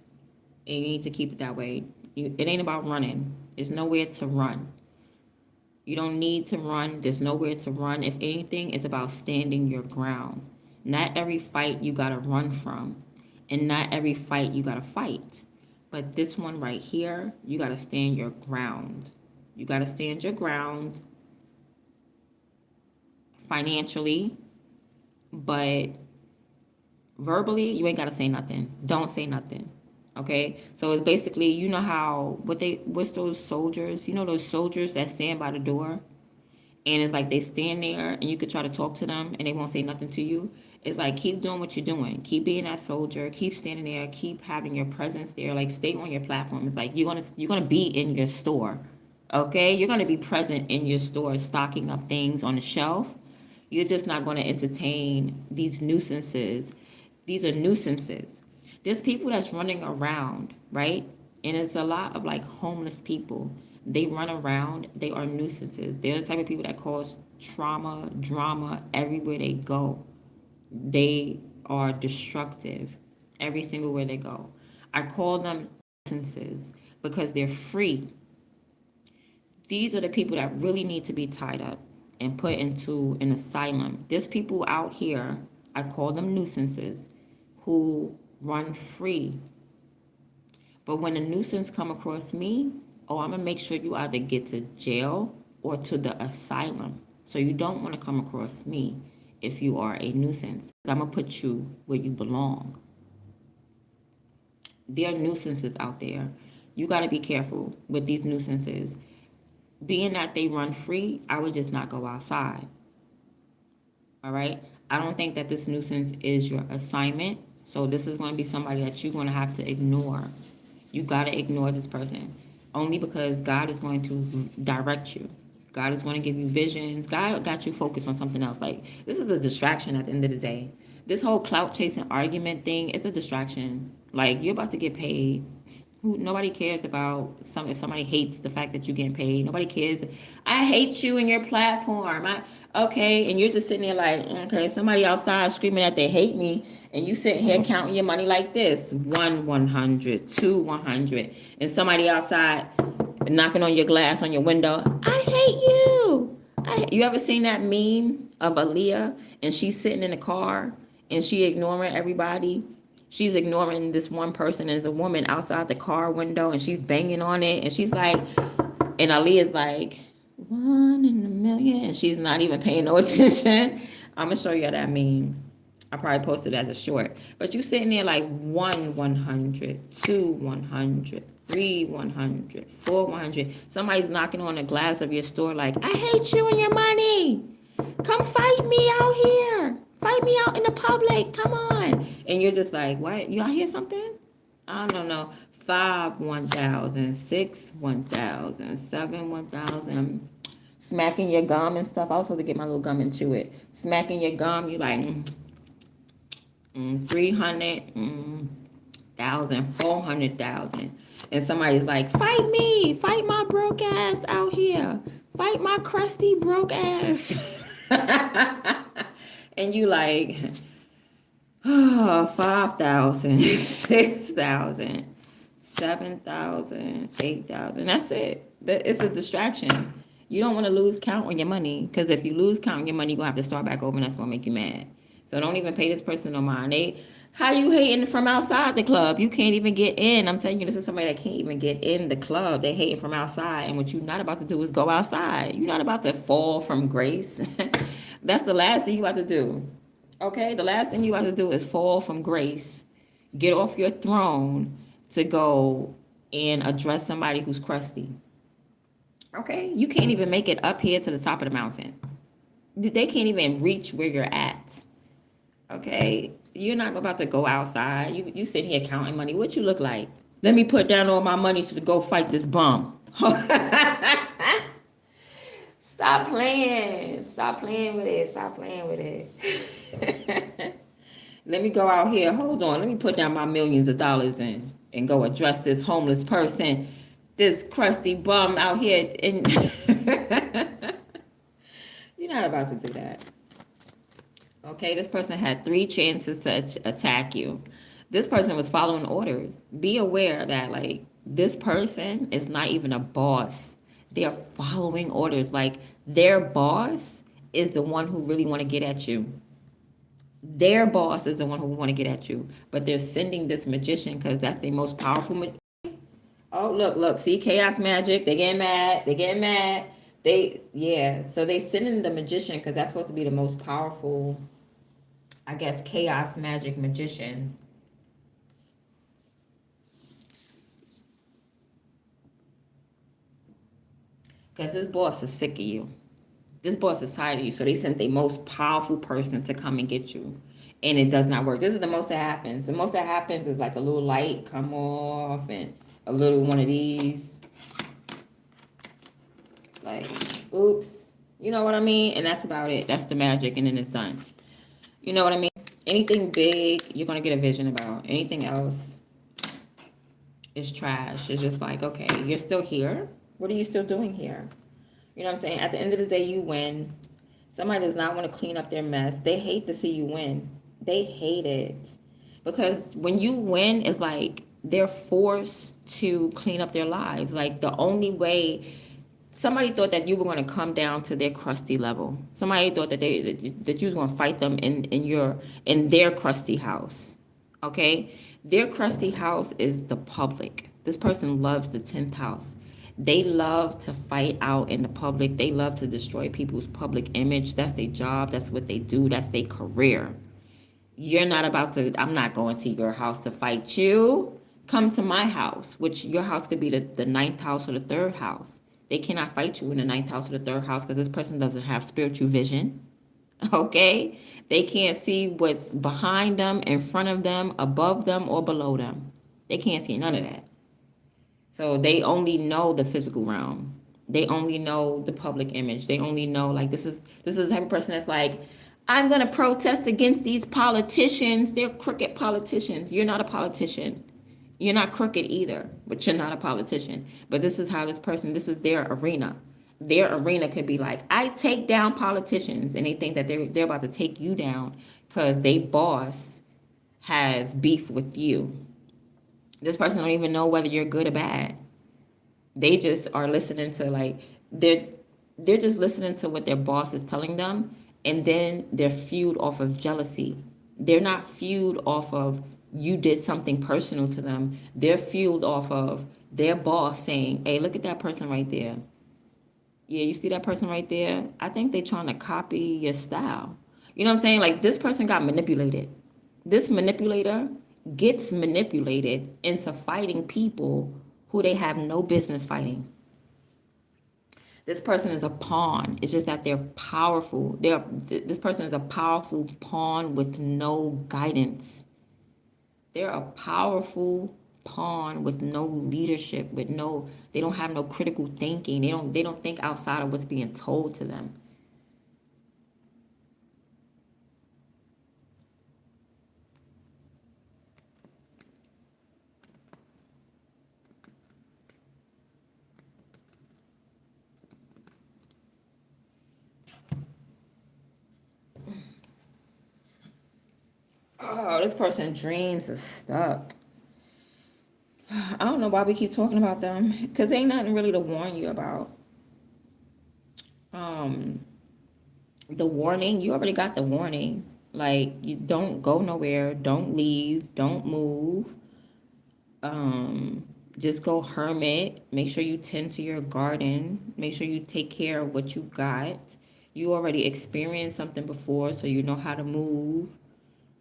And you need to keep it that way. It ain't about running. There's nowhere to run. You don't need to run. There's nowhere to run. If anything, it's about standing your ground. Not every fight you got to run from, and not every fight you got to fight. But this one right here, you got to stand your ground. You got to stand your ground financially, but verbally, you ain't got to say nothing. Don't say nothing. Okay? So it's basically, how, what's those soldiers? Those soldiers that stand by the door? And it's like they stand there and you could try to talk to them and they won't say nothing to you. It's like, keep doing what you're doing. Keep being that soldier. Keep standing there. Keep having your presence there. Like, stay on your platform. It's like you're gonna be in your store. Okay? You're gonna be present in your store, stocking up things on the shelf. You're just not gonna entertain these nuisances. These are nuisances. There's people that's running around, right? And it's a lot of like homeless people. They run around, they are nuisances. They're the type of people that cause trauma, drama everywhere they go. They are destructive every single where they go. I call them nuisances because they're free. These are the people that really need to be tied up and put into an asylum. There's people out here, I call them nuisances, who run free. But when a nuisance come across me, I'm gonna make sure you either get to jail or to the asylum. So you don't want to come across me if you are a nuisance. I'm going to put you where you belong. There are nuisances out there. You got to be careful with these nuisances. Being that they run free, I would just not go outside. All right? I don't think that this nuisance is your assignment. So this is going to be somebody that you're going to have to ignore. You got to ignore this person. Only because God is going to direct you. God is going to give you visions. God got you focused on something else. Like, this is a distraction at the end of the day. This whole clout chasing argument thing is a distraction. Like, you're about to get paid. Nobody cares about if somebody hates the fact that you're getting paid. Nobody cares. I hate you and your platform. Okay, and you're just sitting there like, okay, somebody outside screaming that they hate me, and you sitting here counting your money like this: 100, 200, and somebody outside knocking on your glass on your window. I hate you. You ever seen that meme of Aaliyah and she's sitting in the car and she ignoring everybody? She's ignoring this one person. There's a woman outside the car window and she's banging on it. And she's like, and Aaliyah's like, 1 in a million. And she's not even paying no attention. I'm going to show you that meme. I probably posted it as a short. But you sitting there like 100, 100, 100, 100. Somebody's knocking on the glass of your store like, I hate you and your money. Come fight me out here. Fight me out in the public. Come on. And you're just like, what? Y'all hear something? I don't know. 5, 1,000. 6, 1,000. 7, 1,000. Smacking your gum and stuff. I was supposed to get my little gum and chew it. Smacking your gum. You like, 300, 1,000, 400,000. And somebody's like, fight me. Fight my broke ass out here. Fight my crusty broke ass. And you like, 5,000, 6,000, 7,000, 8,000. That's it. It's a distraction. You don't want to lose count on your money, because if you lose count on your money, you're going to have to start back over, and that's going to make you mad. So don't even pay this person no mind. How you hating from outside the club? You can't even get in. I'm telling you, this is somebody that can't even get in the club. They hating from outside, and what you're not about to do is go outside. You're not about to fall from grace. That's the last thing you about to do. Okay? The last thing you about to do is fall from grace. Get off your throne to go and address somebody who's crusty. Okay? You can't even make it up here to the top of the mountain. They can't even reach where you're at. Okay? You're not about to go outside. You sitting here counting money. What you look like? Let me put down all my money to go fight this bum. Stop playing. Stop playing with it. Stop playing with it. Let me go out here. Hold on. Let me put down my millions of dollars and go address this homeless person, this crusty bum out here. And you're not about to do that. Okay, this person had 3 chances to attack you. This person was following orders. Be aware that, like, this person is not even a boss. They're following orders. Like, their boss is the one who really want to get at you. Their boss is the one who want to get at you. But they're sending this magician because that's the most powerful magician. Oh, look. See, chaos magic. They getting mad. So they sending the magician because that's supposed to be the most powerful, I guess, chaos magic magician. Because this boss is sick of you. This boss is tired of you. So they sent the most powerful person to come and get you. And it does not work. This is the most that happens. The most that happens is like a little light come off and a little one of these. Like, oops. You know what I mean? And that's about it. That's the magic, and then it's done. You know what I mean? Anything big, you're going to get a vision about. Anything else is trash. It's just like, okay, you're still here. What are you still doing here? You know what I'm saying? At the end of the day, you win. Somebody does not want to clean up their mess. They hate to see you win. They hate it. Because when you win, it's like they're forced to clean up their lives. Like, the only way... Somebody thought that you were going to come down to their crusty level. Somebody thought that that you was going to fight them in their crusty house. Okay? Their crusty house is the public. This person loves the 10th house. They love to fight out in the public. They love to destroy people's public image. That's their job. That's what they do. That's their career. You're not about to, I'm not going to your house to fight you. Come to my house, which your house could be the ninth house or the third house. They cannot fight you in the ninth house or the third house because this person doesn't have spiritual vision. Okay? They can't see what's behind them, in front of them, above them, or below them. They can't see none of that. So they only know the physical realm. They only know the public image. They only know like this is the type of person that's like, I'm gonna protest against these politicians. They're crooked politicians. You're not a politician. You're not crooked either, but you're not a politician. But this is how this person, this is their arena. Their arena could be like, I take down politicians, and they think that they're about to take you down because they boss has beef with you. This person don't even know whether you're good or bad. They just are listening to like they're just listening to what their boss is telling them, and then they're fueled off of jealousy. They're not fueled off of you did something personal to them. They're fueled off of their boss saying, hey, look at that person right there. Yeah, you see that person right there? I think they're trying to copy your style. You know what I'm saying? Like this person got manipulated. This manipulator gets manipulated into fighting people who they have no business fighting. This person is a pawn. It's just that they're powerful. This person is a powerful pawn with no guidance. They're a powerful pawn with no leadership, with no, they don't have no critical thinking. They don't think outside of what's being told to them. Oh, this person's dreams are stuck. I don't know why we keep talking about them because ain't nothing really to warn you about. Um, the warning, you already got the warning. Like, you don't go nowhere, don't leave, don't move. Just go hermit. Make sure you tend to your garden. Make sure you take care of what you got. You already experienced something before, so you know how to move.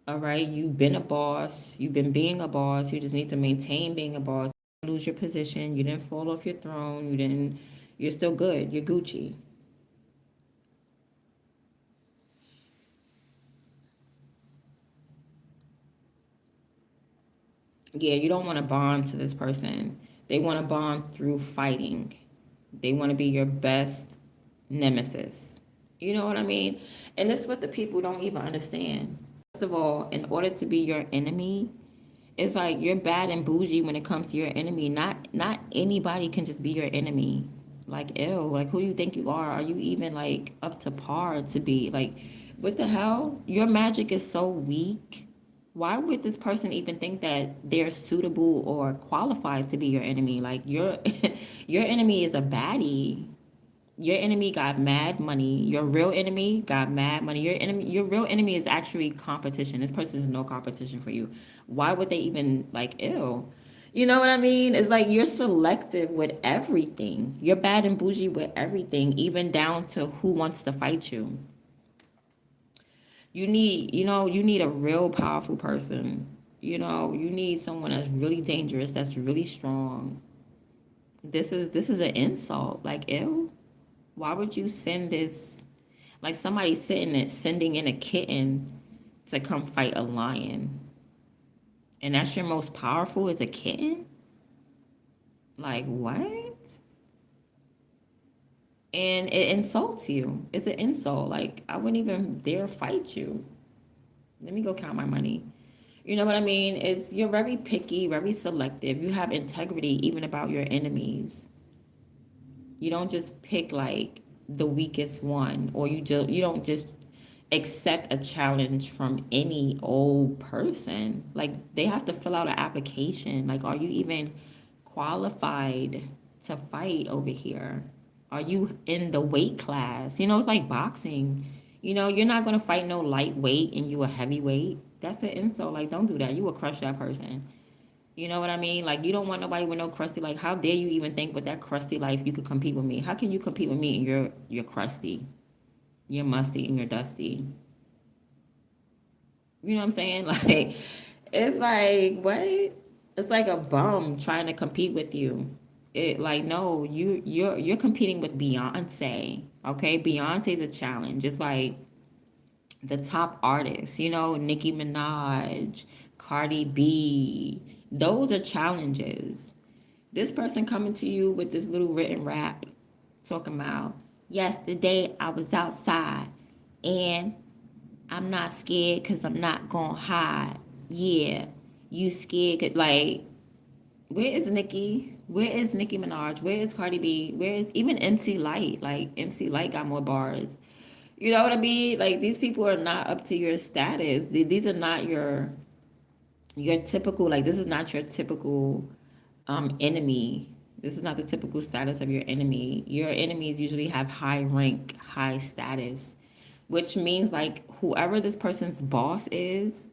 All right, you've been a boss. You've been being a boss. You just need to maintain being a boss. Lose your position. You didn't fall off your throne. You didn't. You're still good. You're Gucci. Yeah, you don't want to bond to this person. They want to bond through fighting. They want to be your best nemesis. You know what I mean? And this is what the people don't even understand. First of all, in order to be your enemy, it's like you're bad and bougie when it comes to your enemy. Not anybody can just be your enemy. Like, ew, like who do you think you are? Are you even like up to par to be like what the hell? Your magic is so weak. Why would this person even think that they're suitable or qualified to be your enemy? Like your your enemy is a baddie. Your enemy got mad money. Your real enemy got mad money. Your real enemy is actually competition. This person is no competition for you. Why would they even like ew? You know what I mean? It's like you're selective with everything. You're bad and bougie with everything, even down to who wants to fight you. You need a real powerful person. You need someone that's really dangerous, that's really strong. This is an insult. Like, ew. Why would you send this? Like somebody sending in a kitten to come fight a lion, and that's your most powerful is a kitten? Like what? And it insults you. It's an insult. Like I wouldn't even dare fight you. Let me go count my money. You know what I mean? Is you're very picky, very selective. You have integrity even about your enemies. You don't just pick like the weakest one, or you don't just accept a challenge from any old person. Like they have to fill out an application. Like, are you even qualified to fight over here? Are you in the weight class? It's like boxing. You're not gonna fight no lightweight and you a heavyweight. That's an insult. Like, don't do that. You will crush that person. You know what I mean? Like, you don't want nobody with no crusty. Like, how dare you even think with that crusty life you could compete with me? How can you compete with me and you're crusty, you're musty, and you're dusty? You know what I'm saying? Like, it's like, what? It's like a bum trying to compete with you. It like, no, you're competing with Beyonce. Okay, Beyonce's a challenge. It's like the top artists, Nicki Minaj, Cardi B. Those are challenges. This person coming to you with this little written rap talking about, yesterday I was outside and I'm not scared because I'm not going to hide. Yeah, you scared. Like, where is Nicki? Where is Nicki Minaj? Where is Cardi B? Where is even MC Light? Like, MC Light got more bars. You know what I mean? Like, these people are not up to your status. These are not your typical, like, this is not your typical enemy. This is not the typical status of your enemy. Your enemies usually have high rank, high status, which means like whoever this person's boss is,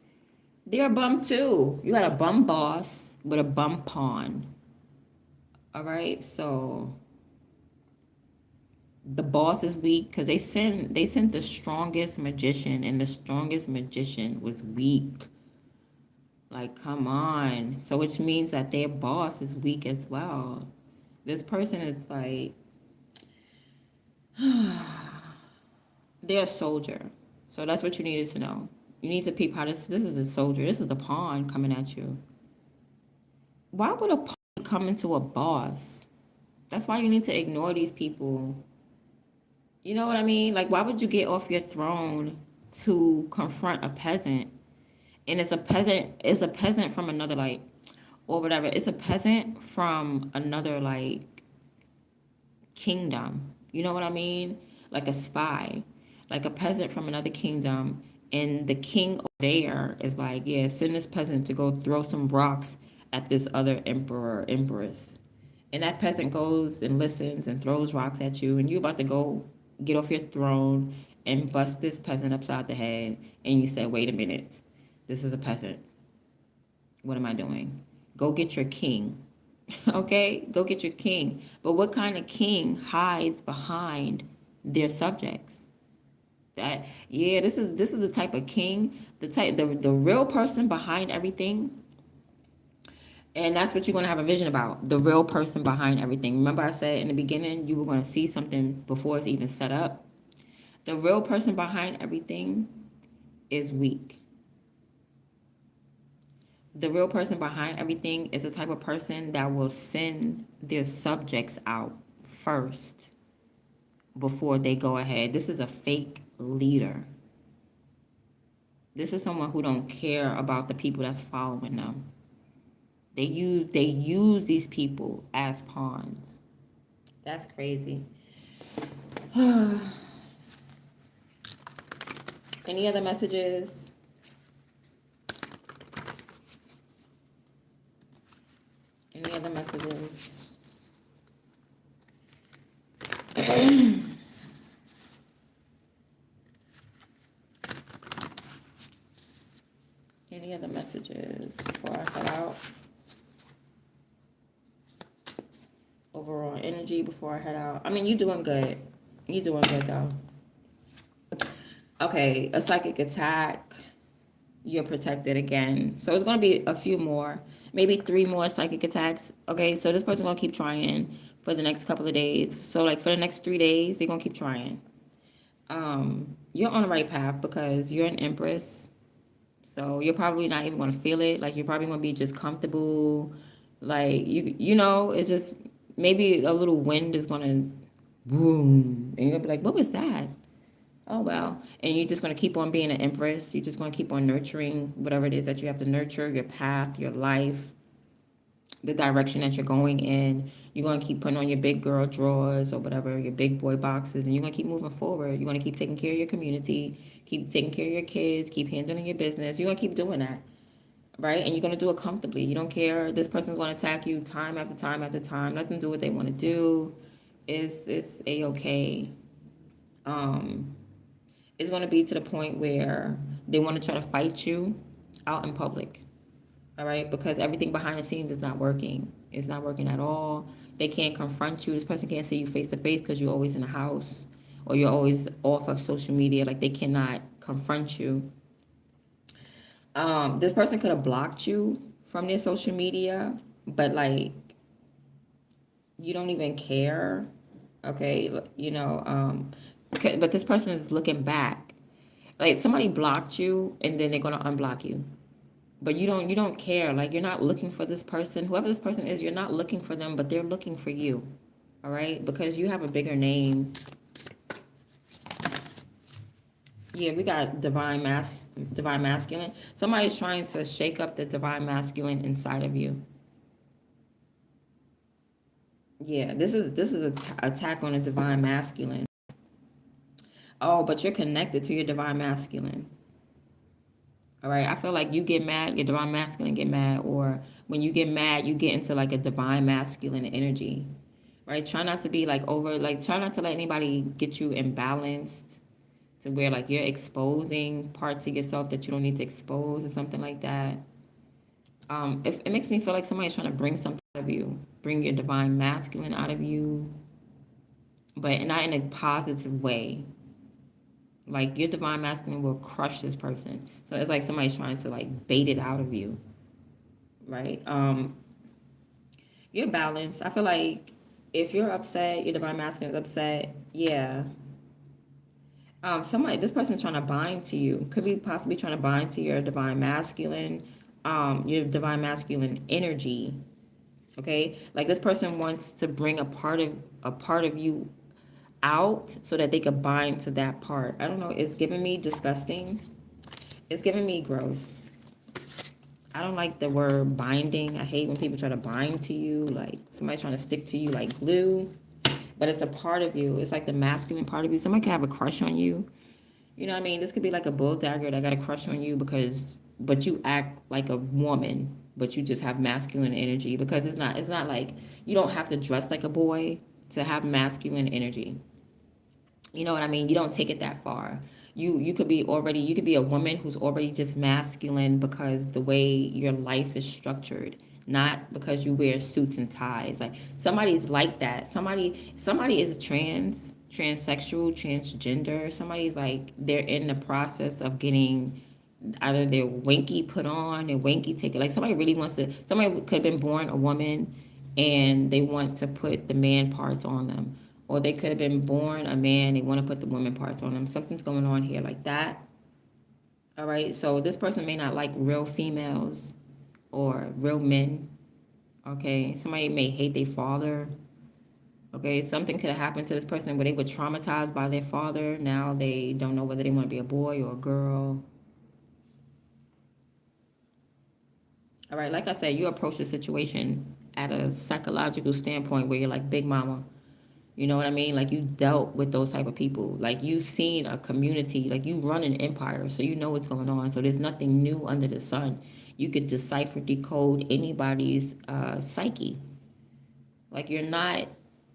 they're a bum too. You got a bum boss with a bum pawn. All right, so the boss is weak because they sent the strongest magician, and the strongest magician was weak. Like, come on. So which means that their boss is weak as well. This person is like, they're a soldier. So that's what you needed to know. You need to peep how this is a soldier. This is the pawn coming at you. Why would a pawn come into a boss? That's why you need to ignore these people. You know what I mean? Like, why would you get off your throne to confront a peasant? And it's a peasant from another, like, or whatever. It's a peasant from another, like, kingdom. You know what I mean? Like a spy, like a peasant from another kingdom. And the king over there is like, yeah, send this peasant to go throw some rocks at this other emperor or empress. And that peasant goes and listens and throws rocks at you. And you're about to go get off your throne and bust this peasant upside the head. And you say, wait a minute, this is a peasant. What am I doing? Go get your king. Okay? Go get your king. But what kind of king hides behind their subjects? That, yeah, this is the type of king, the real person behind everything. And that's what you're going to have a vision about, the real person behind everything. Remember I said in the beginning you were going to see something before it's even set up? The real person behind everything is weak. The real person behind everything is the type of person that will send their subjects out first before they go ahead. This is a fake leader. This is someone who don't care about the people that's following them. They use these people as pawns. That's crazy. Any other messages? Any other messages? Any other messages before I head out? Overall energy before I head out. I mean, you're doing good. You're doing good though. Okay, a psychic attack. You're protected again. So it's gonna be a few more, maybe 3 more psychic attacks. Okay, so this person gonna keep trying for the next couple of days. So like for the next 3 days, they're gonna keep trying. You're on the right path because you're an empress. So you're probably not even gonna feel it. Like you're probably gonna be just comfortable. Like it's just maybe a little wind is gonna boom, and you're gonna be like, what was that? Oh well. And you're just gonna keep on being an empress. You're just gonna keep on nurturing whatever it is that you have to nurture, your path, your life, the direction that you're going in. You're going to keep putting on your big girl drawers or whatever, your big boy boxes, and you're going to keep moving forward. You're going to keep taking care of your community, keep taking care of your kids, keep handling your business. You're going to keep doing that, right? And you're going to do it comfortably. You don't care. This person's going to attack you time after time after time. Nothing to do what they want to do. It's A-okay. It's going to be to the point where they want to try to fight you out in public. all right? Because everything behind the scenes is not working. It's not working at all. They can't confront you. This person can't see you face to face because you're always in the house or you're always off of social media. Like they cannot confront you. This person could have blocked you from their social media, but like you don't even care. Okay, but this person is looking back. Like somebody blocked you and then they're gonna unblock you. But you don't care. Like you're not looking for this person. Whoever this person is, you're not looking for them, but they're looking for you. All right? Because you have a bigger name. Yeah, we got divine masculine. Somebody's trying to shake up the divine masculine inside of you. Yeah, this is a attack on a divine masculine. Oh, but you're connected to your divine masculine. All right, I feel like you get mad, your divine masculine get mad, or when you get mad, you get into like a divine masculine energy, right? Try not to be like try not to let anybody get you imbalanced to where like you're exposing parts of yourself that you don't need to expose or something like that. If it makes me feel like somebody's trying to bring something out of you, bring your divine masculine out of you, but not in a positive way. Like your divine masculine will crush this person. So it's like somebody's trying to like bait it out of you, right? You're balanced. I feel like if you're upset, your divine masculine is upset. Yeah. This person's trying to bind to you. Could be possibly trying to bind to your divine masculine energy. Okay, like this person wants to bring a part of you out so that they could bind to that part. I don't know. It's giving me disgusting. It's giving me gross. I don't like the word binding. I hate when people try to bind to you, like somebody trying to stick to you like glue. But it's a part of you. It's like the masculine part of you. Somebody could have a crush on you. You know what I mean? This could be like a bull dagger that got a crush on you but you act like a woman, but you just have masculine energy because it's not like you don't have to dress like a boy to have masculine energy. You know what I mean? You don't take it that far. You could be a woman who's already just masculine because the way your life is structured, not because you wear suits and ties. Like somebody's like that. Somebody is transsexual, transgender. Somebody's like they're in the process of getting either their winky put on, their winky taken. Like somebody could have been born a woman and they want to put the man parts on them. Or they could have been born a man, they want to put the woman parts on them. Something's going on here like that. All right, so this person may not like real females or real men. Okay, somebody may hate their father. Okay, something could have happened to this person where they were traumatized by their father. Now they don't know whether they want to be a boy or a girl. All right, like I said, you approach the situation at a psychological standpoint where you're like big mama. You know what I mean? Like you dealt with those type of people. Like you've seen a community, like you run an empire, so you know what's going on. So there's nothing new under the sun. You could decipher, decode anybody's psyche. Like you're not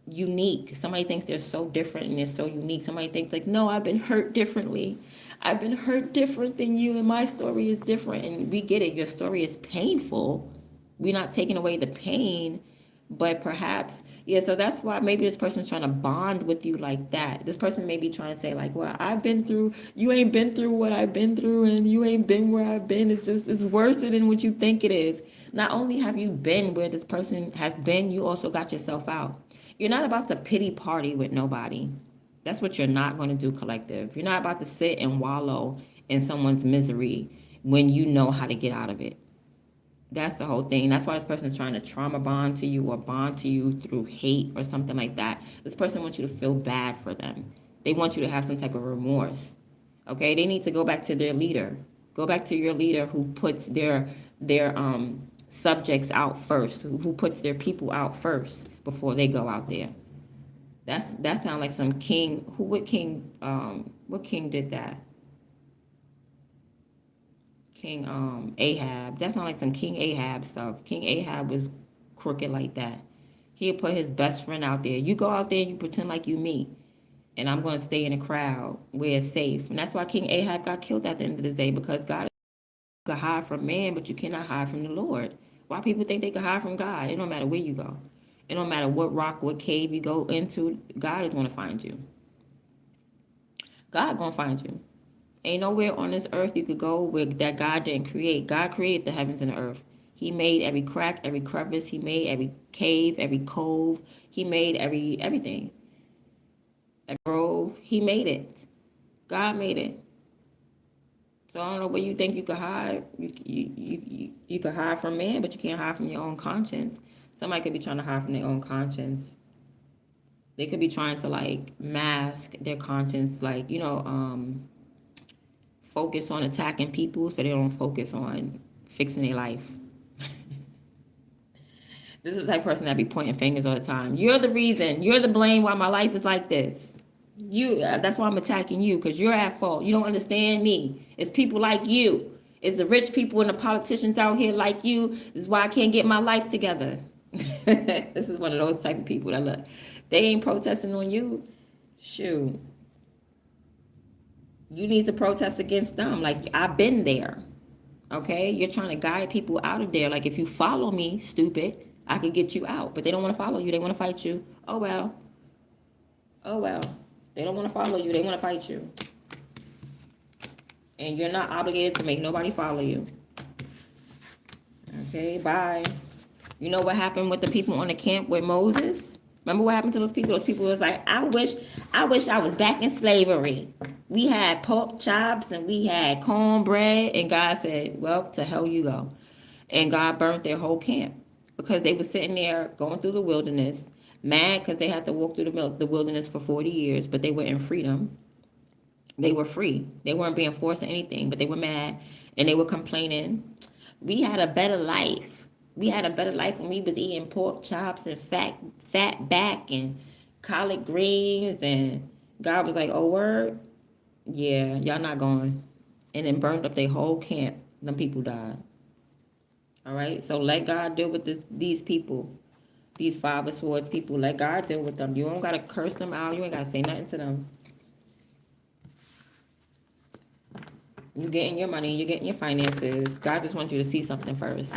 unique. Somebody thinks they're so different and they're so unique. Somebody thinks like, no, I've been hurt differently. I've been hurt different than you and my story is different. And we get it. Your story is painful. We're not taking away the pain, but perhaps, yeah, so that's why maybe this person's trying to bond with you like that. This person may be trying to say like, well, you ain't been through what I've been through and you ain't been where I've been. It's worse than what you think it is. Not only have you been where this person has been, you also got yourself out. You're not about to pity party with nobody. That's what you're not going to do, collective. You're not about to sit and wallow in someone's misery when you know how to get out of it. That's the whole thing. That's why this person is trying to trauma bond to you or bond to you through hate or something like that. This person wants you to feel bad for them. They want you to have some type of remorse. Okay? They need to go back to their leader. Go back to your leader who puts their subjects out first, who puts their people out first before they go out there. That sounds like some king. What king did that? King Ahab. That's not like some King Ahab stuff. King Ahab was crooked like that. He'd put his best friend out there. You go out there and you pretend like you me. And I'm going to stay in the crowd where it's safe. And that's why King Ahab got killed at the end of the day because God You can hide from man, but you cannot hide from the Lord. Why people think they can hide from God? It don't matter where you go. It don't matter what rock, what cave you go into. God is going to find you. God gonna find you. Ain't nowhere on this earth you could go where that God didn't create. God created the heavens and the earth. He made every crack, every crevice. He made every cave, every cove. He made everything. A grove. He made it. God made it. So I don't know where you think you could hide. You could hide from man, but you can't hide from your own conscience. Somebody could be trying to hide from their own conscience. They could be trying to like mask their conscience, like, focus on attacking people so they don't focus on fixing their life. This is the type of person that be pointing fingers all the time. You're the reason. You're the blame why my life is like this. That's why I'm attacking you, because you're at fault. You don't understand me. It's people like you. It's the rich people and the politicians out here like you. This is why I can't get my life together. This is one of those type of people that look. They ain't protesting on you. Shoot. You need to protest against them. Like, I've been there. Okay? You're trying to guide people out of there. Like, if you follow me, stupid, I could get you out. But they don't want to follow you. They want to fight you. Oh, well. Oh, well. They don't want to follow you. They want to fight you. And you're not obligated to make nobody follow you. Okay? Bye. You know what happened with the people on the camp with Moses? Remember what happened to those people? Those people was like, I wish I was back in slavery. We had pork chops and we had cornbread. And God said, well, to hell you go. And God burnt their whole camp because they were sitting there going through the wilderness, mad because they had to walk through the wilderness for 40 years, but they were in freedom. They were free. They weren't being forced to anything, but they were mad and they were complaining. We had a better life. We had a better life when we was eating pork chops and fat back and collard greens. And God was like, oh, word? Yeah, y'all not going. And then burned up their whole camp. Them people died. All right? So let God deal with these people. These five of swords people. Let God deal with them. You don't got to curse them out. You ain't got to say nothing to them. You're getting your money. You're getting your finances. God just wants you to see something first.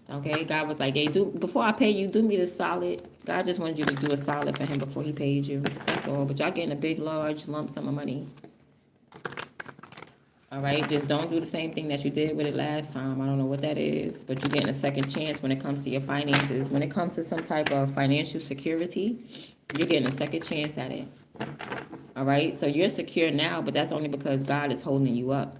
Okay, God was like, hey, before I pay you, do me the solid. God just wanted you to do a solid for him before he paid you. That's all. But y'all getting a big, large lump sum of money. All right, just don't do the same thing that you did with it last time. I don't know what that is, but you're getting a second chance when it comes to your finances. When it comes to some type of financial security, you're getting a second chance at it. All right, so you're secure now, but that's only because God is holding you up.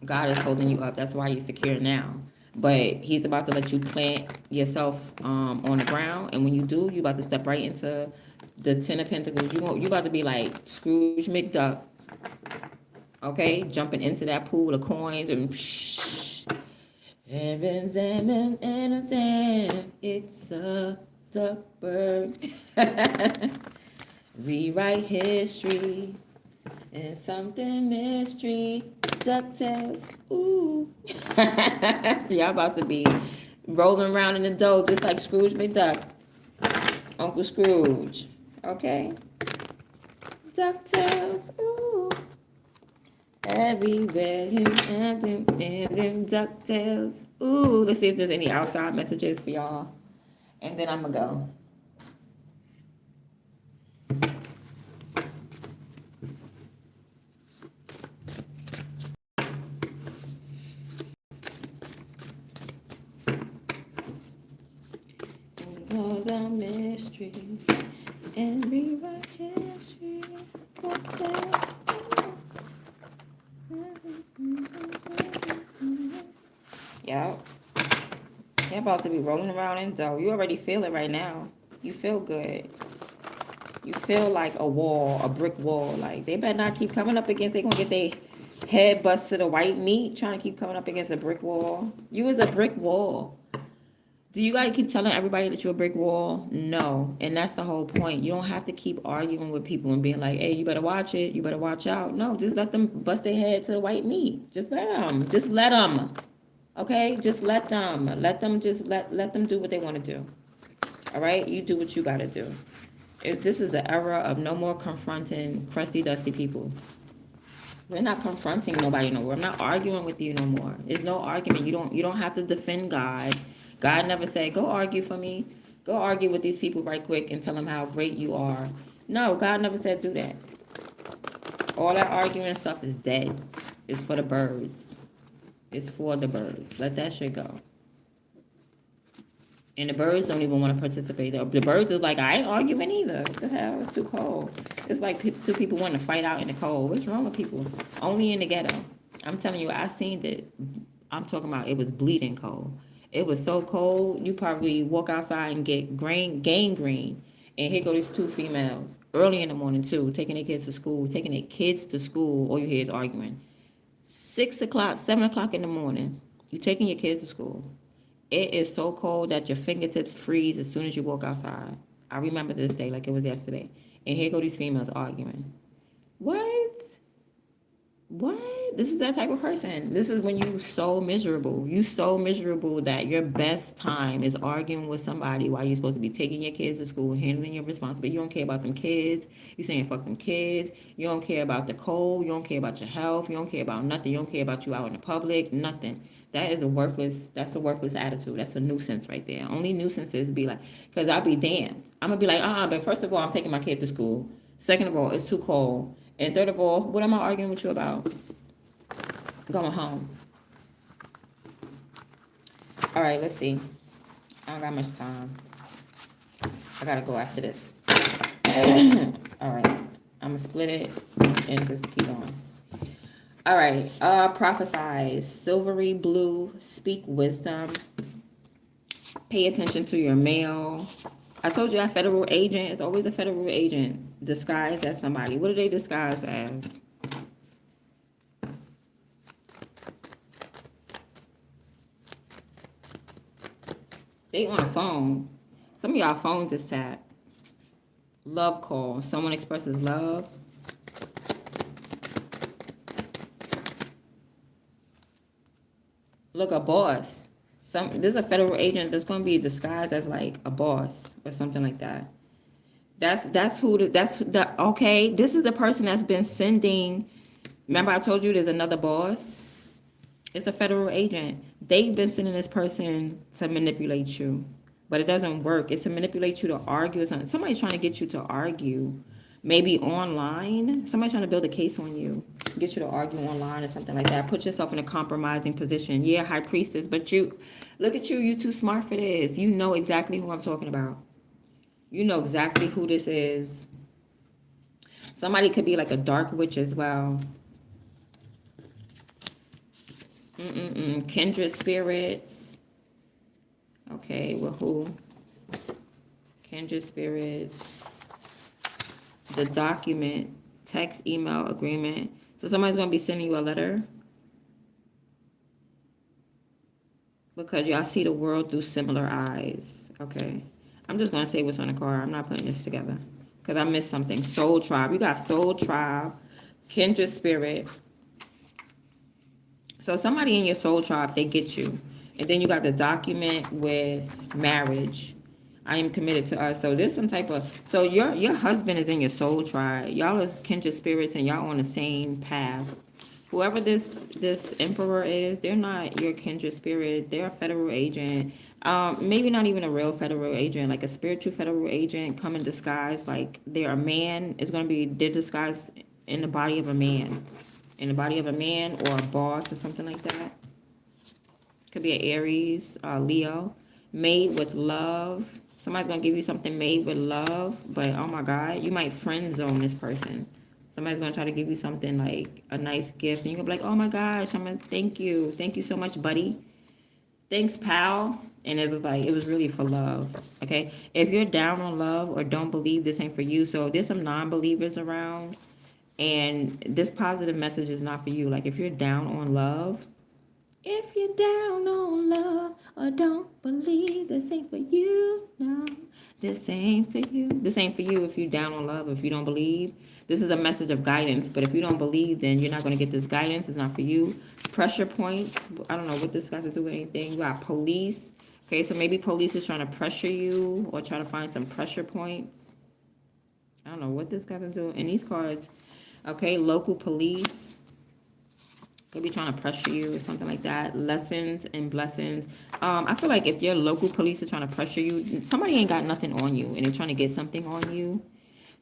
God is holding you up. That's why you're secure now. But he's about to let you plant yourself on the ground. And when you do, you're about to step right into the Ten of Pentacles. You about to be like Scrooge McDuck. Okay? Jumping into that pool of coins and it's a duck bird. Rewrite history and something mystery. DuckTales, ooh. Y'all about to be rolling around in the dough just like Scrooge McDuck. Uncle Scrooge. Okay? DuckTales, ooh. Everywhere and DuckTales. Ooh, let's see if there's any outside messages for y'all. And then I'm going to go. Was a mystery and rewrite history. Yep. You're about to be rolling around in dough. You already feel it right now. You feel good. You feel like a wall, a brick wall. Like, they better not keep coming up against, they gonna get their head bust to the white meat trying to keep coming up against a brick wall. You is a brick wall. Do you got to keep telling everybody that you're a brick wall? No. And that's the whole point. You don't have to keep arguing with people and being like, hey, you better watch it. You better watch out. No, just let them bust their head to the white meat. Just let them. Just let them. Okay? Just let them. Let them do what they want to do. All right? You do what you got to do. This is the era of no more confronting crusty, dusty people. We're not confronting nobody no more. I'm not arguing with you no more. There's no argument. You don't have to defend God. God never said, go argue for me. Go argue with these people right quick and tell them how great you are. No, God never said do that. All that arguing and stuff is dead. It's for the birds. It's for the birds. Let that shit go. And the birds don't even want to participate. The birds is like, I ain't arguing either. What the hell? It's too cold. It's like two people wanting to fight out in the cold. What's wrong with people? Only in the ghetto. I'm telling you, I seen it. I'm talking about it was bleeding cold. It was so cold, you probably walk outside and get gangrene. And here go these two females, early in the morning too, taking their kids to school, all you hear is arguing. 6 o'clock, 7 o'clock in the morning, you taking your kids to school. It is so cold that your fingertips freeze as soon as you walk outside. I remember this day like it was yesterday. And here go these females arguing. What? What? This is that type of person. This is when you so miserable. You so miserable that your best time is arguing with somebody while you're supposed to be taking your kids to school, handling your responsibility. You don't care about them kids. You saying fuck them kids. You don't care about the cold. You don't care about your health. You don't care about nothing. You don't care about you out in the public. Nothing. That's a worthless attitude. That's a nuisance right there. Only nuisances be like, because I'll be damned. I'm going to be like, but first of all, I'm taking my kid to school. Second of all, it's too cold. And third of all, what am I arguing with you about? Going home. All right, let's see. I don't got much time. I got to go after this. All right. I'm going to split it and just keep on. All right. Prophesize. Silvery blue. Speak wisdom. Pay attention to your mail. I told you that federal agent is always a federal agent disguised as somebody. What do they disguise as? They on a phone. Some of y'all phones is tapped. Love call. Someone expresses love. Look, a boss. There's a federal agent that's going to be disguised as like a boss or something like that. Okay, this is the person that's been sending. Remember I told you there's another boss? It's a federal agent. They've been sending this person to manipulate you, but it doesn't work. It's to manipulate you to argue or something. Somebody's trying to get you to argue. Maybe online. Somebody's trying to build a case on you. Get you to argue online or something like that. Put yourself in a compromising position. Yeah, high priestess, but look at you. You too smart for this. You know exactly who I'm talking about. You know exactly who this is. Somebody could be like a dark witch as well. Kindred spirits. Okay, well, who? Kindred spirits. The document, text, email, agreement. So somebody's going to be sending you a letter. Because y'all see the world through similar eyes. Okay. I'm just going to say what's on the card. I'm not putting this together. Because I missed something. Soul tribe. You got soul tribe. Kindred spirit. So somebody in your soul tribe, they get you. And then you got the document with marriage. I am committed to us. So there's some type of, so your husband is in your soul tribe. Y'all are kindred spirits and y'all on the same path. Whoever this emperor is, they're not your kindred spirit. They're a federal agent. Maybe not even a real federal agent, like a spiritual federal agent come in disguise. Like they're a man. They're disguised in the body of a man. In the body of a man or a boss or something like that. Could be an Aries, Leo. Made with love. Somebody's going to give you something made with love. But, oh, my God, you might friend zone this person. Somebody's going to try to give you something like a nice gift. And you're going to be like, oh, my gosh, I'm going to thank you. Thank you so much, buddy. Thanks, pal. And it was really for love. Okay? If you're down on love or don't believe this ain't for you. So there's some non-believers around. And this positive message is not for you. Like, if you're down on love, if you're down on love or don't believe, this ain't for you. No, this ain't for you. This ain't for you if you're down on love, if you don't believe. This is a message of guidance. But if you don't believe, then you're not going to get this guidance. It's not for you. Pressure points. I don't know what this got to do with anything. You got police. Okay, so maybe police is trying to pressure you or try to find some pressure points. I don't know what this got to do. And these cards, okay, local police. Could be trying to pressure you or something like that. Lessons and blessings. I feel like if your local police are trying to pressure you, somebody ain't got nothing on you and they're trying to get something on you.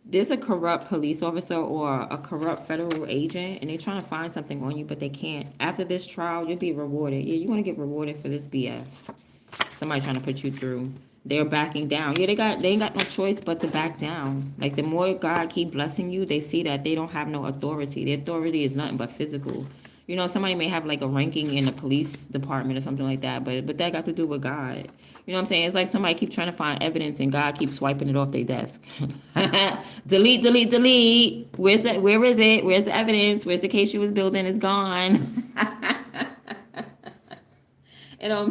There's a corrupt police officer or a corrupt federal agent and they're trying to find something on you, but they can't. After this trial, you'll be rewarded. Yeah, you're going to get rewarded for this BS. Somebody trying to put you through. They're backing down. Yeah, they ain't got no choice but to back down. Like the more God keep blessing you, they see that they don't have no authority. Their authority is nothing but physical. You know, somebody may have like a ranking in the police department or something like that, but that got to do with God. You know what I'm saying? It's like somebody keep trying to find evidence and God keeps swiping it off their desk. Delete, delete, delete. Where's that? Where is it? Where's the evidence? Where's the case you was building? It's gone. You know,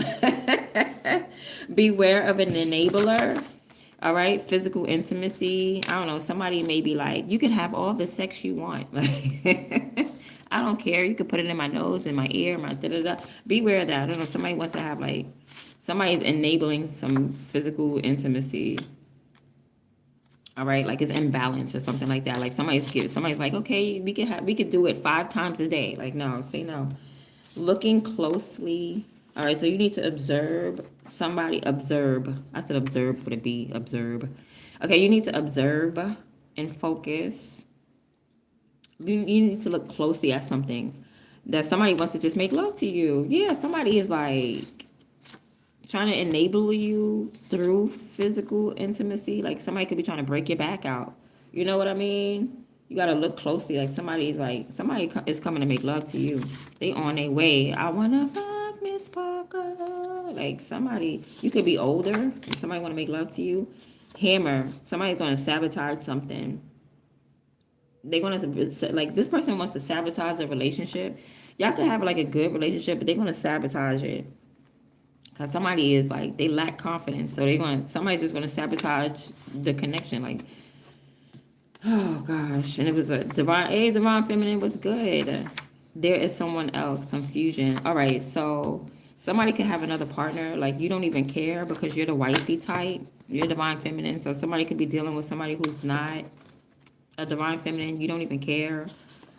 beware of an enabler. All right, physical intimacy. I don't know. Somebody may be like, you can have all the sex you want. Like, I don't care. You could put it in my nose, in my ear, my da da da. Beware of that. I don't know. Somebody wants to have like, somebody's enabling some physical intimacy. All right, like it's imbalanced or something like that. Like somebody's like, okay, we could do it 5 times a day. Like no, say no. Looking closely. All right, so you need to observe somebody. Observe. I said observe with a B. Observe. Okay, you need to observe and focus. You need to look closely at something that somebody wants to just make love to you. Yeah, somebody is like trying to enable you through physical intimacy. Like somebody could be trying to break your back out. You know what I mean? You gotta look closely. Like somebody is coming to make love to you. They on their way. I wanna fuck Miss Parker. Like somebody, you could be older and somebody wanna make love to you. Hammer. Somebody's gonna sabotage something. They're gonna like this person wants to sabotage a relationship. Y'all could have like a good relationship, but they're gonna sabotage it. Cause somebody is like they lack confidence, so somebody's just gonna sabotage the connection. Like, oh gosh, and it was a divine feminine was good. There is someone else. Confusion. All right, so somebody could have another partner. Like you don't even care because you're the wifey type. You're divine feminine, so somebody could be dealing with somebody who's not a divine feminine. You don't even care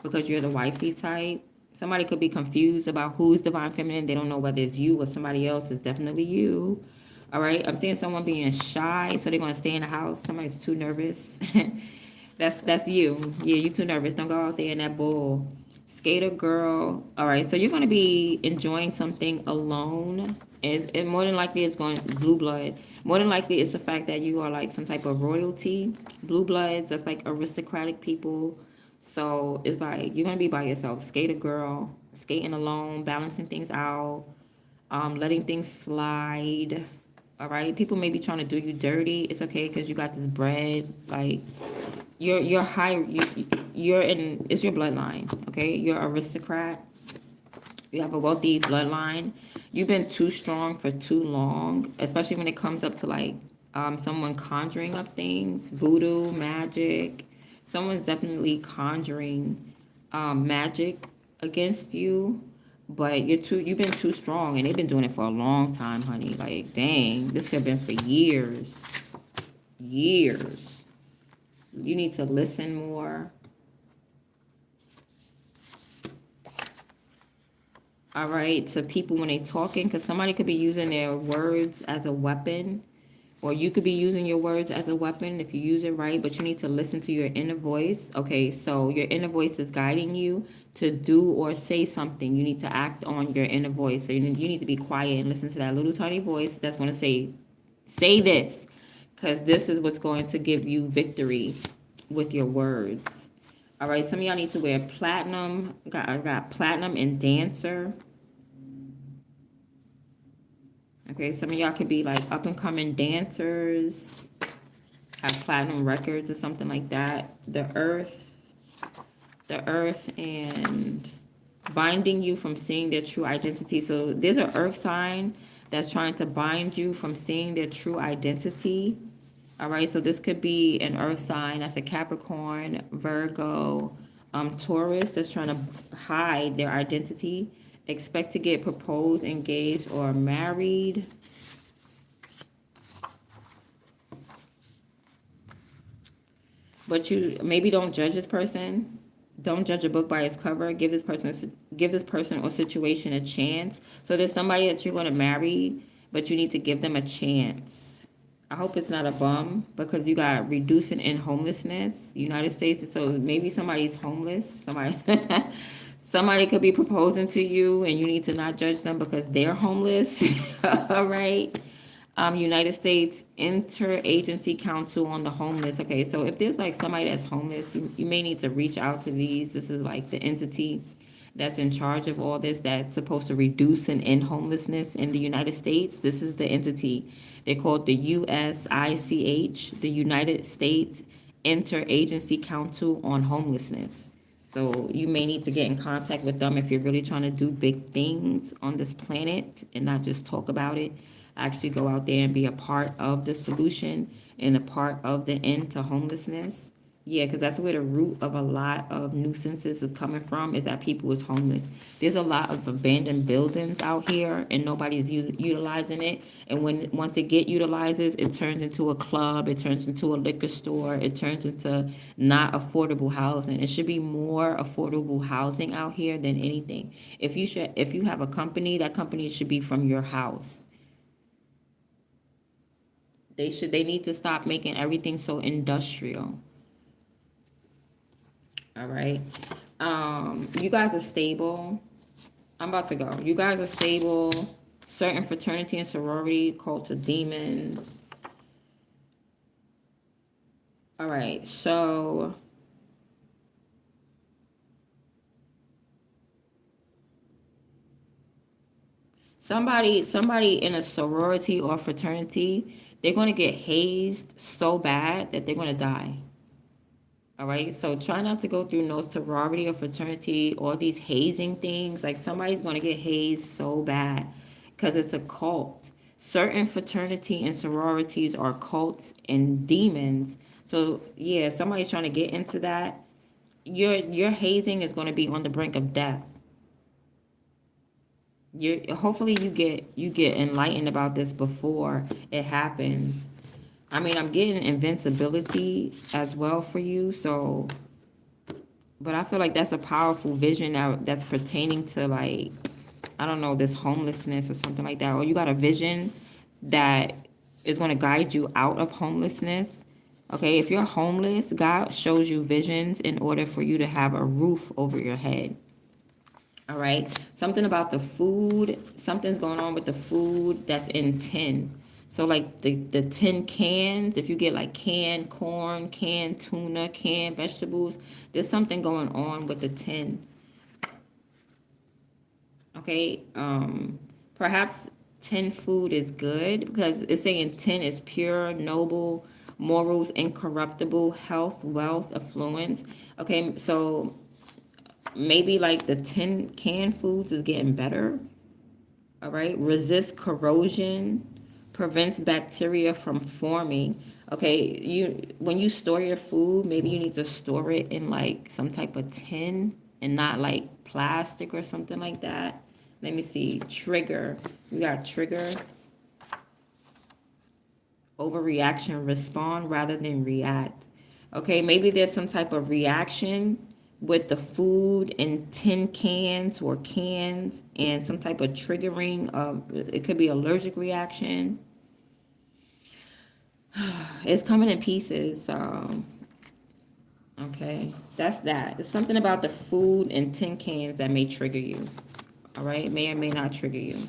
because you're the wifey type. Somebody could be confused about who's divine feminine. They don't know whether it's you or somebody else. It's definitely you. All right. I'm seeing someone being shy, so they're gonna stay in the house. Somebody's too nervous. That's you. Yeah, you too nervous. Don't go out there in that bull. Skater girl. All right. So you're gonna be enjoying something alone. And more than likely it's going blue blood. More than likely it's the fact that you are like some type of royalty. Blue bloods, that's like aristocratic people. So it's like you're gonna be by yourself. Skater girl, skating alone, balancing things out, letting things slide. All right. People may be trying to do you dirty. It's okay because you got this bread. Like you're high. You're in. It's your bloodline. Okay. You're an aristocrat. You have a wealthy bloodline. You've been too strong for too long, especially when it comes up to like someone conjuring up things, voodoo, magic. Someone's definitely conjuring magic against you, but you've been too strong, and they've been doing it for a long time, honey. Like, dang, this could have been for years, years. You need to listen more. All right, to people when they talking, because somebody could be using their words as a weapon, or you could be using your words as a weapon if you use it right, but you need to listen to your inner voice. Okay, so your inner voice is guiding you to do or say something. You need to act on your inner voice. So you need to be quiet and listen to that little tiny voice that's going to say this, because this is what's going to give you victory with your words. All right, some of y'all need to wear platinum. I got platinum and dancer. Okay, some of y'all could be like up and coming dancers, have platinum records or something like that. The earth, and binding you from seeing their true identity. So there's an earth sign that's trying to bind you from seeing their true identity. All right, so this could be an earth sign that's a Capricorn, Virgo, Taurus that's trying to hide their identity. Expect to get proposed, engaged, or married. But you maybe don't judge this person. Don't judge a book by its cover. Give this person or situation a chance. So there's somebody that you're going to marry, but you need to give them a chance. I hope it's not a bum, because you got reducing in homelessness, United States. So maybe somebody's homeless. Somebody could be proposing to you, and you need to not judge them because they're homeless. All right. United States Interagency Council on the Homeless. Okay, so if there's like somebody that's homeless, you may need to reach out to these. This is like the entity that's in charge of all this, that's supposed to reduce and end homelessness in the United States. This is the entity. They're called the USICH, the United States Interagency Council on Homelessness. So you may need to get in contact with them if you're really trying to do big things on this planet and not just talk about it. Actually go out there and be a part of the solution and a part of the end to homelessness. Yeah, because that's where the root of a lot of nuisances is coming from, is that people is homeless. There's a lot of abandoned buildings out here and nobody's utilizing it. And once it get utilizes, it turns into a club, it turns into a liquor store, it turns into not affordable housing. It should be more affordable housing out here than anything. If you have a company, that company should be from your house. They need to stop making everything so industrial. All right. You guys are stable. I'm about to go. You guys are stable. Certain fraternity and sorority, cult of demons. All right, so somebody in a sorority or fraternity, they're going to get hazed so bad that they're going to die. All right, so try not to go through no sorority or fraternity or these hazing things. Like somebody's going to get hazed so bad because it's a cult. Certain fraternity and sororities are cults and demons. So yeah, somebody's trying to get into that. Your hazing is going to be on the brink of death. Hopefully you get enlightened about this before it happens. I mean, I'm getting invincibility as well for you, so, but I feel like that's a powerful vision that's pertaining to, like, I don't know, this homelessness or something like that. Or you got a vision that is going to guide you out of homelessness. Okay, if you're homeless, God shows you visions in order for you to have a roof over your head. All right, something about the food, something's going on with the food that's in tin. So like the tin cans, if you get like canned corn, canned tuna, canned vegetables, there's something going on with the tin. Okay, perhaps tin food is good because it's saying tin is pure, noble, morals, incorruptible, health, wealth, affluence. Okay, so maybe like the tin canned foods is getting better. All right, resist corrosion, prevents bacteria from forming. Okay, when you store your food, maybe you need to store it in like some type of tin and not like plastic or something like that. Let me see. Trigger. We got trigger. Overreaction, respond rather than react. Okay, maybe there's some type of reaction with the food in tin cans or cans and some type of triggering of, it could be allergic reaction. It's coming in pieces. Okay, that's that. It's something about the food in tin cans that may trigger you. All right, it may or may not trigger you.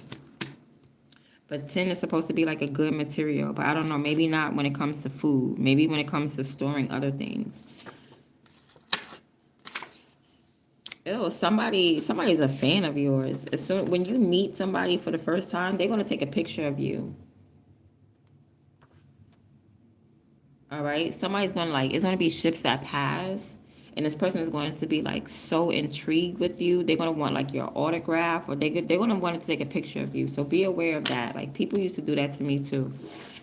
But tin is supposed to be like a good material, but I don't know, maybe not when it comes to food. Maybe when it comes to storing other things. Ew, somebody's a fan of yours. As soon when you meet somebody for the first time, they're gonna take a picture of you. All right, somebody's gonna like, it's gonna be ships that pass, and this person is going to be like so intrigued with you. They're gonna want like your autograph, or they're gonna want to take a picture of you. So be aware of that. Like people used to do that to me too,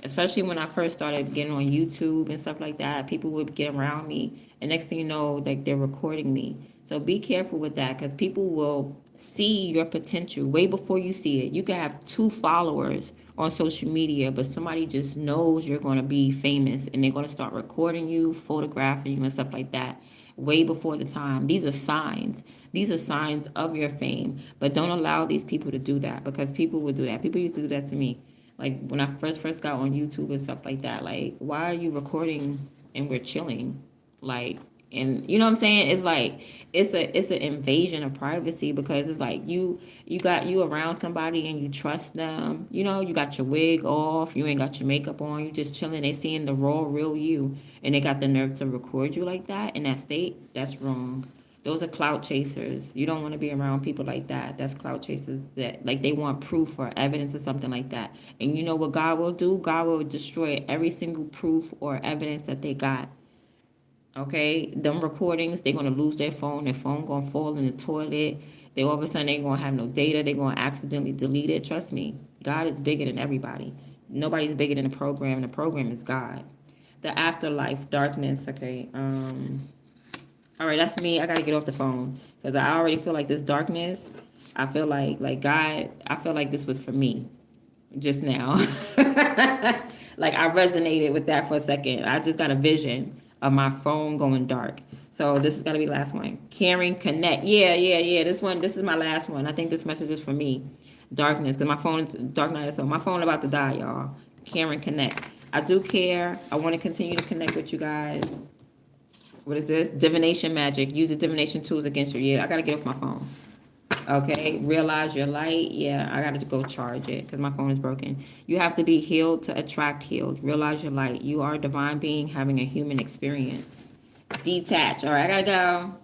especially when I first started getting on YouTube and stuff like that. People would get around me, and next thing you know, like they're recording me. So be careful with that because people will see your potential way before you see it. You can have 2 followers on social media, but somebody just knows you're going to be famous and they're going to start recording you, photographing you, and stuff like that way before the time. These are signs. These are signs of your fame. But don't allow these people to do that, because people will do that. People used to do that to me. Like when I first got on YouTube and stuff like that. Like, why are you recording and we're chilling? Like, and you know what I'm saying? It's like it's an invasion of privacy, because it's like you around somebody and you trust them. You know, you got your wig off, you ain't got your makeup on, you just chilling. They seeing the raw, real you, and they got the nerve to record you like that in that state. That's wrong. Those are clout chasers. You don't want to be around people like that. That's clout chasers, that like they want proof or evidence or something like that. And you know what God will do? God will destroy every single proof or evidence that they got. Okay, them recordings, they're gonna lose their phone. Their phone gonna fall in the toilet. They all of a sudden they gonna have no data. They're gonna accidentally delete it. Trust me, God is bigger than everybody. Nobody's bigger than the program. The program is God. The afterlife, darkness. Okay. All right, that's me. I gotta get off the phone because I already feel like this darkness. I feel like God. I feel like this was for me just now. Like I resonated with that for a second. I just got a vision of my phone going dark. So this is gotta be the last one. Caring Connect. Yeah. This is my last one. I think this message is for me. Darkness, because my phone, dark night. So my phone about to die, y'all. Caring Connect. I do care. I want to continue to connect with you guys. What is this? Divination magic. Use the divination tools against you. Yeah, I gotta get off my phone. Okay, realize your light. Yeah, I gotta go charge it because my phone is broken. You have to be healed to attract healed. Realize your light. You are a divine being having a human experience. Detach. All right, I gotta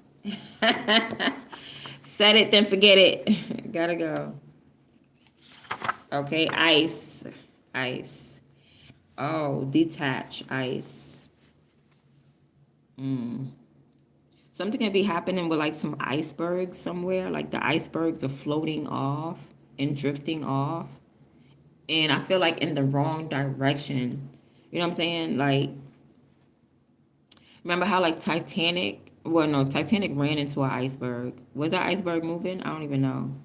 go. Set it, then forget it. Gotta go. Okay, ice. Ice. Oh, detach, ice. Something can be happening with like some icebergs somewhere. Like the icebergs are floating off and drifting off. And I feel like in the wrong direction. You know what I'm saying? Like, remember how like Titanic, well, no, Titanic ran into an iceberg. Was that iceberg moving? I don't even know.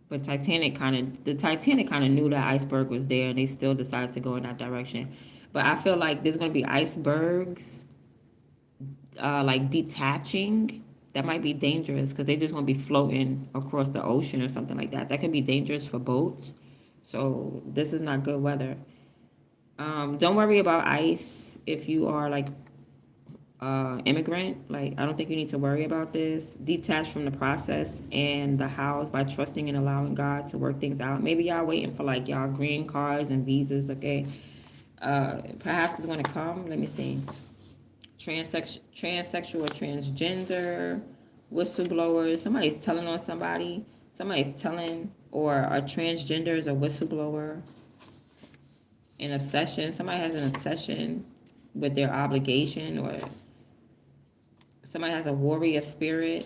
But the Titanic kind of knew that iceberg was there and they still decided to go in that direction. But I feel like there's going to be icebergs like detaching. That might be dangerous because they're just going to be floating across the ocean or something like that. That could be dangerous for boats. So this is not good weather. Don't worry about ice if you are like immigrant. Like I don't think you need to worry about this. Detach from the process and the hows by trusting and allowing God to work things out. Maybe y'all waiting for like y'all green cards and visas. Okay, perhaps it's gonna come. Let me see. Transsexual or transgender, whistleblowers. Somebody's telling on somebody. Somebody's telling, or a transgender is a whistleblower. An obsession. Somebody has an obsession with their obligation, or somebody has a warrior spirit.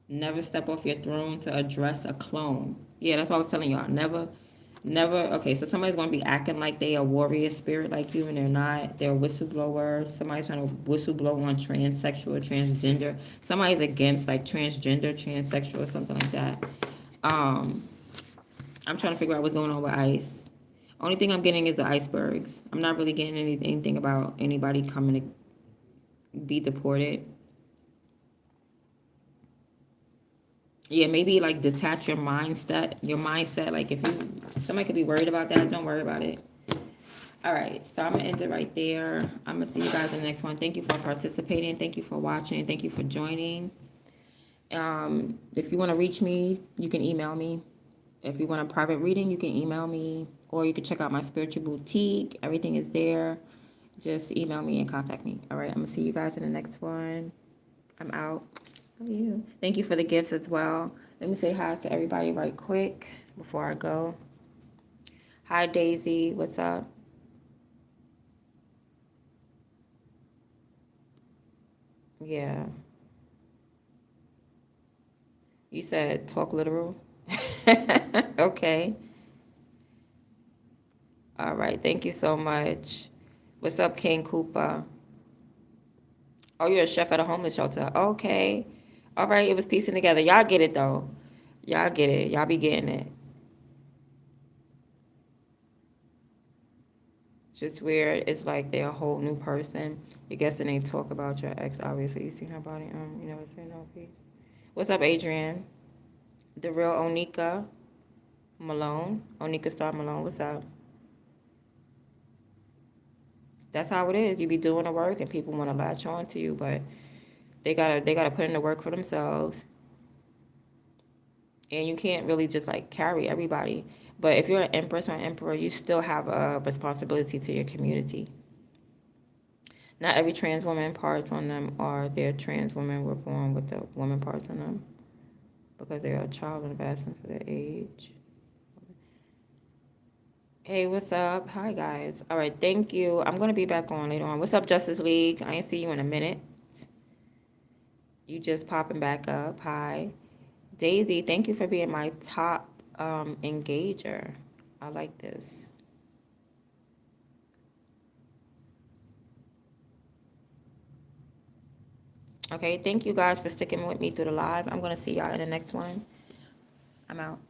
Never step off your throne to address a clone. Yeah, that's what I was telling y'all. Never. Okay, so somebody's going to be acting like they a warrior spirit like you, and they're not. They're a whistleblower. Somebody's trying to whistleblow on transsexual or transgender. Somebody's against like transgender, transsexual, or something like that. I'm trying to figure out what's going on with ice. Only thing I'm getting is the icebergs. I'm not really getting anything about anybody coming to be deported. Yeah, maybe like detach your mindset. Like if somebody could be worried about that, don't worry about it. All right, so I'm gonna end it right there. I'm gonna see you guys in the next one. Thank you for participating. Thank you for watching. Thank you for joining. If you want to reach me, you can email me. If you want a private reading, you can email me, or you can check out my spiritual boutique. Everything is there. Just email me and contact me. All right, I'm gonna see you guys in the next one. I'm out. Love you. Thank you for the gifts as well. Let me say hi to everybody right quick before I go. Hi, Daisy. What's up? Yeah. You said talk literal? Okay. All right. Thank you so much. What's up, King Koopa? Oh, you're a chef at a homeless shelter. Okay. All right. It was piecing together. Y'all get it, though. Y'all get it. Y'all be getting it. just where it's like they're a whole new person. You're guessing they talk about your ex. Obviously, you seen her body. You never say no peace. What's up, Adrian? The real Onika Malone. Onika Star Malone. What's up? That's how it is. You be doing the work, and people want to latch on to you, but they gotta put in the work for themselves. And you can't really just like carry everybody. But if you're an empress or an emperor, you still have a responsibility to your community. Not every trans woman parts on them are their trans women were born with the woman parts on them because they are a child in the basement for their age. Hey, what's up? Hi, guys. All right, thank you. I'm going to be back on later on. What's up, Justice League? I ain't see you in a minute. You just popping back up. Hi. Daisy, thank you for being my top engager. I like this. Okay, thank you guys for sticking with me through the live. I'm going to see y'all in the next one. I'm out.